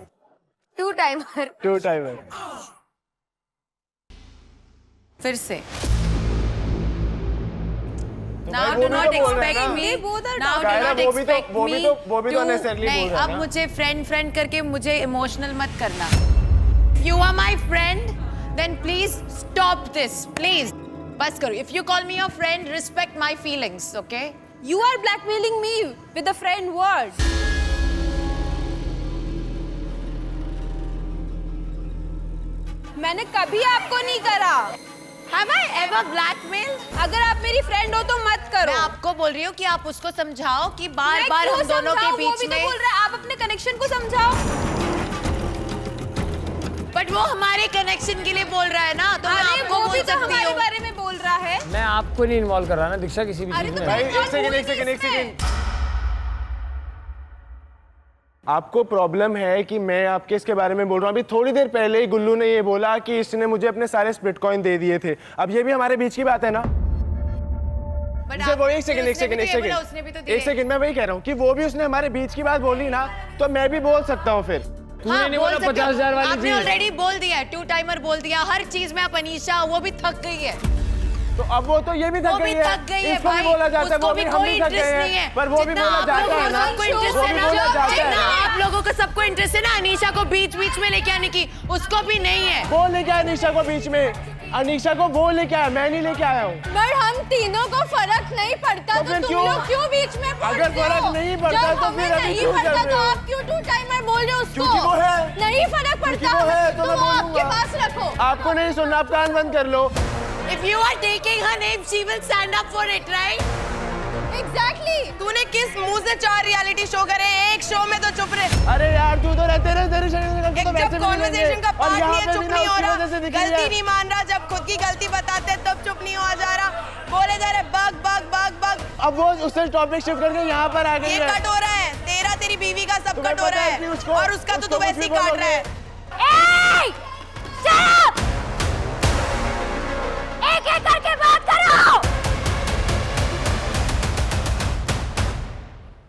2 टाइमर। फिर से Now do not expect me. Now do not expect me to नहीं, अब मुझे फ्रेंड करके मुझे इमोशनल मत करना। You are my friend, then please stop this, please. बस करो। If you call me your friend, respect my feelings, okay? You are blackmailing me with the friend word. मैंने कभी आपको नहीं करा। Have I ever blackmailed? अगर आप मेरी फ्रेंड हो तो मत करो। मैं आपको बोल रही हूँ कि आप उसको समझाओ कि बार-बार हम दोनों के बीच में। वो भी तो बोल रहा है, आप अपने कनेक्शन को समझाओ। बट वो हमारे कनेक्शन के लिए बोल रहा है ना, तो मैं आपको वो बोल भी तो सकती हमारे हूँ। बारे में बोल रहा है। मैं आपको नहीं इन्वॉल्व कर रहा ना दीक्षा किसी भी चीज में। भाई एक सेकंड। आपको प्रॉब्लम है कि मैं आपके इसके बारे में बोल रहा हूँ। अभी थोड़ी देर पहले ही गुल्लू ने ये बोला कि इसने मुझे अपने सारे स्प्लिट कॉइन दे दिए थे। अब ये भी हमारे बीच की बात है ना। एक सेकंड मैं वही कह रहा हूँ कि वो भी उसने हमारे बीच की बात बोली ना, तो मैं भी बोल सकता हूँ फिर। तूने नहीं बोला 50,000 वाली आपने चीज। ऑलरेडी बोल दिया है, 2 टाइमर बोल दिया, हर चीज में आप अनीशा, वो भी थक गई है। तो अब वो तो ये भी थक गई है, इसको भी बोला जाता है, वो भी हम भी थक गए हैं, पर वो भी बोला जाता है ना, सबको इंटरेस्ट वो है भी ना, बोला जाता है ना। आप लोगों को सबको इंटरेस्ट है ना अनीशा को बीच बीच में लेके आने की, उसको भी नहीं है। वो लेके आया अनीशा को बीच में, अनीशा को वो लेके आया, मैं नहीं लेके आया हूँ। पर हम तीनों को फर्क नहीं पड़ता तो तुम लोग क्यों बीच में पड़ते हो? अगर फर्क नहीं पड़ता जब तो हमें फिर अभी नहीं क्यों पड़ता चल तो रहे हो? आप क्यों 2 टाइमर बोल रहे हो उसको? क्योंकि वो है। नहीं फर्क पड़ता, वो है तो तो मैं वो आपके बोलूंगा। पास रखो। आपको नहीं सुनना, आप कान बंद कर लो। If you are taking her name, she will stand up for it, right? Exactly. तूने किस मुंह से 4 रियलिटी शो करे, एक शो में तो चुप रहे। अरे यार तू तो रहते रहे तेरे शरीर का तो जब कॉन्वर्सेशन का पार्ट नहीं है, चुप नहीं हो रहा, गलती गलती नहीं मान रहा, जब खुद की गलती बताते हैं तब चुप नहीं हुआ जा रहा, बोले जा रहे बग बग बग बग। अब वो उससे टॉपिक शिफ्ट करके यहाँ पर आ गई ये है। कट हो रहा है, तेरा तेरी बीवी का सब तुम्हें कट हो पता रहा है कि है, उसको- और उसका तो उसको तू वैसे ही कुछ भी काट रहा है। Hey! Shut up! एक-एक करके बात करो।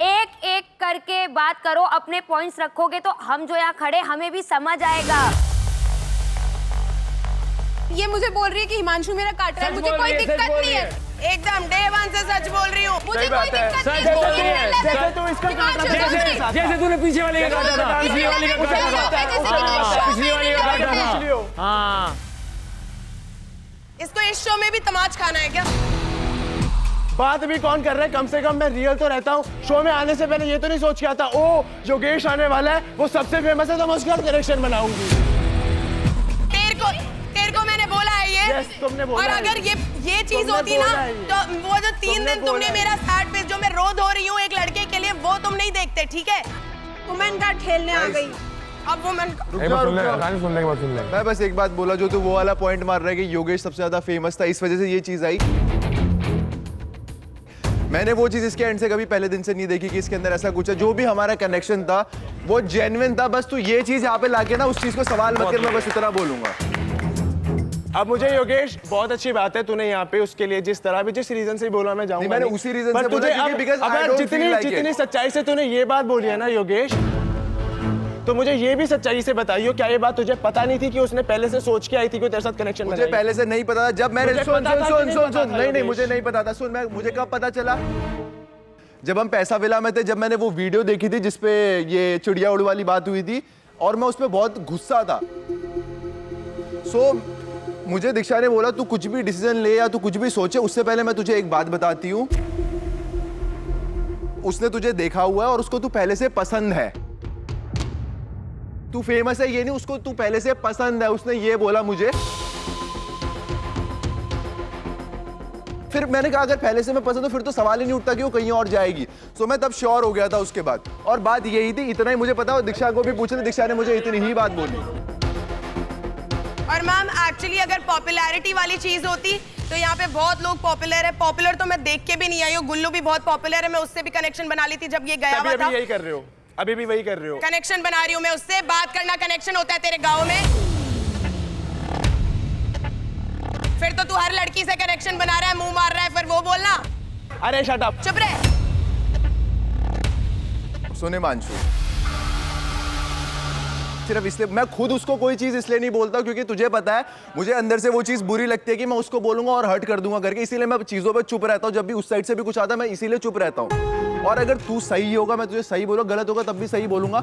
एक-एक करके बात करो, अपने पॉइंट्स रखोगे तो हम जो यहाँ खड़े हमें भी समझ आएगा। ये मुझे बोल रही है कि हिमांशु मेरा काट रहा है, मुझे कोई दिक्कत नहीं है। एकदम डे 1 से सच बोल रही हूँ। मुझे कोई दिक्कत नहीं सच बोल रही है। है। जैसे तू इसका काट रहा था, जैसे तूने पीछे वाले का काटा था, पिछली वाली का काटा था, पिछली वाली का काटा था। हाँ, इसको इस शो में भी तमाच खाना है क्या? बात भी कौन कर रहा है? कम से कम मैं रियल तो रहता हूँ। शो में आने से पहले ये तो नहीं सोच के आता ओ योगेश आने वाला है, वो सबसे फेमस है तो मैं उसका करेक्शन बनाऊंगी। तेरे को मैंने बोला है ये। Yes, तुमने बोला और है। अगर ये चीज तुमने होती ना बोला है ये। तो वो जो 3 दिन तुमने मेरा सैड फेस जो मैं रो धो रही हूँ एक लड़के के लिए, वो तुम नहीं देखते, ठीक है? वुमेन कार्ड खेलने आ गई, अब वुमेन मैं बस एक बात बोला, जो तू वो वाला पॉइंट मार रहा है कि योगेश सबसे ज्यादा फेमस था, इस वजह से ये चीज आई। मैंने वो चीज इसके एंड से कभी पहले दिन से नहीं देखी कि इसके अंदर ऐसा कुछ है। जो भी हमारा कनेक्शन था वो जेन्युइन था। बस तू ये चीज यहाँ पे लाके ना उस चीज को सवाल मत कर, मैं बस इतना बोलूंगा। अब मुझे योगेश बहुत अच्छी बात है तूने यहाँ पे उसके लिए जिस तरह भी जिस रीजन से बोला मैं जाऊंगा। मैंने उसी रीजन से बोला क्योंकि because I don't feel like it. जितनी सच्चाई से तूने ये बात बोली है ना योगेश, तो मुझे ये भी सच्चाई से बताइयो, क्या ये बात तुझे पता नहीं थी कि उसने पहले से सोच के आई थी कि तेरे साथ कनेक्शन मुझे पहले से नहीं पता था। जब मैंने सुन नहीं मुझे नहीं पता था। सुन, मुझे कब पता चला? जब हम पैसा विला में थे, जब मैंने वो वीडियो देखी थी जिसपे ये चिड़िया उड़ वाली बात हुई थी, और मैं उसपे बहुत गुस्सा था। मुझे दीक्षा ने बोला तू कुछ भी डिसीजन ले या तू कुछ भी सोचे, उससे पहले मैं तुझे एक बात बताती हूँ। उसने तुझे देखा हुआ है और उसको तू पहले से पसंद है। तू फेमस है ये नहीं, उसको तू पहले से पसंद है, उसने ये बोला मुझे। फिर मैंने कहा अगर पहले से मैं पसंद हूं फिर तो सवाल ही नहीं उठता कि वो कहीं और जाएगी। सो मैं तब श्योर हो गया था उसके बाद। और बात यही थी, इतना ही मुझे पता। और दीक्षा को भी पूछा, दीक्षा ने मुझे इतनी ही बात बोली। और मैम एक्चुअली अगर पॉपुलैरिटी वाली चीज होती तो यहाँ पे बहुत लोग पॉपुलर है। पॉपुलर तो मैं देख के भी नहीं आई हूँ, गुल्लू भी बहुत पॉपुलर है, मैं उससे भी कनेक्शन बना ली थी जब ये गया हुआ था। यही कर रहे हो, अभी भी वही कर रहे हो। कनेक्शन बना रही हूँ मैं उससे। बात करना कनेक्शन होता है तेरे गाँव में। फिर तो तू हर लड़की से कनेक्शन बना रहा है, मुंह मार रहा है, फिर वो बोलना। अरे शट अप, चुप रहे। सुने मानसू, सिर्फ इसलिए मैं खुद उसको कोई चीज इसलिए नहीं बोलता क्योंकि तुझे पता है मुझे अंदर से वो चीज बुरी लगती है कि मैं उसको बोलूंगा और हर्ट कर दूंगा करके, इसीलिए मैं चीजों पे चुप रहता हूँ। जब भी उस साइड से भी कुछ आता है मैं इसीलिए चुप रहता हूँ। और अगर तू सही होगा मैं तुझे सही बोलूंगा, गलत होगा तब भी सही बोलूंगा।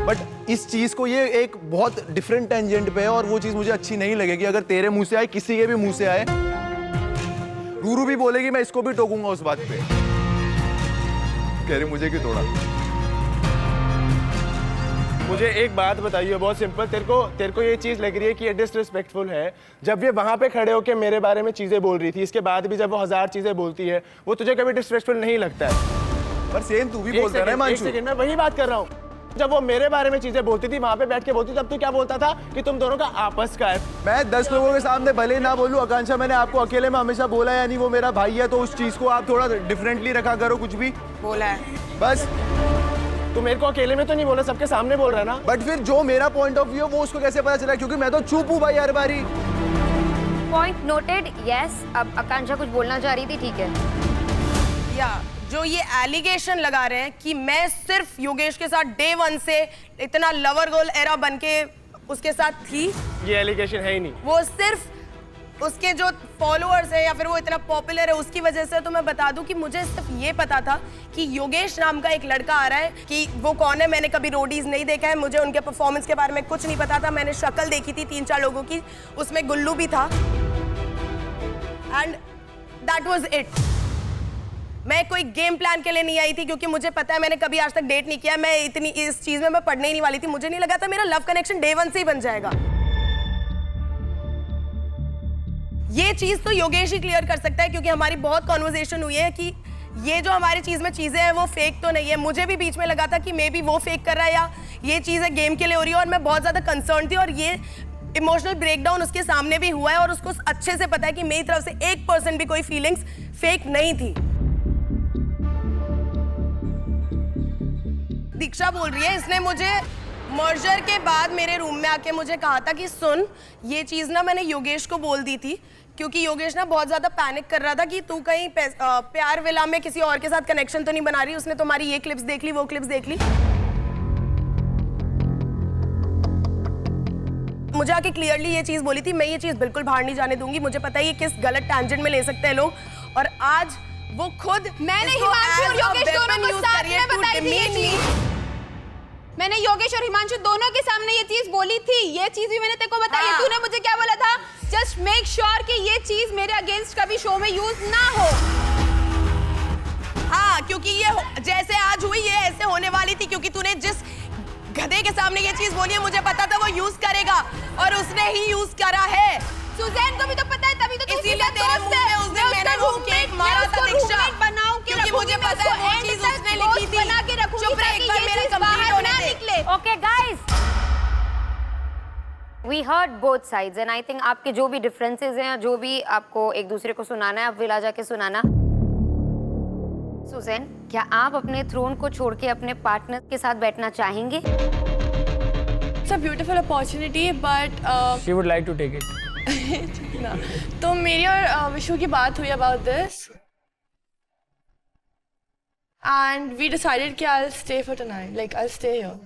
बट इस चीज को ये एक बहुत डिफरेंट टेंजेंट पे है और वो चीज मुझे अच्छी नहीं लगेगी। अगर तेरे मुंह से आए, किसी के भी मुंह से आए, रूरू भी बोलेगी, मैं इसको भी टोकूंगा उस बात पे। कह रही मुझे क्यों तोड़ा? मुझे एक बात बताइए बहुत सिंपल, तेरे को ये चीज लग रही है कि ये डिसरिस्पेक्टफुल है जब ये वहां पे खड़े होके मेरे बारे में चीजें बोल रही थी, इसके बाद भी जब वो 1000 चीजें बोलती है, वो तुझे कभी डिसरिस्पेक्टफुल नहीं लगता है? पर सेम तू भी बोलता है ना मानसू। एक सेकंड, मैं वही बात कर रहा हूँ। जब वो मेरे बारे में चीजें बोलती थी, वहां पे बैठ के बोलती, तब तू क्या बोलता था कि तुम दोनों का आपस का है। मैं 10 लोगों के सामने भले ना बोलूं, आकांक्षा मैंने आपको अकेले में हमेशा बोला है, यानी वो मेरा भाई है, तो उस चीज को आप थोड़ा डिफरेंटली रखा करो। कुछ भी बोला है बस। तू मेरे को अकेले में तो नहीं बोला, सबके सामने बोल रहा है ना। बट फिर जो मेरा पॉइंट ऑफ व्यू है वो उसको कैसे पता चला? क्योंकि मैं तो चुप हूँ भाई हर बारी। Point noted. यस, अब आकांक्षा कुछ बोलना चाह रही थी, ठीक है। या जो ये एलिगेशन लगा रहे हैं कि मैं सिर्फ योगेश के साथ डे 1 से इतना लवर गर्ल एरा बन के उसके साथ थी, ये एलिगेशन है ही नहीं। वो सिर्फ उसके जो फॉलोअर्स है या फिर वो इतना पॉपुलर है उसकी वजह से। तो मैं बता दूं कि मुझे सिर्फ ये पता था कि योगेश नाम का एक लड़का आ रहा है, कि वो कौन है मैंने कभी रोडीज नहीं देखा है, मुझे उनके परफॉर्मेंस के बारे में कुछ नहीं पता था। मैंने शक्ल देखी थी 3-4 लोगों की, उसमें गुल्लू भी था, एंड दैट वाज इट। मैं कोई गेम प्लान के लिए नहीं आई थी, क्योंकि मुझे पता है मैंने कभी आज तक डेट नहीं किया, मैं इतनी इस चीज में मैं पढ़ने ही नहीं वाली थी। मुझे नहीं लगा था मेरा लव कनेक्शन डे 1 से ही बन जाएगा। ये चीज तो योगेश ही क्लियर कर सकता है, क्योंकि हमारी बहुत कॉन्वर्सेशन हुई है कि ये जो हमारी चीज में चीजें हैं वो फेक तो नहीं है। मुझे भी बीच में लगा था कि मे बी वो फेक कर रहा है या ये चीजें गेम के लिए हो रही है, और मैं बहुत ज्यादा कंसर्न थी। और ये इमोशनल ब्रेकडाउन उसके सामने भी हुआ है, और उसको अच्छे से पता है कि मेरी तरफ से 1% भी कोई फीलिंग्स फेक नहीं थी। दीक्षा बोल रही है, इसने मुझे मर्जर के बाद मेरे रूम में आके मुझे कहा था कि सुन, ये चीज ना मैंने योगेश को बोल दी थी, क्योंकि योगेश ना बहुत ज्यादा पैनिक कर रहा था कि तू कहीं प्यार विला में किसी और के साथ कनेक्शन तो नहीं बना रही। उसने तुम्हारी ये क्लिप्स देख ली, वो क्लिप्स देख ली। मुझे आके क्लियरली ये चीज बोली थी, मैं ये चीज बिल्कुल बाहर नहीं जाने दूंगी। मुझे पता है ये किस गलत टैंजेंट में ले सकते हैं लोग, और आज वो खुद मैंने हिमांशु और योगेश दोनों को साथ में बताई थी ये चीज। मैंने योगेश और हिमांशु दोनों के सामने ये चीज बोली थी, ये चीज भी मैंने तेरे को बताई है। तूने मुझे क्या बोला था? जस्ट मेक श्योर कि ये चीज मेरे अगेंस्ट कभी शो में यूज ना हो। हाँ, क्योंकि ये जैसे आज हुई ये ऐसे होने वाली थी, क्योंकि तूने जिस गधे के सामने ये चीज बोली है मुझे पता था वो यूज करेगा, और उसने ही यूज करा है। सुजैन को भी तो पता है, तभी तो इसीलिए तेरे मुंह में उस दिन मैंने रूममेट मारा था दीक्षा, क्योंकि मुझे पता है वो चीज उसने लिखी थी। बना के रखूंगी चुप रह, एक बार मेरा कंप्लीट होने दे। Okay guys, we heard both sides and I think आपके जो भी डिफरेंसेस हैं, जो भी आपको एक दूसरे को सुनाना है, आप विला जाके सुनाना। सुजैन, क्या आप अपने थ्रोन को छोड़ के अपने पार्टनर के साथ बैठना चाहेंगे? It's a beautiful opportunity, but she would like to take it. ना, तो मेरी और विशु की बात हुई about this, and we decided कि I'll stay for tonight. Like I'll stay here.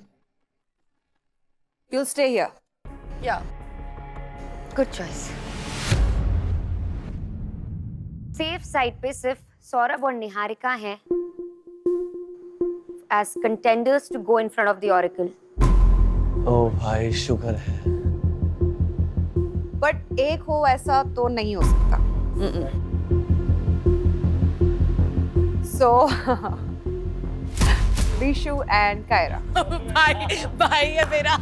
You'll stay here. Yeah. Good choice. Safe side पे सिर्फ सौरभ और निहारिका हैं as contenders to go in front of the oracle. ओ भाई शुक्र है। बट एक हो ऐसा तो नहीं हो सकता। सो विशु एंड कायरा। भाई है मेरा।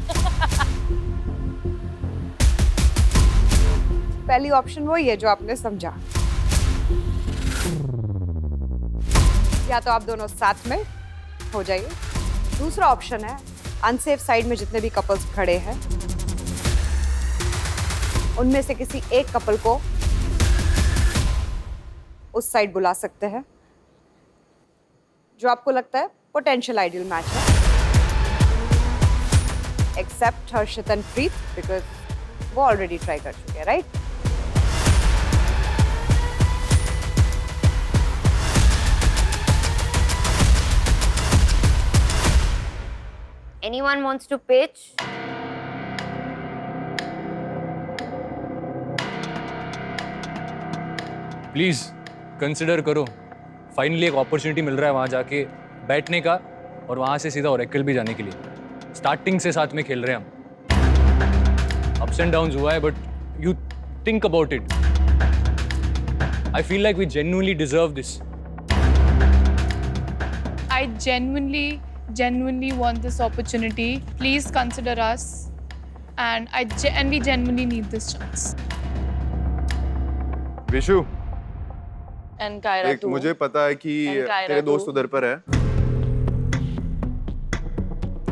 पहली ऑप्शन वही है जो आपने समझा, या तो आप दोनों साथ में हो जाइए। दूसरा ऑप्शन है अनसेफ साइड में जितने भी कपल्स खड़े हैं उनमें से किसी एक कपल को उस साइड बुला सकते हैं जो आपको लगता है पोटेंशियल आइडियल मैच है, except Harshit and Preet, because वो ऑलरेडी ट्राई कर चुके हैं, right? Anyone wants to pitch? Please consider करो। फाइनली एक अपॉर्चुनिटी मिल रहा है वहां जाके बैठने का, और वहां से सीधा ओरेकल भी जाने के लिए। स्टार्टिंग से साथ में खेल रहे हैं हम। अप्स एंड डाउन्स हुआ है, but you think about it. I feel like we genuinely deserve this. I genuinely want this opportunity. Please consider us, and we genuinely need this chance. Vishu, And Kaira too. मुझे पता है कि And Kaira तेरे दोस्त too. उधर पर है,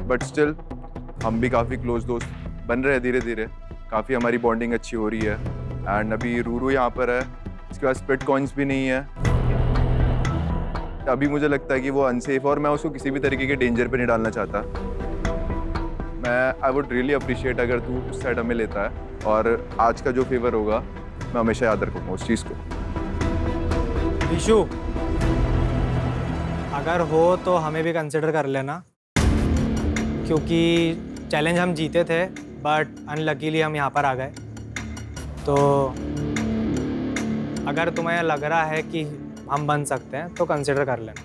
बट स्टिल हम भी काफी क्लोज दोस्त बन रहे हैं धीरे धीरे। काफी हमारी बॉन्डिंग अच्छी हो रही है, एंड अभी रूरू यहाँ पर है, इसके पास स्प्लिट कॉइन्स भी नहीं है। अभी मुझे लगता है कि वो अनसेफ, और मैं उसको किसी भी तरीके के डेंजर पे नहीं डालना चाहता। मैं आई वुड रियली अप्रिशिएट अगर तू उस साइड हमें लेता है, और आज का जो फेवर होगा मैं हमेशा याद रखूंगा उस चीज़ को। विशु, अगर हो तो हमें भी कंसिडर कर लेना, क्योंकि चैलेंज हम जीते थे बट अनलकीली हम यहाँ पर आ गए। तो अगर तुम्हें लग रहा है कि हम बन सकते हैं तो कंसिडर कर लेना।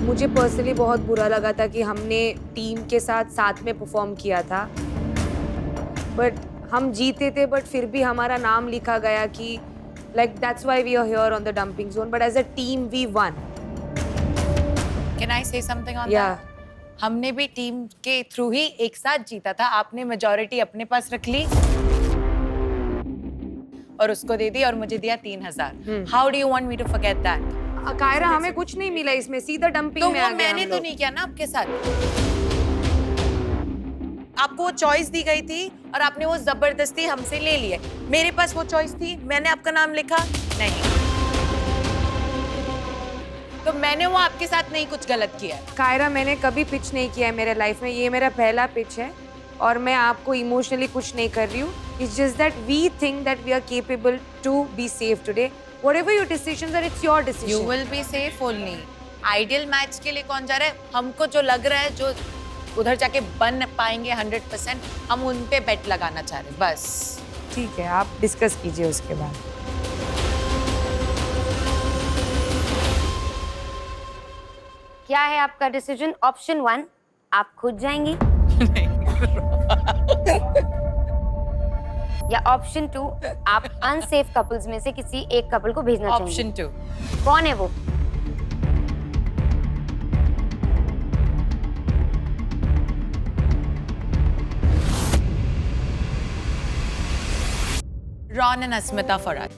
मुझे पर्सनली बहुत बुरा लगा था कि हमने टीम के साथ में परफॉर्म किया था, बट हम जीते थे, बट फिर भी हमारा नाम लिखा गया कि like that's why we are here on the dumping zone, but as a team we won. Can I say something on Yeah. that? हमने भी टीम के थ्रू ही एक साथ जीता था। आपने मेजॉरिटी अपने पास रख ली और उसको दे दी और मुझे दिया 3000। How do you want me to forget that? Kiara, हमें कुछ नहीं मिला इसमें, सीधा डंपिंग तो में वो आ गए मैंने हम तो लोग। नहीं किया ना आपके साथ। आपको वो चॉइस दी गई थी और आपने वो जबरदस्ती हमसे ले लिए। मेरे पास वो चॉइस थी, मैंने आपका नाम लिखा नहीं, तो मैंने वो आपके साथ नहीं कुछ गलत किया। कायरा, मैंने कभी पिच नहीं किया है मेरे लाइफ में, ये मेरा पहला पिच है और मैं आपको इमोशनली कुछ नहीं कर रही हूँ। It's just that we think that we are capable to be safe today. Whatever your decisions are, it's your decision. You will be safe only. Ideal match के लिए कौन जा रहा है? हमको जो लग रहा है, जो उधर जाके बन पाएंगे 100%, हम उन पे बेट लगाना चाह रहे हैं बस। ठीक है, आप डिस्कस कीजिए उसके बाद। क्या है आपका डिसीजन? ऑप्शन 1, आप खुद जाएंगी या ऑप्शन 2, आप अनसेफ कपल्स में से किसी एक कपल को भेजना चाहेंगी? ऑप्शन 2। कौन है वो? Ron and Asmita for us.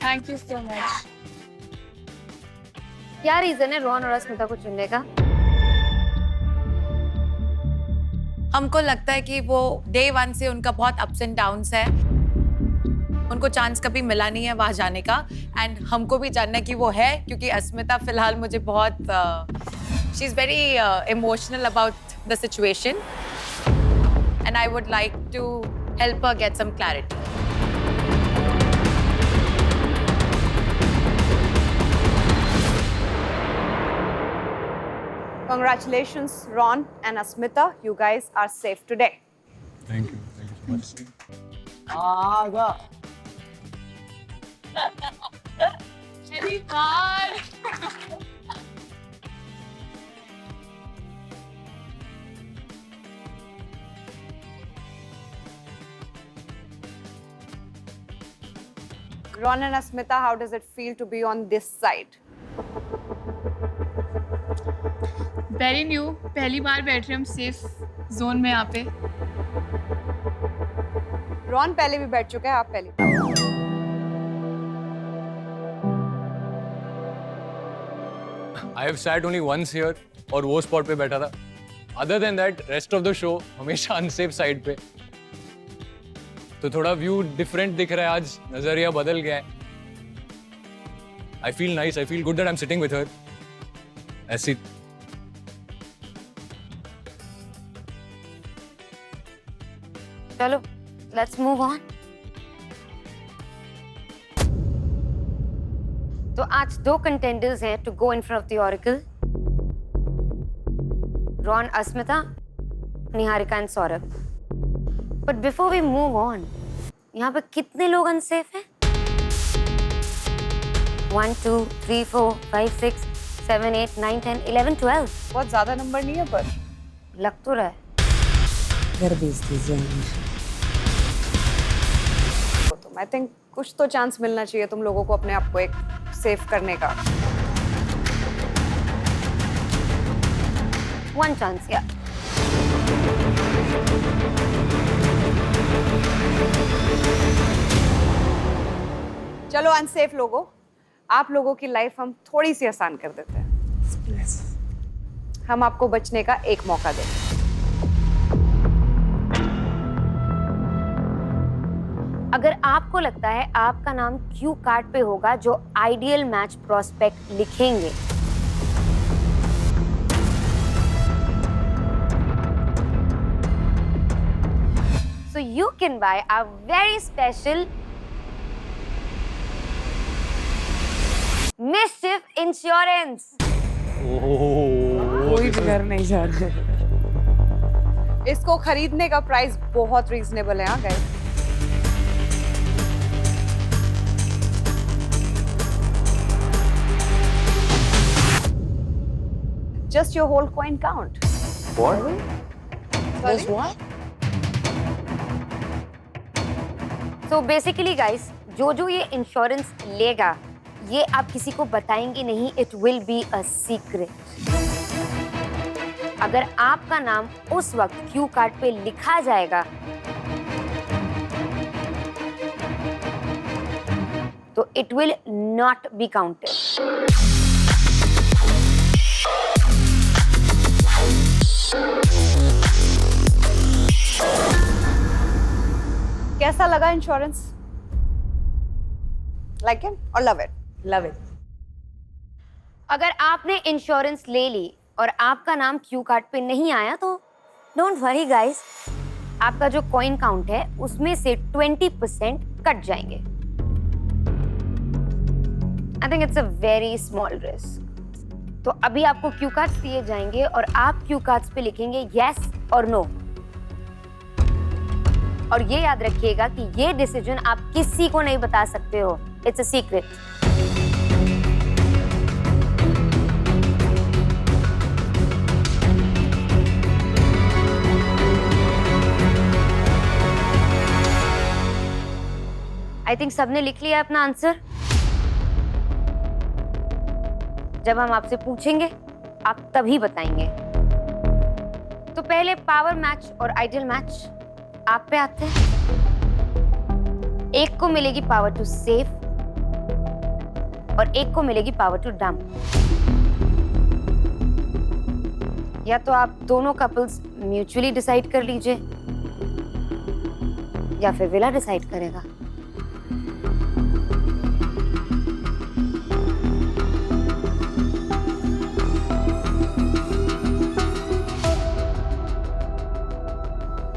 Thank you so much. क्या रीजन है रॉन और अस्मिता को चुनने का? हमको लगता है कि वो डे 1 से उनका बहुत अप्स एंड डाउन्स है, उनको चांस कभी मिला नहीं है वहां जाने का, एंड हमको भी जानना है कि वो है, क्योंकि अस्मिता फिलहाल मुझे बहुत she is very emotional about the situation and I would like to help her get some clarity. Congratulations, Ron and Asmita. You guys are safe today. Thank you so much. आगा। Very hard. Ron and Asmita, how does it feel to be on this side? Very new, पहली बार बैठ रहे हम सेफ जोन में यहाँ पे। रॉन पहले भी बैठ चुका है, आप पहले। I have sat only once here और वो स्पॉट पे बैठा था। Other than that, rest of the show हमेशा अनसेफ साइड पे। तो थोड़ा व्यू डिफरेंट दिख रहा है आज, नजरिया बदल गया है। I feel nice, I feel good that I'm sitting with her. ऐसी चलो, लेट्स मूव ऑन। तो आज 2 कंटेंडर्स हैं to go in front of the oracle. Ron, Asmita, Niharika and Saurabh. But before we move on, यहाँ पे कितने लोग अनसेफ हैं? 1 2 3 4 5 6 7 8 9 10 11 12। बहुत ज्यादा नंबर नहीं है, पर लग तो रहा है। घर भेज दीजिए। आई थिंक कुछ तो चांस मिलना चाहिए तुम लोगों को अपने आप को एक सेफ करने का। 1 चांस, या चलो अनसेफ लोगों, आप लोगों की लाइफ हम थोड़ी सी आसान कर देते हैं। हम आपको बचने का एक मौका देते हैं। अगर आपको लगता है आपका नाम क्यू कार्ड पे होगा जो आइडियल मैच प्रोस्पेक्ट लिखेंगे, so you can buy a very special mischief insurance. कोई भी घर नहीं जा रहा। इसको खरीदने का प्राइस बहुत रीजनेबल है। हाँ guys, just your whole coin count. What? Just what? So basically guys, जो ये इंश्योरेंस लेगा ये आप किसी को बताएंगे नहीं, it will be a secret. अगर आपका नाम उस वक्त क्यू कार्ड पे लिखा जाएगा तो it will not be counted. कैसा लगा इंश्योरेंस? लाइक इट और लव इट? Love it. अगर आपने इंश्योरेंस ले ली और आपका नाम क्यू कार्ड पे नहीं आया तो डोंट वरी गाइस, आपका जो कॉइन काउंट है उसमें से 20% कट जाएंगे। I think it's a very small risk. तो अभी आपको क्यू कार्ड्स दिए जाएंगे और आप क्यू कार्ड्स पे लिखेंगे यस और नो। और ये याद रखिएगा कि ये डिसीजन आप किसी को नहीं बता सकते हो, it's a secret. I think सबने लिख लिया अपना आंसर। जब हम आपसे पूछेंगे आप तभी बताएंगे। तो पहले पावर मैच और आइडियल मैच आप पे आते हैं। एक को मिलेगी पावर टू सेव और एक को मिलेगी पावर टू डंप। या तो आप दोनों कपल्स म्यूचुअली डिसाइड कर लीजिए या फिर विला डिसाइड करेगा।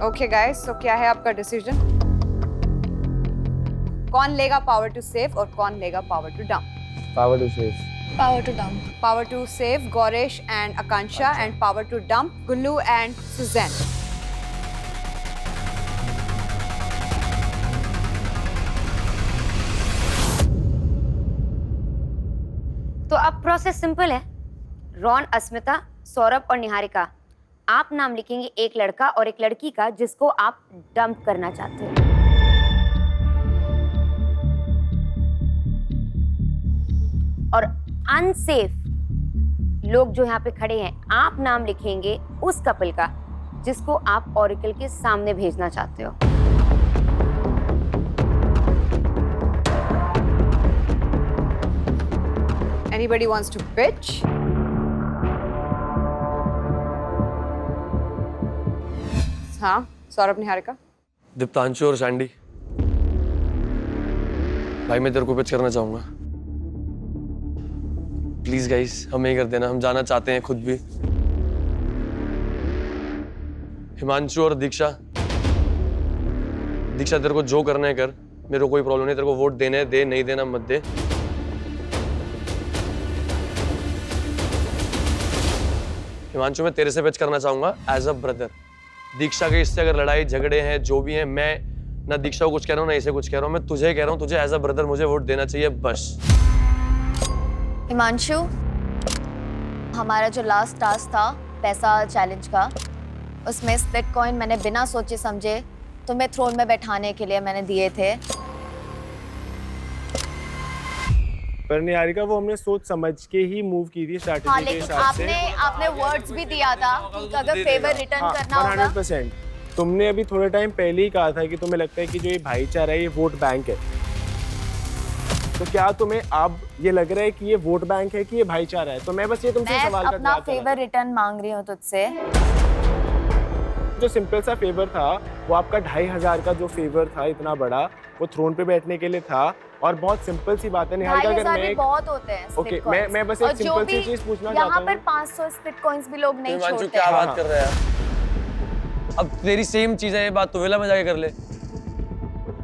ओके गाइस, तो क्या है आपका डिसीजन? कौन लेगा पावर टू सेव और कौन लेगा power to dump? Power to save. Power to dump. Power to save Gauresh and Akanksha and power to dump Gullu and Suzanne. तो अब प्रोसेस सिंपल है। रॉन, अस्मिता, सौरभ और निहारिका, आप नाम लिखेंगे एक लड़का और एक लड़की का जिसको आप डंप करना चाहते हो। और अनसेफ लोग जो यहाँ पे खड़े हैं, आप नाम लिखेंगे उस कपल का जिसको आप ऑरिकल के सामने भेजना चाहते हो। Anybody wants to pitch? हाँ, सौरभ, निहारिका। दीप्तांशु और सैंडी। भाई मैं तेरे को पिच करना चाहूंगा। प्लीज गाइस, हमें ही कर देना, हम जाना चाहते हैं खुद भी। हिमांशु और दीक्षा। दीक्षा तेरे को जो करना है कर, मेरे को कोई प्रॉब्लम नहीं, तेरे को वोट देने दे, नहीं देना मत दे। हिमांशु मैं तेरे से पिच करना चाहूंगा एज अ ब्रदर। दीक्षा के इससे अगर लड़ाई झगड़े हैं जो भी हैं, मैं ना दीक्षा को कुछ कह रहा हूँ ना इसे कुछ कह रहा हूँ, मैं तुझे कह रहा हूँ, तुझे एज अ ब्रदर मुझे वोट देना चाहिए बस। हिमांशु, हमारा जो लास्ट टास्क था पैसा चैलेंज का, उसमें स्प्लिट कॉइन मैंने बिना सोचे समझे तुम्हें थ्रोन में बैठाने के लिए मैंने दिए थे। पर निहारिका वो हमने सोच समझ के ही मूव की थी स्ट्रैटेजी हाँ, के लेकिन हिसाब से। आपने वर्ड्स भी दिया था कि अगर फेवर रिटर्न करना होगा। 100%। तुमने अभी थोड़े टाइम पहले ही कहा था कि तुम्हें लगता है कि जो ये भाईचारा है ये वोट बैंक है। तो क्या तुम्हें अब ये लग रहा है कि ये वोट बैंक है कि ये भाईचारा है? तो मैं बस ये तुमसे सवाल मैं अपना फेवर रिटर्न मांग रही हूँ तुझसे। जो सिंपल सा फेवर था वो आपका 2500 का जो फेवर था इतना बड़ा, वो थ्रोन पे बैठने के लिए था। और बहुत सिंपल सी बात है निहारिका, अगर मैं बहुत होते हैं ओके मैं बस एक सिंपल सी चीज पूछना चाहता हूं। यहाँ पर 500 स्प्लिट कॉइंस भी लोग नहीं छोड़ते। क्या बात कर रहा है? अब तेरी सेम चीज है ये बात, तो विला में जाके कर ले।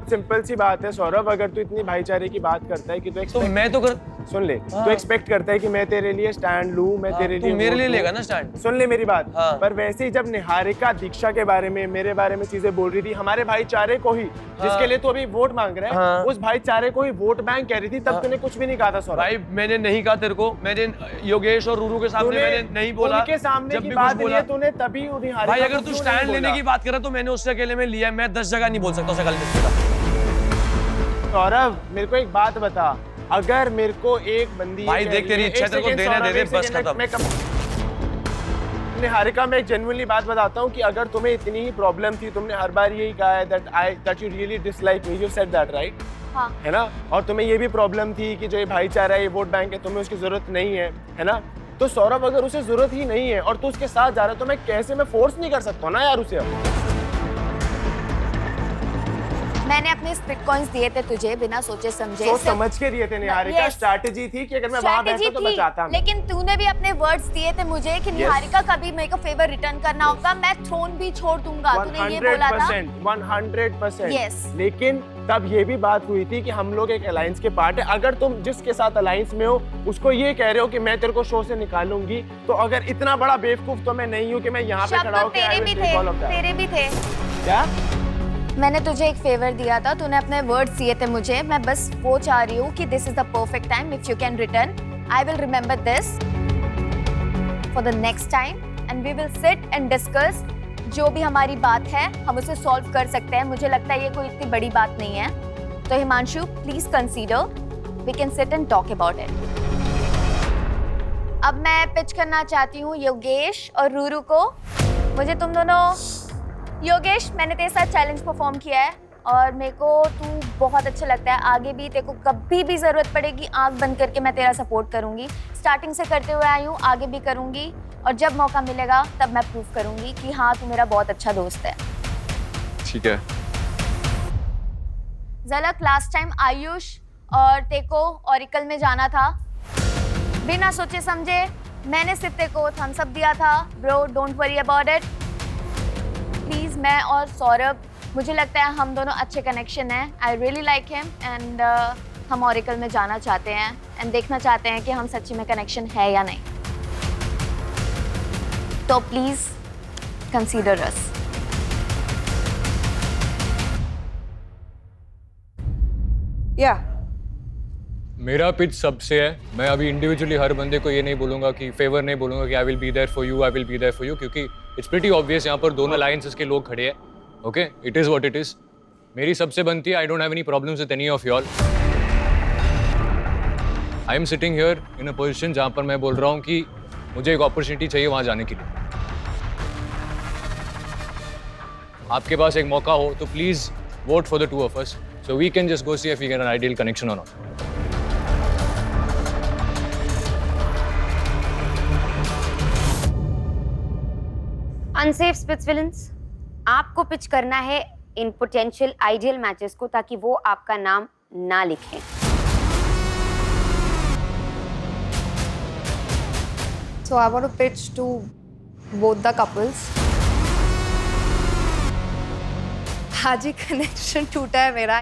सिंपल सी बात है सौरभ, अगर तू इतनी भाईचारे की बात करता है कि तो मैं तो कर सुन ले, तू एक्सपेक्ट करता है कि मैं तेरे लिए स्टैंड लूं, मैं तेरे लिए मेरे लिए वोट लेगा दूं। ना स्टैंड। सुन ले मेरी बात, पर वैसे ही जब निहारिका दीक्षा के बारे में, मेरे बारे में चीजें बोल रही थी, हमारे भाईचारे को ही, जिसके लिए तू अभी वोट मांग रहा है, उस भाईचारे को ही वोट बैंक कह रही थी, तब तूने कुछ भी नहीं कहा था सौरभ। भाई मैंने नहीं कहा तेरे को, मैंने योगेश और रूरू के सामने मैंने नहीं बोला। उनके सामने जब की भी बात कुछ नहीं बोला है, तूने तभी निहारिका भाई अगर को तू क्यों स्टैंड नहीं लेने बोला? की बात कर रहा तो मैंने उससे अकेले में लिया है, मैं 10 जगह नहीं बोल सकता उसे गलत। सौरभ मेरे को एक बात बता, अगर मेरे को एक बंदी भाई देख तेरी इच्छा तेरे को देना दे दे, बस खत्म। निहारिका मैं जेन्युइनली बात बताता हूँ कि अगर तुम्हें इतनी ही प्रॉब्लम थी, तुमने हर बार यही कहा है that you really dislike me, you said that right? हाँ। है ना? और तुम्हें ये भी प्रॉब्लम थी कि जो ये भाईचारा है, ये वोट बैंक है, तुम्हें उसकी जरूरत नहीं है ना? तो सौरभ अगर उसे जरूरत ही नहीं है और तू उसके साथ जा रहा है, तो मैं फोर्स नहीं कर सकता ना यार उसे। मैंने अपने स्प्लिट कॉइन्स दिए थे तुझे बिना सोचे समझे, सोच समझ के दिए थे निहारिका, स्ट्रैटेजी थी कि अगर मैं वहां बैठता तो बचाता। लेकिन तूने भी अपने वर्ड्स दिए थे मुझे कि निहारिका कभी मेरे को फेवर रिटर्न करना होगा, मैं थ्रोन भी छोड़ दूंगा, तूने ये बोला था। 100%। Yes. लेकिन तब ये भी बात हुई थी कि हम लोग एक अलायंस के पार्ट है, अगर तुम जिसके साथ अलायंस में हो उसको ये कह रहे हो कि मैं तेरे को शो से निकालूंगी, तो अगर इतना बड़ा बेवकूफ तो मैं नहीं हूँ कि मैं यहाँ पे खड़ा होकर तेरे भी थे। क्या? मैंने तुझे एक फेवर दिया था, तूने अपने वर्ड्स दिए थे मुझे, मैं बस वो चाह रही हूँ कि this is the perfect time, if you can return I will remember this for the next time and we will sit and discuss. जो भी हमारी बात है हम उसे सॉल्व कर सकते हैं, मुझे लगता है ये कोई इतनी बड़ी बात नहीं है। तो Himanshu please consider, we can sit and talk about it. अब मैं पिच करना चाहती हूँ योगेश और रूरू को। मुझे तुम दोनों, योगेश मैंने तेरे साथ चैलेंज परफॉर्म किया है और मेरे को तू बहुत अच्छा लगता है, आगे भी तेरे को कभी भी ज़रूरत पड़ेगी आंख बंद करके मैं तेरा सपोर्ट करूंगी, स्टार्टिंग से करते हुए आई हूँ, आगे भी करूंगी और जब मौका मिलेगा तब मैं प्रूव करूंगी कि हाँ तू मेरा बहुत अच्छा दोस्त है। ठीक है। झलक, लास्ट टाइम आयुष और तेको ऑरिकल में जाना था, बिना सोचे समझे मैंने सिर्फ तेको थम्स अप दिया था, bro don't worry about it please. मैं और सौरभ, मुझे लगता है हम दोनों अच्छे कनेक्शन हैं, I really like him and हम ऑरिकल में जाना चाहते हैं एंड देखना चाहते हैं कि हम सच्ची में कनेक्शन है या नहीं, तो प्लीज कंसीडर अस। या मेरा पिच सबसे है, मैं अभी इंडिविजुअली हर बंदे को ये नहीं बोलूंगा कि फेवर नहीं बोलूंगा कि I will be there for you, I will be there for you, क्योंकि इट्स प्रीटी ऑब्वियस यहाँ पर दोनों अलायंसेस के लोग खड़े हैं। Okay, it is what it is. मेरी सबसे बनती है, I don't have any problems with any of you all. I am sitting here in a position जहाँ पर मैं बोल रहा हूँ कि मुझे एक अपॉर्चुनिटी चाहिए वहाँ जाने के लिए। आपके पास एक मौका हो तो please vote for the two of us so we can just go see if we get an ideal connection और नॉट। अनसेफ स्प्लिट्स विलेंस, आपको पिच करना है इन पोटेंशियल आइडियल मैचेस को ताकि वो आपका नाम ना लिखें। So I want to pitch to both the couples. आज ही कनेक्शन टूटा है मेरा।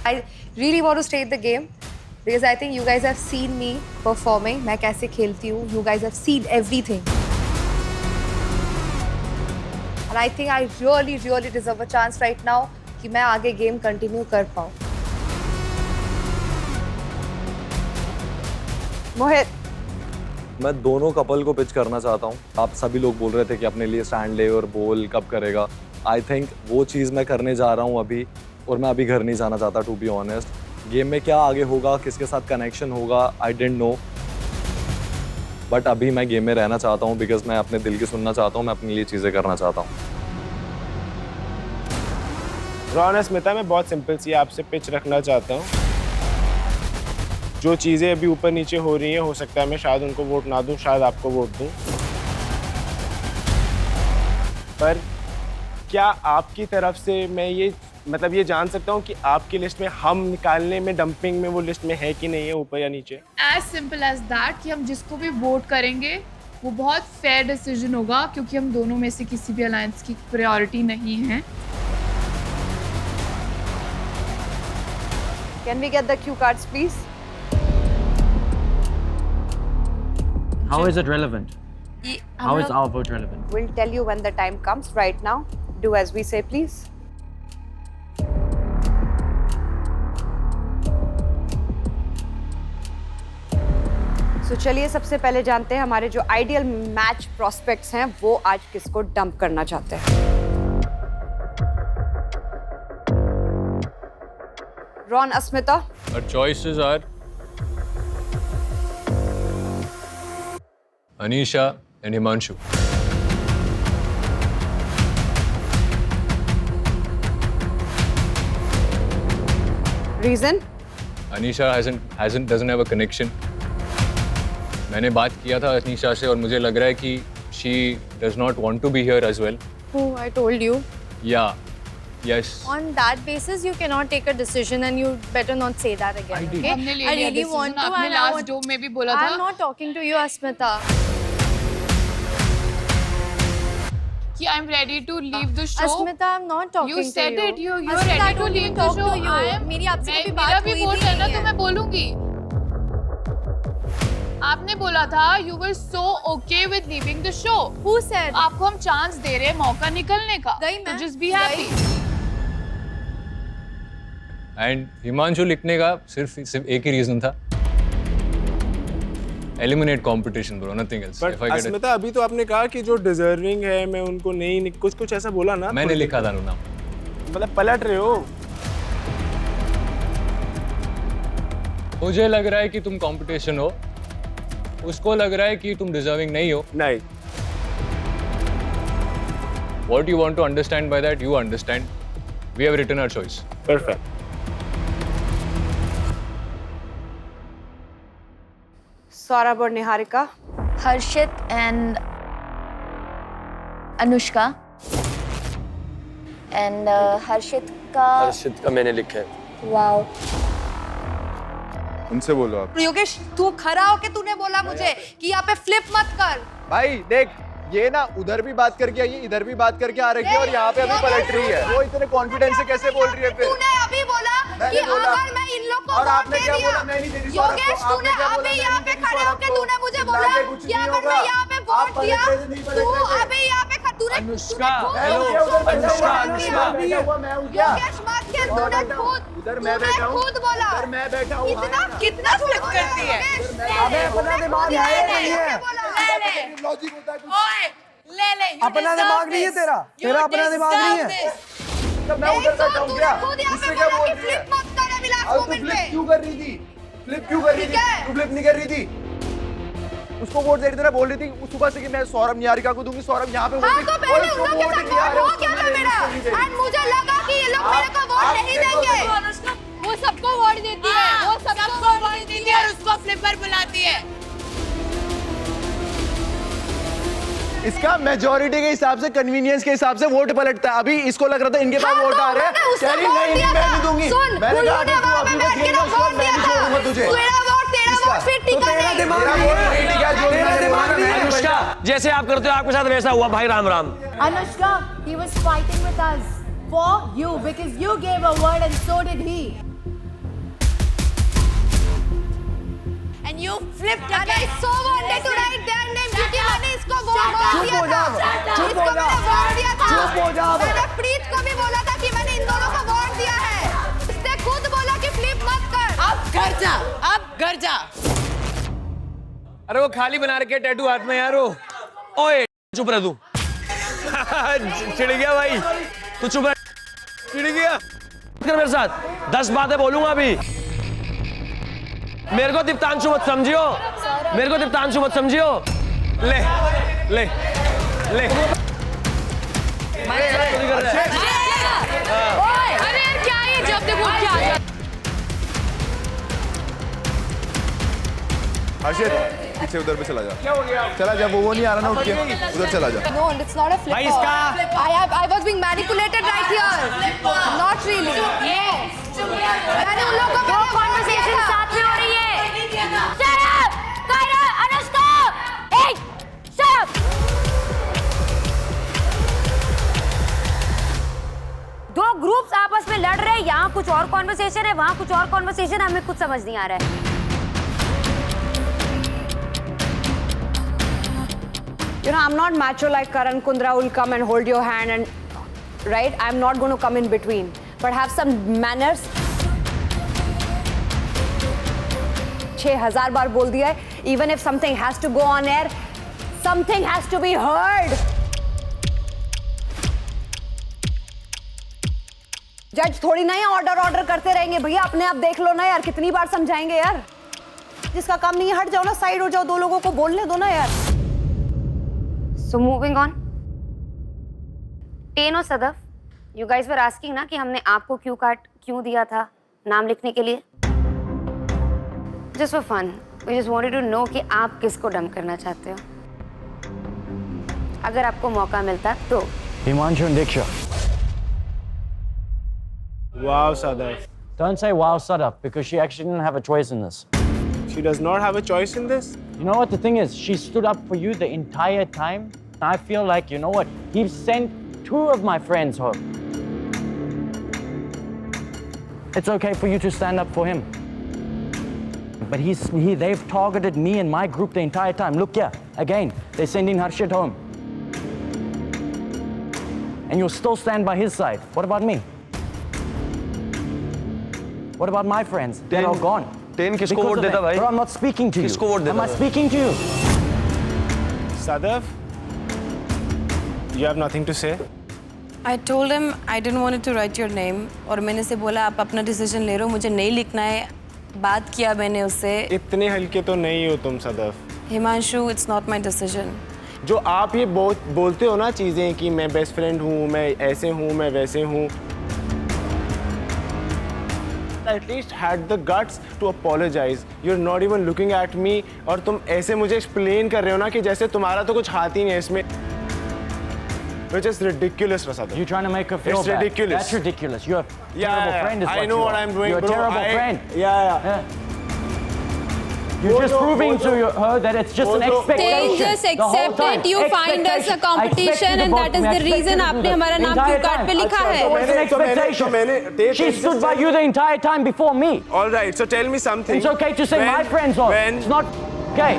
I really want to stay in the game because I think you guys have seen me performing. मैं कैसे खेलती हूँ, you guys have seen everything. And I think I really, really deserve a chance right now कि मैं आगे गेम कंटिन्यू कर पाऊँ। मोहित, मैं दोनों कपल को पिच करना चाहता हूँ। आप सभी लोग बोल रहे थे कि अपने लिए स्टैंड ले और बोल कब करेगा। आई थिंक वो चीज़ मैं करने जा रहा हूँ अभी, और मैं अभी घर नहीं जाना चाहता टू बी ऑनेस्ट। गेम में क्या आगे होगा, किसके साथ कनेक्शन होगा, आई डिडंट नो, बट अभी मैं गेम में रहना चाहता हूँ बिकॉज मैं अपने दिल की सुनना चाहता हूँ, मैं अपने लिए चीज़ें करना चाहता हूँ। रोहन स्मिता, मैं बहुत सिंपल सी आपसे पिच रखना चाहता हूँ। जो चीज़ें अभी ऊपर नीचे हो रही हैं, हो सकता है मैं शायद उनको वोट ना दूं, शायद आपको वोट दूं, पर क्या आपकी तरफ से मैं ये मतलब ये जान सकता हूँ कि आपकी लिस्ट में हम निकालने में, डंपिंग में वो लिस्ट में है कि नहीं है, ऊपर या नीचे? एज सिंपल एज दैट कि हम जिसको भी वोट करेंगे वो बहुत फेयर डिसीजन होगा, क्योंकि हम दोनों में से किसी भी अलायंस की प्रायोरिटी नहीं है। Can we get the cue cards, please? How is it relevant? How is our vote relevant? We'll tell you when the time comes. Right now, do as we say, please. So चलिए सबसे पहले जानते हैं हमारे जो आइडियल मैच प्रोस्पेक्ट्स हैं वो आज किसको डंप करना चाहते हैं। Ron, Asmita. Our choices are Anisha and Himanshu. Reason? Anisha doesn't have a connection. मैंने बात किया था अनीशा से और मुझे लग रहा है कि she does not want to be here as well. Oh, I told you. Yeah. Yes. On that basis, you cannot take a decision, and you better not say that again. I did. Okay? हमने ले I लिया really decision, want to. आपने and I last want- dome में भी बोला था। I'm not talking to you, Asmita. कि I'm ready to leave the show. Asmita, I'm not talking You said to you. it. You're Asmita, I ready to don't leave even the talk show. to you. I am. मेरी आपसे कभी मेरा बात भी हुई वोट भी है ना नहीं तो है। मैं बोलूंगी। आपने बोला था you were so okay with leaving the show. Who said? आपको हम चांस दे रहे हैं मौका निकलने का। गई मैं। तो just be happy. And Himanshu लिखने का सिर्फ एक ही रीजन था, eliminate competition bro, nothing else. But Asmita, अभी तो आपने कहा कि जो डिजर्विंग है मैं उनको नहीं कुछ ऐसा बोला ना। मैंने लिखा था नाम, मतलब पलट रहे हो। मुझे लग रहा है कि तुम कंपटीशन हो, उसको लग रहा है कि तुम डिजर्विंग नहीं हो। नहीं। What you want to understand by that, you understand. We have written our choice. Perfect. Saurabh और Niharika. Harshit and Anushka. And Harshit का हर्षित का मैंने लिखा है। Wow. उनसे बोलो आप। योगेश, तू खड़ा होके तूने बोला मुझे कि यहाँ पे फ्लिप मत कर। भाई देख, ये ना उधर भी बात करके आई है, इधर भी बात करके आ रही है और यहाँ पे अभी पलट रही है। वो इतने कॉन्फिडेंस से कैसे बोल रही है फिर? तूने अभी बोला कि अगर मैं इन लोग को और वोट आपने दे क्या दिया। बोला? मैं नहीं दे रही योगेश, तूने अभी यहाँ पे खड़े होके तूने मुझे बोला कि अगर मैं यहाँ पे वोट दिया, तू अभी यहाँ पे तूने अनुष्का, योगेश मत खेल, तूने खुद बोला। उधर मैं बैठा हूँ। कितना फ्लिप करती है? अबे अपना दिमाग है नहीं है। लॉजिक होता है कुछ। अपना दिमाग नहीं है तेरा अपना दिमाग नहीं है। तो मैं उधर बैठा हूँ क्या? इससे क्या बोल रही है? और तू मोमेंट फ्लिप पे। क्यों कर रही थी? फ्लिप क्यों कर रही थी? तू फ्लिप नहीं कर रही थी? उसको वोट दे रही थी ना, बोल रही थी सुबह से कि मैं सौरभ निहारिका को दूंगी। सौरभ यहाँ पे हाँ, तो पहले उन लोगों के साथ वोट हो गया था मेरा। एंड मुझे लगा कि ये लोग मेरे को वोट नहीं देंगे। वो सबको वोट देती है, वो सबको वोट देती है और उसको फ्लिपर बुलाती है। इसका मेजॉरिटी के हिसाब से, कन्वीनियंस के हिसाब से वोट पलटता है। अभी इसको लग रहा था इनके पास वोट आ रहे हैं, कह रही नहीं मैं नहीं दूंगी। मैंने कहा अगर तू अभी बस गेम में उसको मैं नहीं छोड़ूंगा तुझे। अनुष्का, जैसे आप करते हो आपके साथ वैसा हुआ भाई। Ram Ram. Anushka, he was fighting with us for you because you gave a word and so did he. And you flipped And I again. so wanted to write their name क्योंकि मैंने इसको वोट दिया था। चुप हो जा। इसको मैंने वोट दिया था। चुप हो जा। मैंने प्रीत को भी बोला था कि मैंने इन दोनों को वोट दिया है। इसने खुद बोला कि फ्लिप मत कर। अब घर जा, अब घर जा। अरे वो खाली बना रखे टैटू हाथ में यार। ओए चुप रह तू। चिढ़ गया भाई, तू चुप रह। चिढ़ गया। कर मेरे साथ 10 बातें बोलूंगा अभी। मेरे को दीप्तांशु मत समझियो, मेरे को दीप्तांशु मत समझियो। ले ले ले। अरे यार क्या ये जब देखो क्या आ हर्षित, पीछे उधर पे चला जा। क्या हो गया? चला जा, वो नहीं आ रहा ना उठ के, उधर चला जा। No, it's not a flip. भाई इसका- I was being manipulated right here. Not really. मैंने उन लोगों को कॉन्वर्सेशन साथ में हो रही है। Shut up! Kaira, Anushka! Hey! Shut up! दो ग्रुप्स आपस में लड़ रहे हैं, यहाँ कुछ और और कॉन्वर्सेशन है, वहाँ कुछ और कॉन्वर्सेशन है, हमें कुछ समझ नहीं आ रहा है। You know, I'm not macho like Karan Kundra will come and hold your hand and, right? I'm not going to come in between. But have some manners. 6000 बार बोल दिया है. Even if something has to go on air, something has to be heard. जज थोड़ी ना ऑर्डर करते रहेंगे भैया, अपने आप देख लो ना यार, कितनी बार समझाएंगे यार. जिसका काम नहीं है हट जाओ ना, साइड हो जाओ, दो लोगों को बोलने दो ना यार. So moving on. टेन और Sadaf, you guys were asking ना कि हमने आपको क्यू कार्ड क्यों दिया था नाम लिखने के लिए. Just for fun, we just wanted to know कि आप किसको डंप करना चाहते हो. अगर आपको मौका मिलता तो. Himanshu and Diksha. Wow, Sadaf. Don't say wow, Sadaf, because she actually didn't have a choice in this. She does not have a choice in this? You know what the thing is? She stood up for you the entire time. I feel like, you know what? He sent 2 of my friends home. It's okay for you to stand up for him. But they've targeted me and my group the entire time. Look here, again, they're sending Harshit home. And you'll still stand by his side. What about me? What about my friends? They're all gone. 10 किसको वोट देता भाई? Bro, I'm not speaking to you. किसको वोट देता? Am I speaking to you? Sadaf, you have nothing to say? I told him I didn't want it to write your name और मैंने से बोला आप अपना डिसीजन ले रहे हो, मुझे नहीं लिखना है. बात किया मैंने उससे. इतने हल्के तो नहीं हो तुम Sadaf. Himanshu, it's not my decision. जो आप ये बोलते हो ना चीज़ें कि मैं बेस्ट फ्रेंड हूँ, मैं ऐसे हूँ, मैं वैसे हूँ. At least had the guts to apologize. You're not even looking at me और तुम ऐसे मुझे explain कर रहे हो ना कि जैसे तुम्हारा तो कुछ हाथ ही नहीं है इसमें. Which is ridiculous, Rasada. You're trying to make her feel It's bad. ridiculous. That's ridiculous. You're a terrible friend. Is I what know you what are. I'm doing, You're a bro. terrible friend. Yeah. You're just proving to her that it's just an expectation. They just accept it. You find us a competition, and that is the reason आपने हमारा नाम क्यू कार्ड पे लिखा है. It was an expectation. She stood by you the entire time before me. All right. So tell me something. It's okay to say my friends are. It's not okay.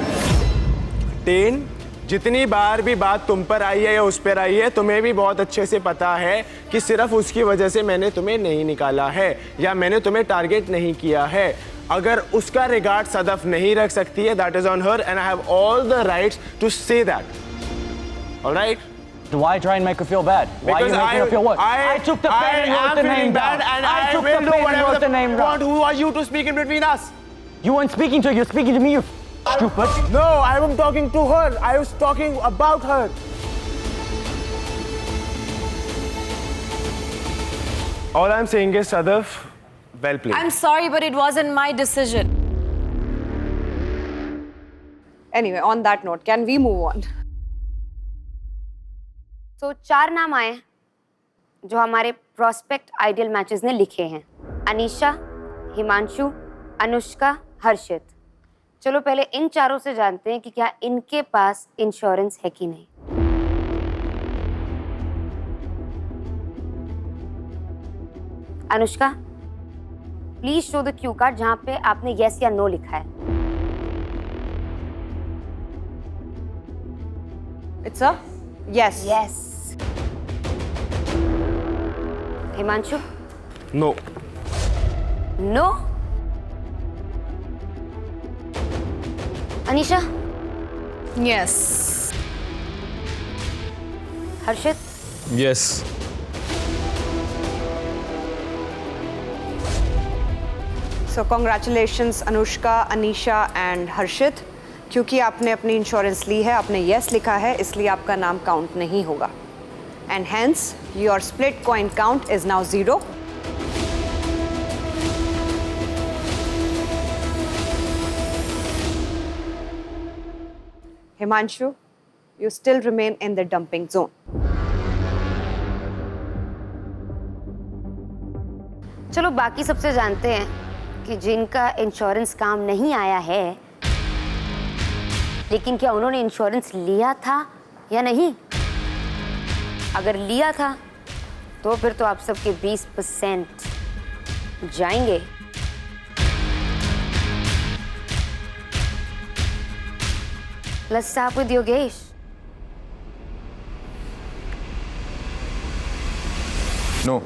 10 जितनी बार भी बात तुम पर आई है या उस पर आई है, तुम्हें भी बहुत अच्छे से पता है कि सिर्फ उसकी वजह से मैंने तुम्हें नहीं निकाला है या मैंने तुम्हें टारगेट नहीं किया है. अगर उसका रिगार्ड सदफ नहीं रख सकती है, that is on her and I have all the rights to say that. All right? So why try and make her feel bad? Why are you making her feel what? I took the pen and wrote the name down. And I took the pen and wrote the name down. Who are you to speak in between us? You weren't speaking to her, you're speaking to me, you stupid. No, I am talking to her. I was talking about her. All I'm saying is, Sadaf, well played. I'm sorry, but it wasn't my decision. Anyway, on that note, can we move on? तो 4 नाम आए जो हमारे प्रोस्पेक्ट आइडियल मैचेस ने लिखे हैं. अनीशा, हिमांशु, अनुष्का, हर्षित. चलो पहले इन चारों से जानते हैं कि क्या इनके पास इंश्योरेंस है कि नहीं. Anushka, please show the Q card जहां पे आपने यस या नो लिखा है. It's a yes. Yes. Himanshu? No. No? Anisha? Yes. Harshit? Yes. So congratulations Anushka, Anisha and Harshit. क्योंकि आपने अपनी इंश्योरेंस ली है, आपने यस लिखा है, इसलिए आपका नाम काउंट नहीं होगा. And hence your split coin count is now 0. Himanshu, you still remain in the dumping zone. चलो बाकी सबसे जानते हैं कि जिनका इंश्योरेंस काम नहीं आया है, लेकिन क्या उन्होंने इंश्योरेंस लिया था या नहीं. अगर लिया था तो फिर तो आप सबके 20% जाएंगे। Let's start with Yogesh. No.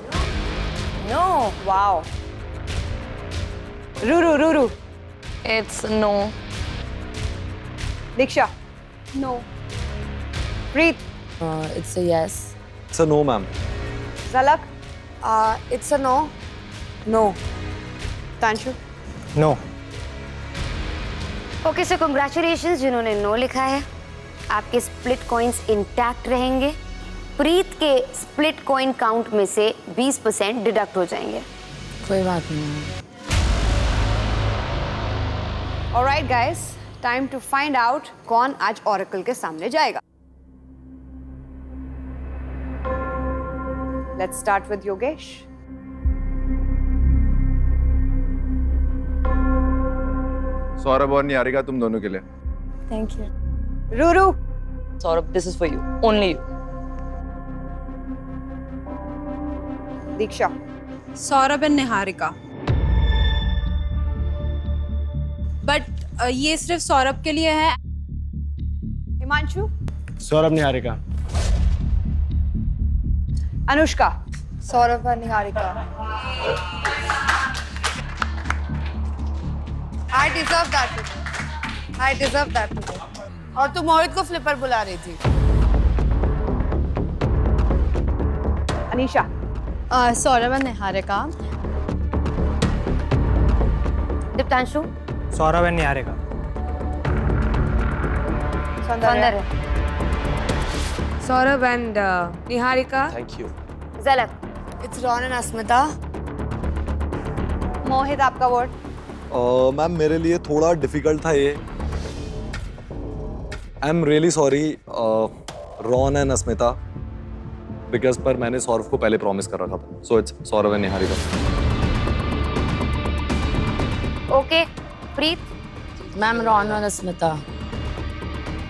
No. Wow. Ruru. It's no. Diksha. No. Preet. It's a yes. It's a no, ma'am. Zalak. It's a no. No. Tanshu. No. Okay so congratulations जिन्होंने नो लिखा है। आपके स्प्लिट कॉइन्स इंटैक्ट रहेंगे। प्रीत के स्प्लिट कॉइन काउंट में से 20% डिडक्ट हो जाएंगे। कोई बात नहीं। Alright guys, time to find out कौन आज Oracle के सामने जाएगा। Let's start with Yogesh. Saurabh और निहारिका तुम दोनों के लिए। Thank you. Ruru. Saurabh, this is for you. Only you. Diksha. Saurabh and Niharika. But ये सिर्फ सौरभ के लिए है। हिमांशु. सौरभ निहारिका। अनुष्का. सौरभ और Niharika. I deserve that. I deserve that. और तू मोहित को फ्लिपर बुला रही थी। अनीशा. सौरभ और निहारिका। दीप्तांशु। सौरभ एंड निहारिका। सौंदर्य। Saurabh and Niharika. Thank you. झलक। It's Ron and Asmita. मोहित आपका वर्ड. मैम मेरे लिए थोड़ा डिफिकल्ट था ये। I am really sorry Ron and Asmita because पर मैंने सौरभ को पहले प्रॉमिस कर रखा था। So it's Saurabh and Niharika. Okay Preet. Ma'am Ron और अस्मिता।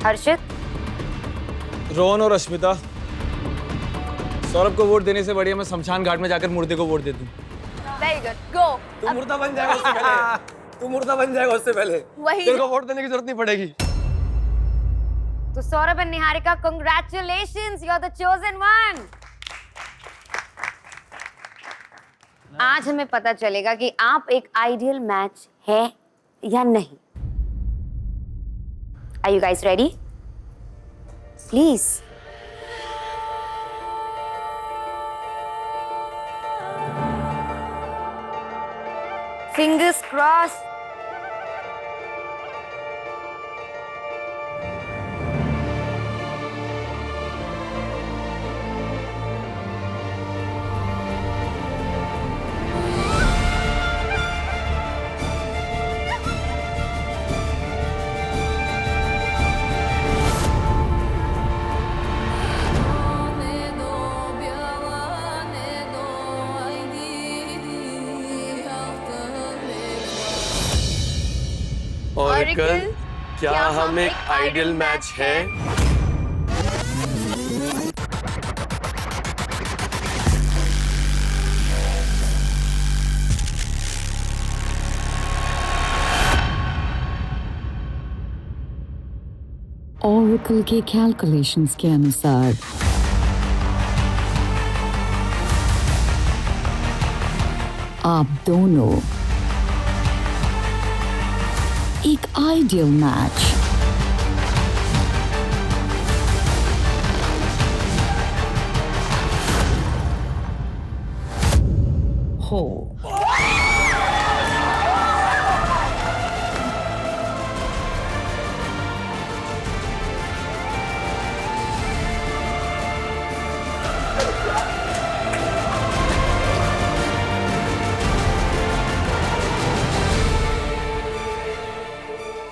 हर्षित। रोहन और अस्मिता। सौरभ को वोट देने से बढ़िया मैं शमशान घाट में जाकर मुर्दे को वोट दे दूं। Very good. Go. तू मुर्दा बन जाएगा उससे पहले। तू मुर्दा बन जाएगा उससे पहले। वही। तेरे को वोट देने की जरूरत नहीं पड़ेगी। तो Saurabh and Niharika congratulations, you are the chosen one. आज हमें पता चलेगा कि आप एक आइडियल मैच है या नहीं। Are you guys ready? Please. Fingers crossed. Oracle, क्या हम एक आइडियल मैच है? Oracle के कैलकुलेशंस के अनुसार आप दोनों एक आइडियल मैच हो।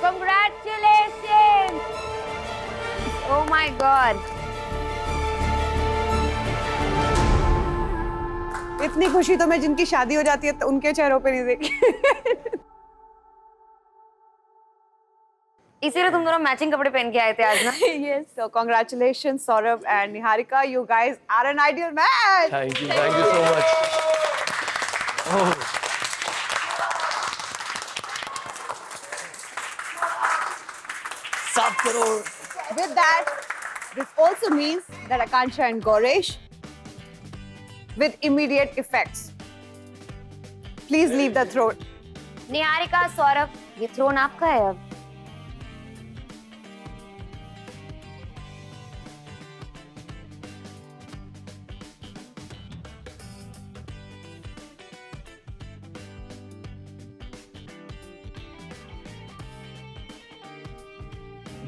Congratulations! Oh my God! इतनी खुशी तो मैं जिनकी शादी हो जाती है तो उनके चेहरों पे नहीं देखी। इसीलिए तुम दोनों मैचिंग कपड़े पहन के आए थे आज ना? Yes. So congratulations, Saurabh and Niharika. You guys are an ideal match. Thank you so much. Oh. साफ करो. With that, this also means that Akansha and Goresh, with immediate effects, please leave the throne. Niharika, Saurabh, ये थ्रोन आपका है अब.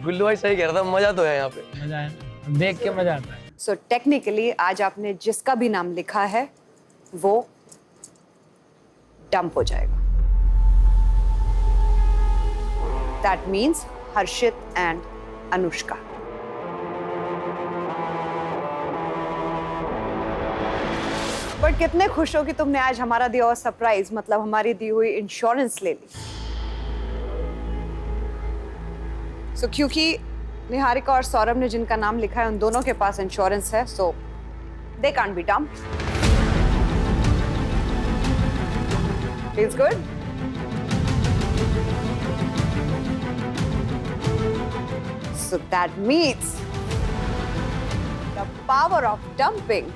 गुल्लू भाई सही कह रहा था, मजा तो है यहाँ पे. मजा है ना, देख के मजा आता है. So technically, आज आपने जिसका भी नाम लिखा है, वो डंप हो जाएगा. That means Harshit and Anushka. But कितने खुश हो कि तुमने आज हमारा दिया हुआ सरप्राइज, मतलब हमारी दी हुई इंश्योरेंस ले ली. So क्योंकि निहारिका और सौरभ ने जिनका नाम लिखा है उन दोनों के पास इंश्योरेंस है, so they can't be dumped. Feels good? So that means the power of dumping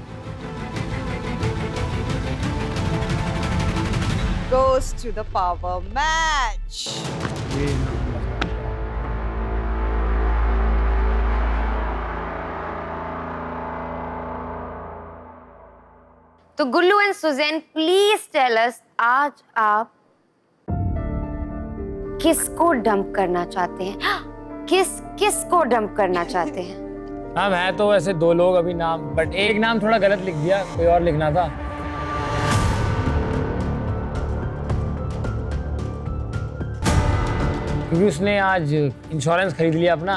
goes to the power match. तो Gullu and Suzanne, please tell us, आज आप किसको डंप करना चाहते हैं? किसको डंप करना चाहते हैं? मैम है तो वैसे दो लोग अभी नाम, बट एक नाम थोड़ा गलत लिख दिया, कोई और लिखना था. क्योंकि उसने आज इंश्योरेंस खरीद लिया अपना.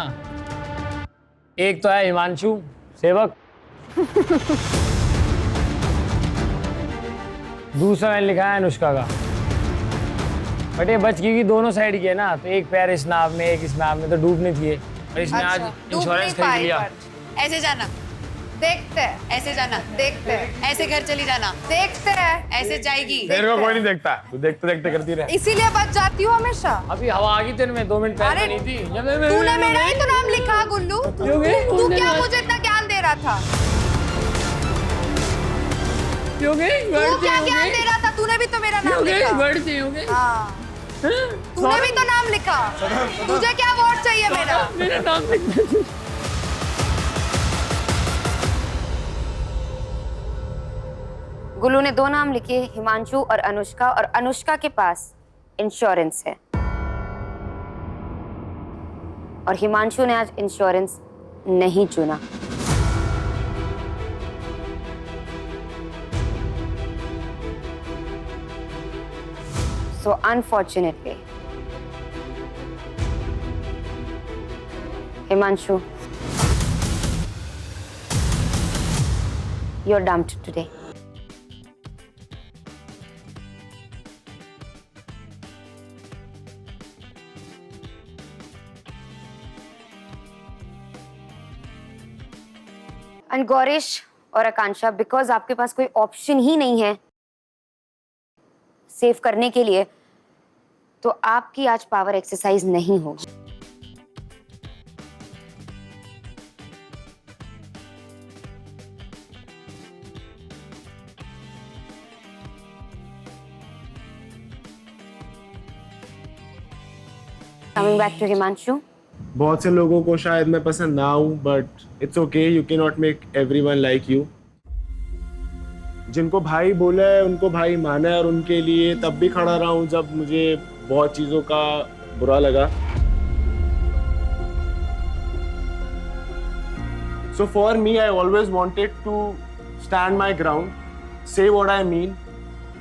एक तो है हिमांशु सेवक, दूसरा मैंने लिखा है अनुष्का का. बट ये बच क्योंकि दोनों साइड की है ना, तो एक पैर इस नाव में एक इस नाव में, तो डूबने चाहिए. और इसने आज इंश्योरेंस खरीद लिया. ऐसे जाना, देखते हैं. ऐसे जाना, देखते हैं. ऐसे घर चली जाना, देखते हैं. ऐसे जाएगी. तेरे को कोई नहीं देखता, तू देखते देखते करती रहे. इसीलिए बच जाती हूँ हमेशा. अभी हवा आ गई तेरे में, 2 मिनट पहले नहीं थी. तूने मेरा ही तो नाम लिखा गुल्लू. तू क्या मुझे इतना ज्ञान दे रहा था? तू क्या ज्ञान दे रहा था? तूने भी तो मेरा नाम लिखा. हाँ. तूने भी तो नाम लिखा. तुझे क्या वोट चाहिए मेरा नाम लिखा. गुल्लू ने 2 नाम लिखे, हिमांशु और अनुष्का, और अनुष्का के पास इंश्योरेंस है. और हिमांशु ने आज इंश्योरेंस नहीं चुना. So unfortunately, Himanshu, you're dumped today. And Goresh और आकांक्षा, because आपके पास कोई ऑप्शन ही नहीं है सेव करने के लिए, तो आपकी आज पावर एक्सरसाइज नहीं होगी. Coming back to Himanshu. बहुत से लोगों को शायद मैं पसंद ना हूँ, but it's okay, you can not make everyone like you. जिनको भाई बोला है उनको भाई माना है, और उनके लिए तब भी खड़ा रहा हूँ जब मुझे बहुत चीज़ों का बुरा लगा. So for me, I always wanted to stand my ground, say what I mean,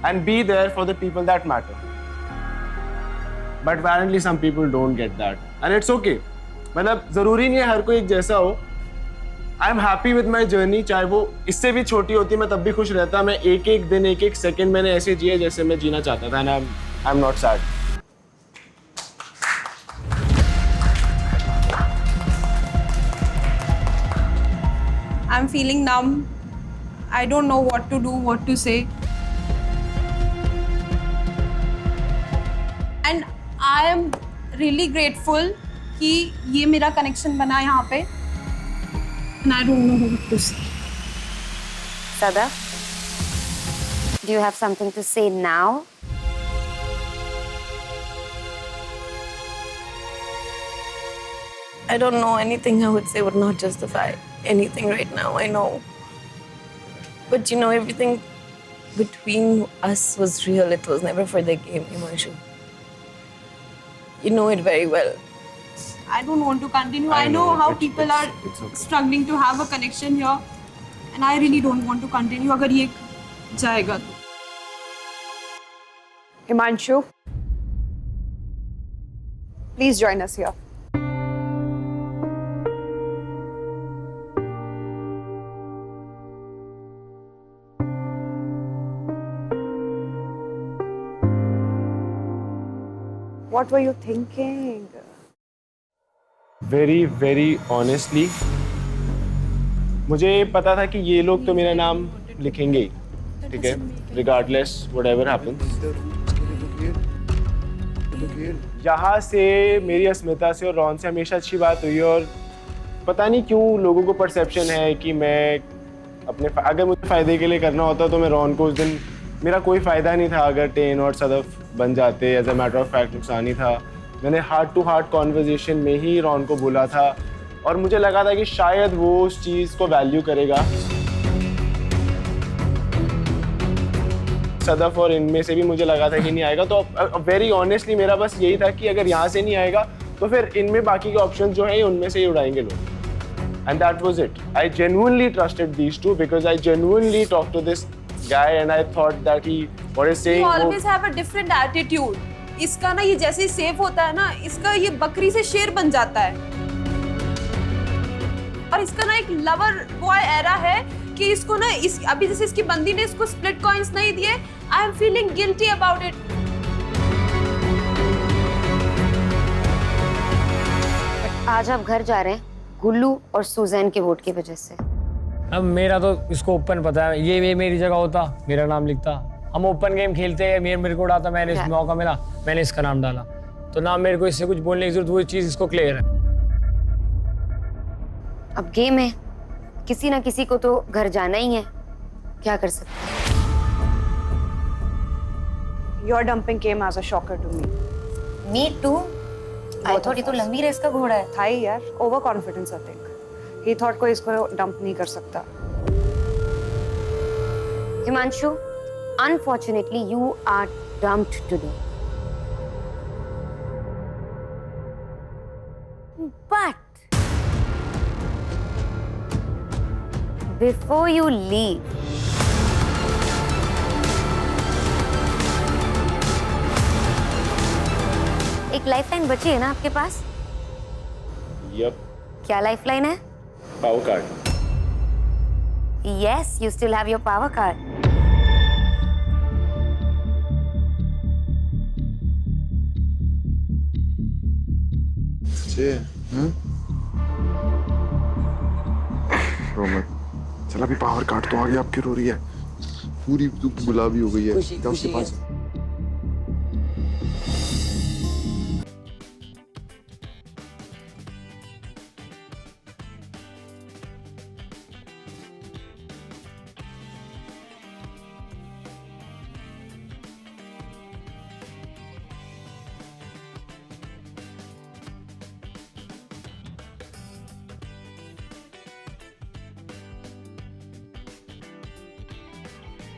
and be there for the people that matter. But apparently some people don't get that, and it's okay. मतलब ज़रूरी नहीं है हर कोई एक जैसा हो. I am happy with my journey, चाहे वो इससे भी छोटी होती, मैं तब भी खुश रहता. मैं एक एक दिन, एक एक सेकंड मैंने ऐसे जिया जैसे मैं जीना चाहता था. And I am not sad. I'm feeling numb. I don't know what to do, what to say. And I am really grateful कि ये मेरा कनेक्शन बना यहाँ पे and I don't know who to say. Sada, do you have something to say now? I don't know, anything I would say would not justify anything right now, I know. But you know, everything between us was real. It was never for the game, Himanshu. You know it very well. I don't want to continue. I know how people are struggling to have a connection here and I really don't want to continue अगर ये जाएगा तो. Himanshu, please join us here. What were you thinking? Very, very honestly, मुझे पता था कि ये लोग तो मेरा नाम लिखेंगे ही, ठीक है? Regardless, whatever happens. यहाँ से मेरी अस्मिता से और रॉन से हमेशा अच्छी बात हुई और पता नहीं क्यों लोगों को परसेप्शन है कि मैं अपने अगर मुझे फ़ायदे के लिए करना होता तो मैं रॉन को उस दिन मेरा कोई फ़ायदा नहीं था अगर टेन और सदफ बन जाते as a matter of fact नुकसान ही था. मैंने हार्ट टू हार्ट कॉन्वर्जेशन में ही रॉन को बोला था और मुझे लगा था कि शायद वो उस चीज़ को वैल्यू करेगा. सदफ और इनमें से भी मुझे लगा था कि नहीं आएगा तो वेरी ऑनेस्टली मेरा बस यही था कि अगर यहाँ से नहीं आएगा तो फिर इनमें बाकी के ऑप्शन जो हैं उनमें से ही उड़ाएंगे लोग. And that was it. I genuinely trusted these two because I genuinely talk to this guy and I thought that he what is saying. You always have a different attitude. इसका ना ये जैसे ही सेव होता है ना इसका ये बकरी से शेर बन जाता है और इसका ना एक लवर बॉय एरा है कि इसको ना इस अभी जैसे इसकी बंदी ने इसको स्प्लिट कॉइंस नहीं दिए. I am feeling guilty about it. आज आप घर जा रहे हैं गुल्लू और सुजैन के वोट की वजह से. अब मेरा तो इसको ओपन पता है. ये मेरी जगह होता मेरा नाम लिखता. हम ओपन गेम खेलते हैं मेरे को उड़ाता. मैंने इस मौका मिला मैंने इसका नाम डाला तो ना मेरे को इससे कुछ बोलने की जरूरत. वो चीज़ इसको क्लियर है. अब गेम है किसी ना किसी को तो घर जाना ही है. क्या कर सकते हैं. Your dumping came as a shocker to me. Me too. I thought ये तो लंबी रेस का घोड़ा है. था ही यार. Overconfidence I think. He thought कोई इसको डंप नहीं कर सकता. Himanshu, unfortunately you are dumped today. But before you leave, एक लाइफलाइन बची है ना आपके पास? Yep. क्या लाइफलाइन है? Power card. Yes, you still have your power card. चल अभी पावर कार्ड तो आ गया. आपकी रो रही है पूरी गुलाबी हो गई है. क्या उसके पास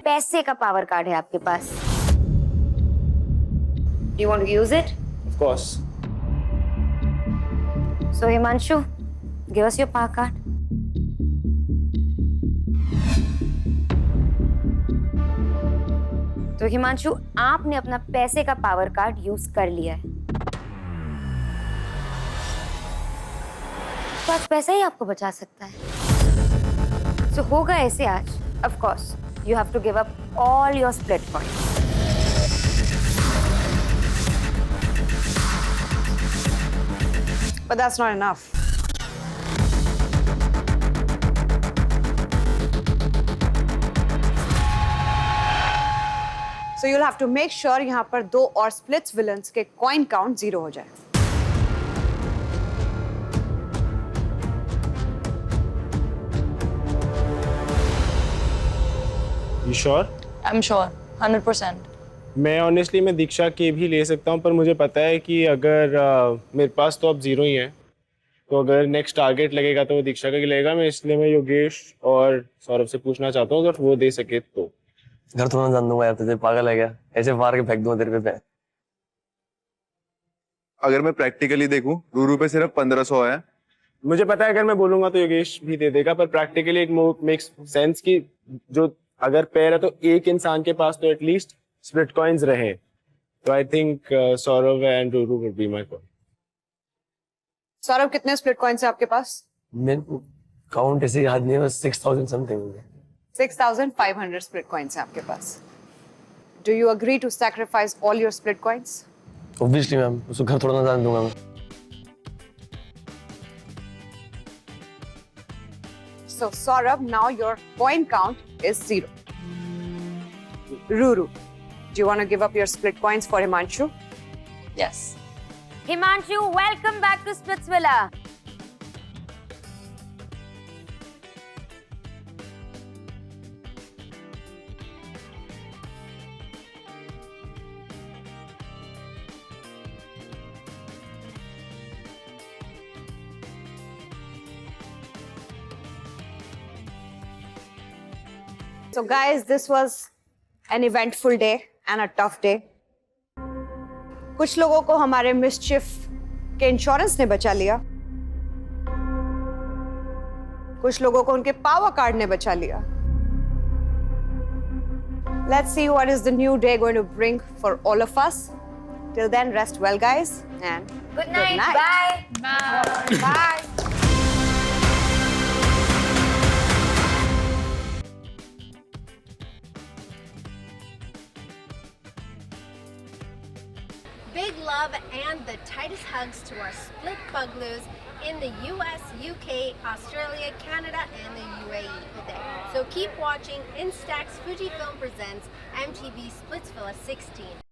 पैसे का पावर कार्ड है आपके पास. You want to use it? Of course. So Himanshu, give us your power card. तो हिमांशु आपने अपना पैसे का पावर कार्ड यूज कर लिया है. तो आज पैसा ही आपको बचा सकता है. So होगा ऐसे आज. Of course. You have to give up all your split coins. But that's not enough. So you'll have to make sure यहाँ पर 2 और splits villains के coin count 0 हो जाए. श्योर? I am sure 100%. मैं ऑनेस्टली मैं दीक्षा के भी ले सकता हूँ, पर मुझे पता है कि अगर मेरे पास तो अब 0 ही है, तो अगर नेक्स्ट टारगेट लगेगा तो वो दीक्षा का ही लगेगा. मैं इसलिए मैं योगेश और सौरभ से पूछना चाहता हूँ अगर वो दे सके तो. घर थोड़ा जान दूंगा यार, तुझे पागल है क्या? ऐसे मार के फेंक दूंगा तेरे पे. अगर मैं प्रैक्टिकली देखूं, रूरू पे सिर्फ 1500 है. मुझे पता है अगर मैं बोलूंगा तो योगेश भी दे देगा, पर प्रैक्टिकली इट मेक्स सेंस कि जो अगर पेयर है तो एक इंसान के पास तो एटलीस्ट स्प्लिट कॉइंस रहे. तो I think Saurabh and Ruru would be my call. Saurabh, कितने स्प्लिट कॉइंस है आपके पास? मेरे को काउंट ऐसे याद नहीं है, 6000 समथिंग. 6,500 split coins है आपके पास. Do you agree to sacrifice all your split coins? Obviously ma'am, उसको घर थोड़ा ना जाने दूंगा मैं. So Saurabh, now your point count is 0. Ruru, do you want to give up your split coins for Himanshu? Yes. Himanshu, welcome back to Splitsvilla. So guys, this was an eventful day and a tough day. कुछ लोगों को हमारे मिसचिफ के इंश्योरेंस ने बचा लिया, कुछ लोगों को उनके पावर कार्ड ने बचा लिया. Let's see what is the new day going to bring for all of us. Till then, rest well, guys, and Good night. Bye. Bye. Big love and the tightest hugs to our split bugloos in the US, UK, Australia, Canada, and the UAE. So keep watching Instax Fujifilm presents MTV Splitsvilla 16.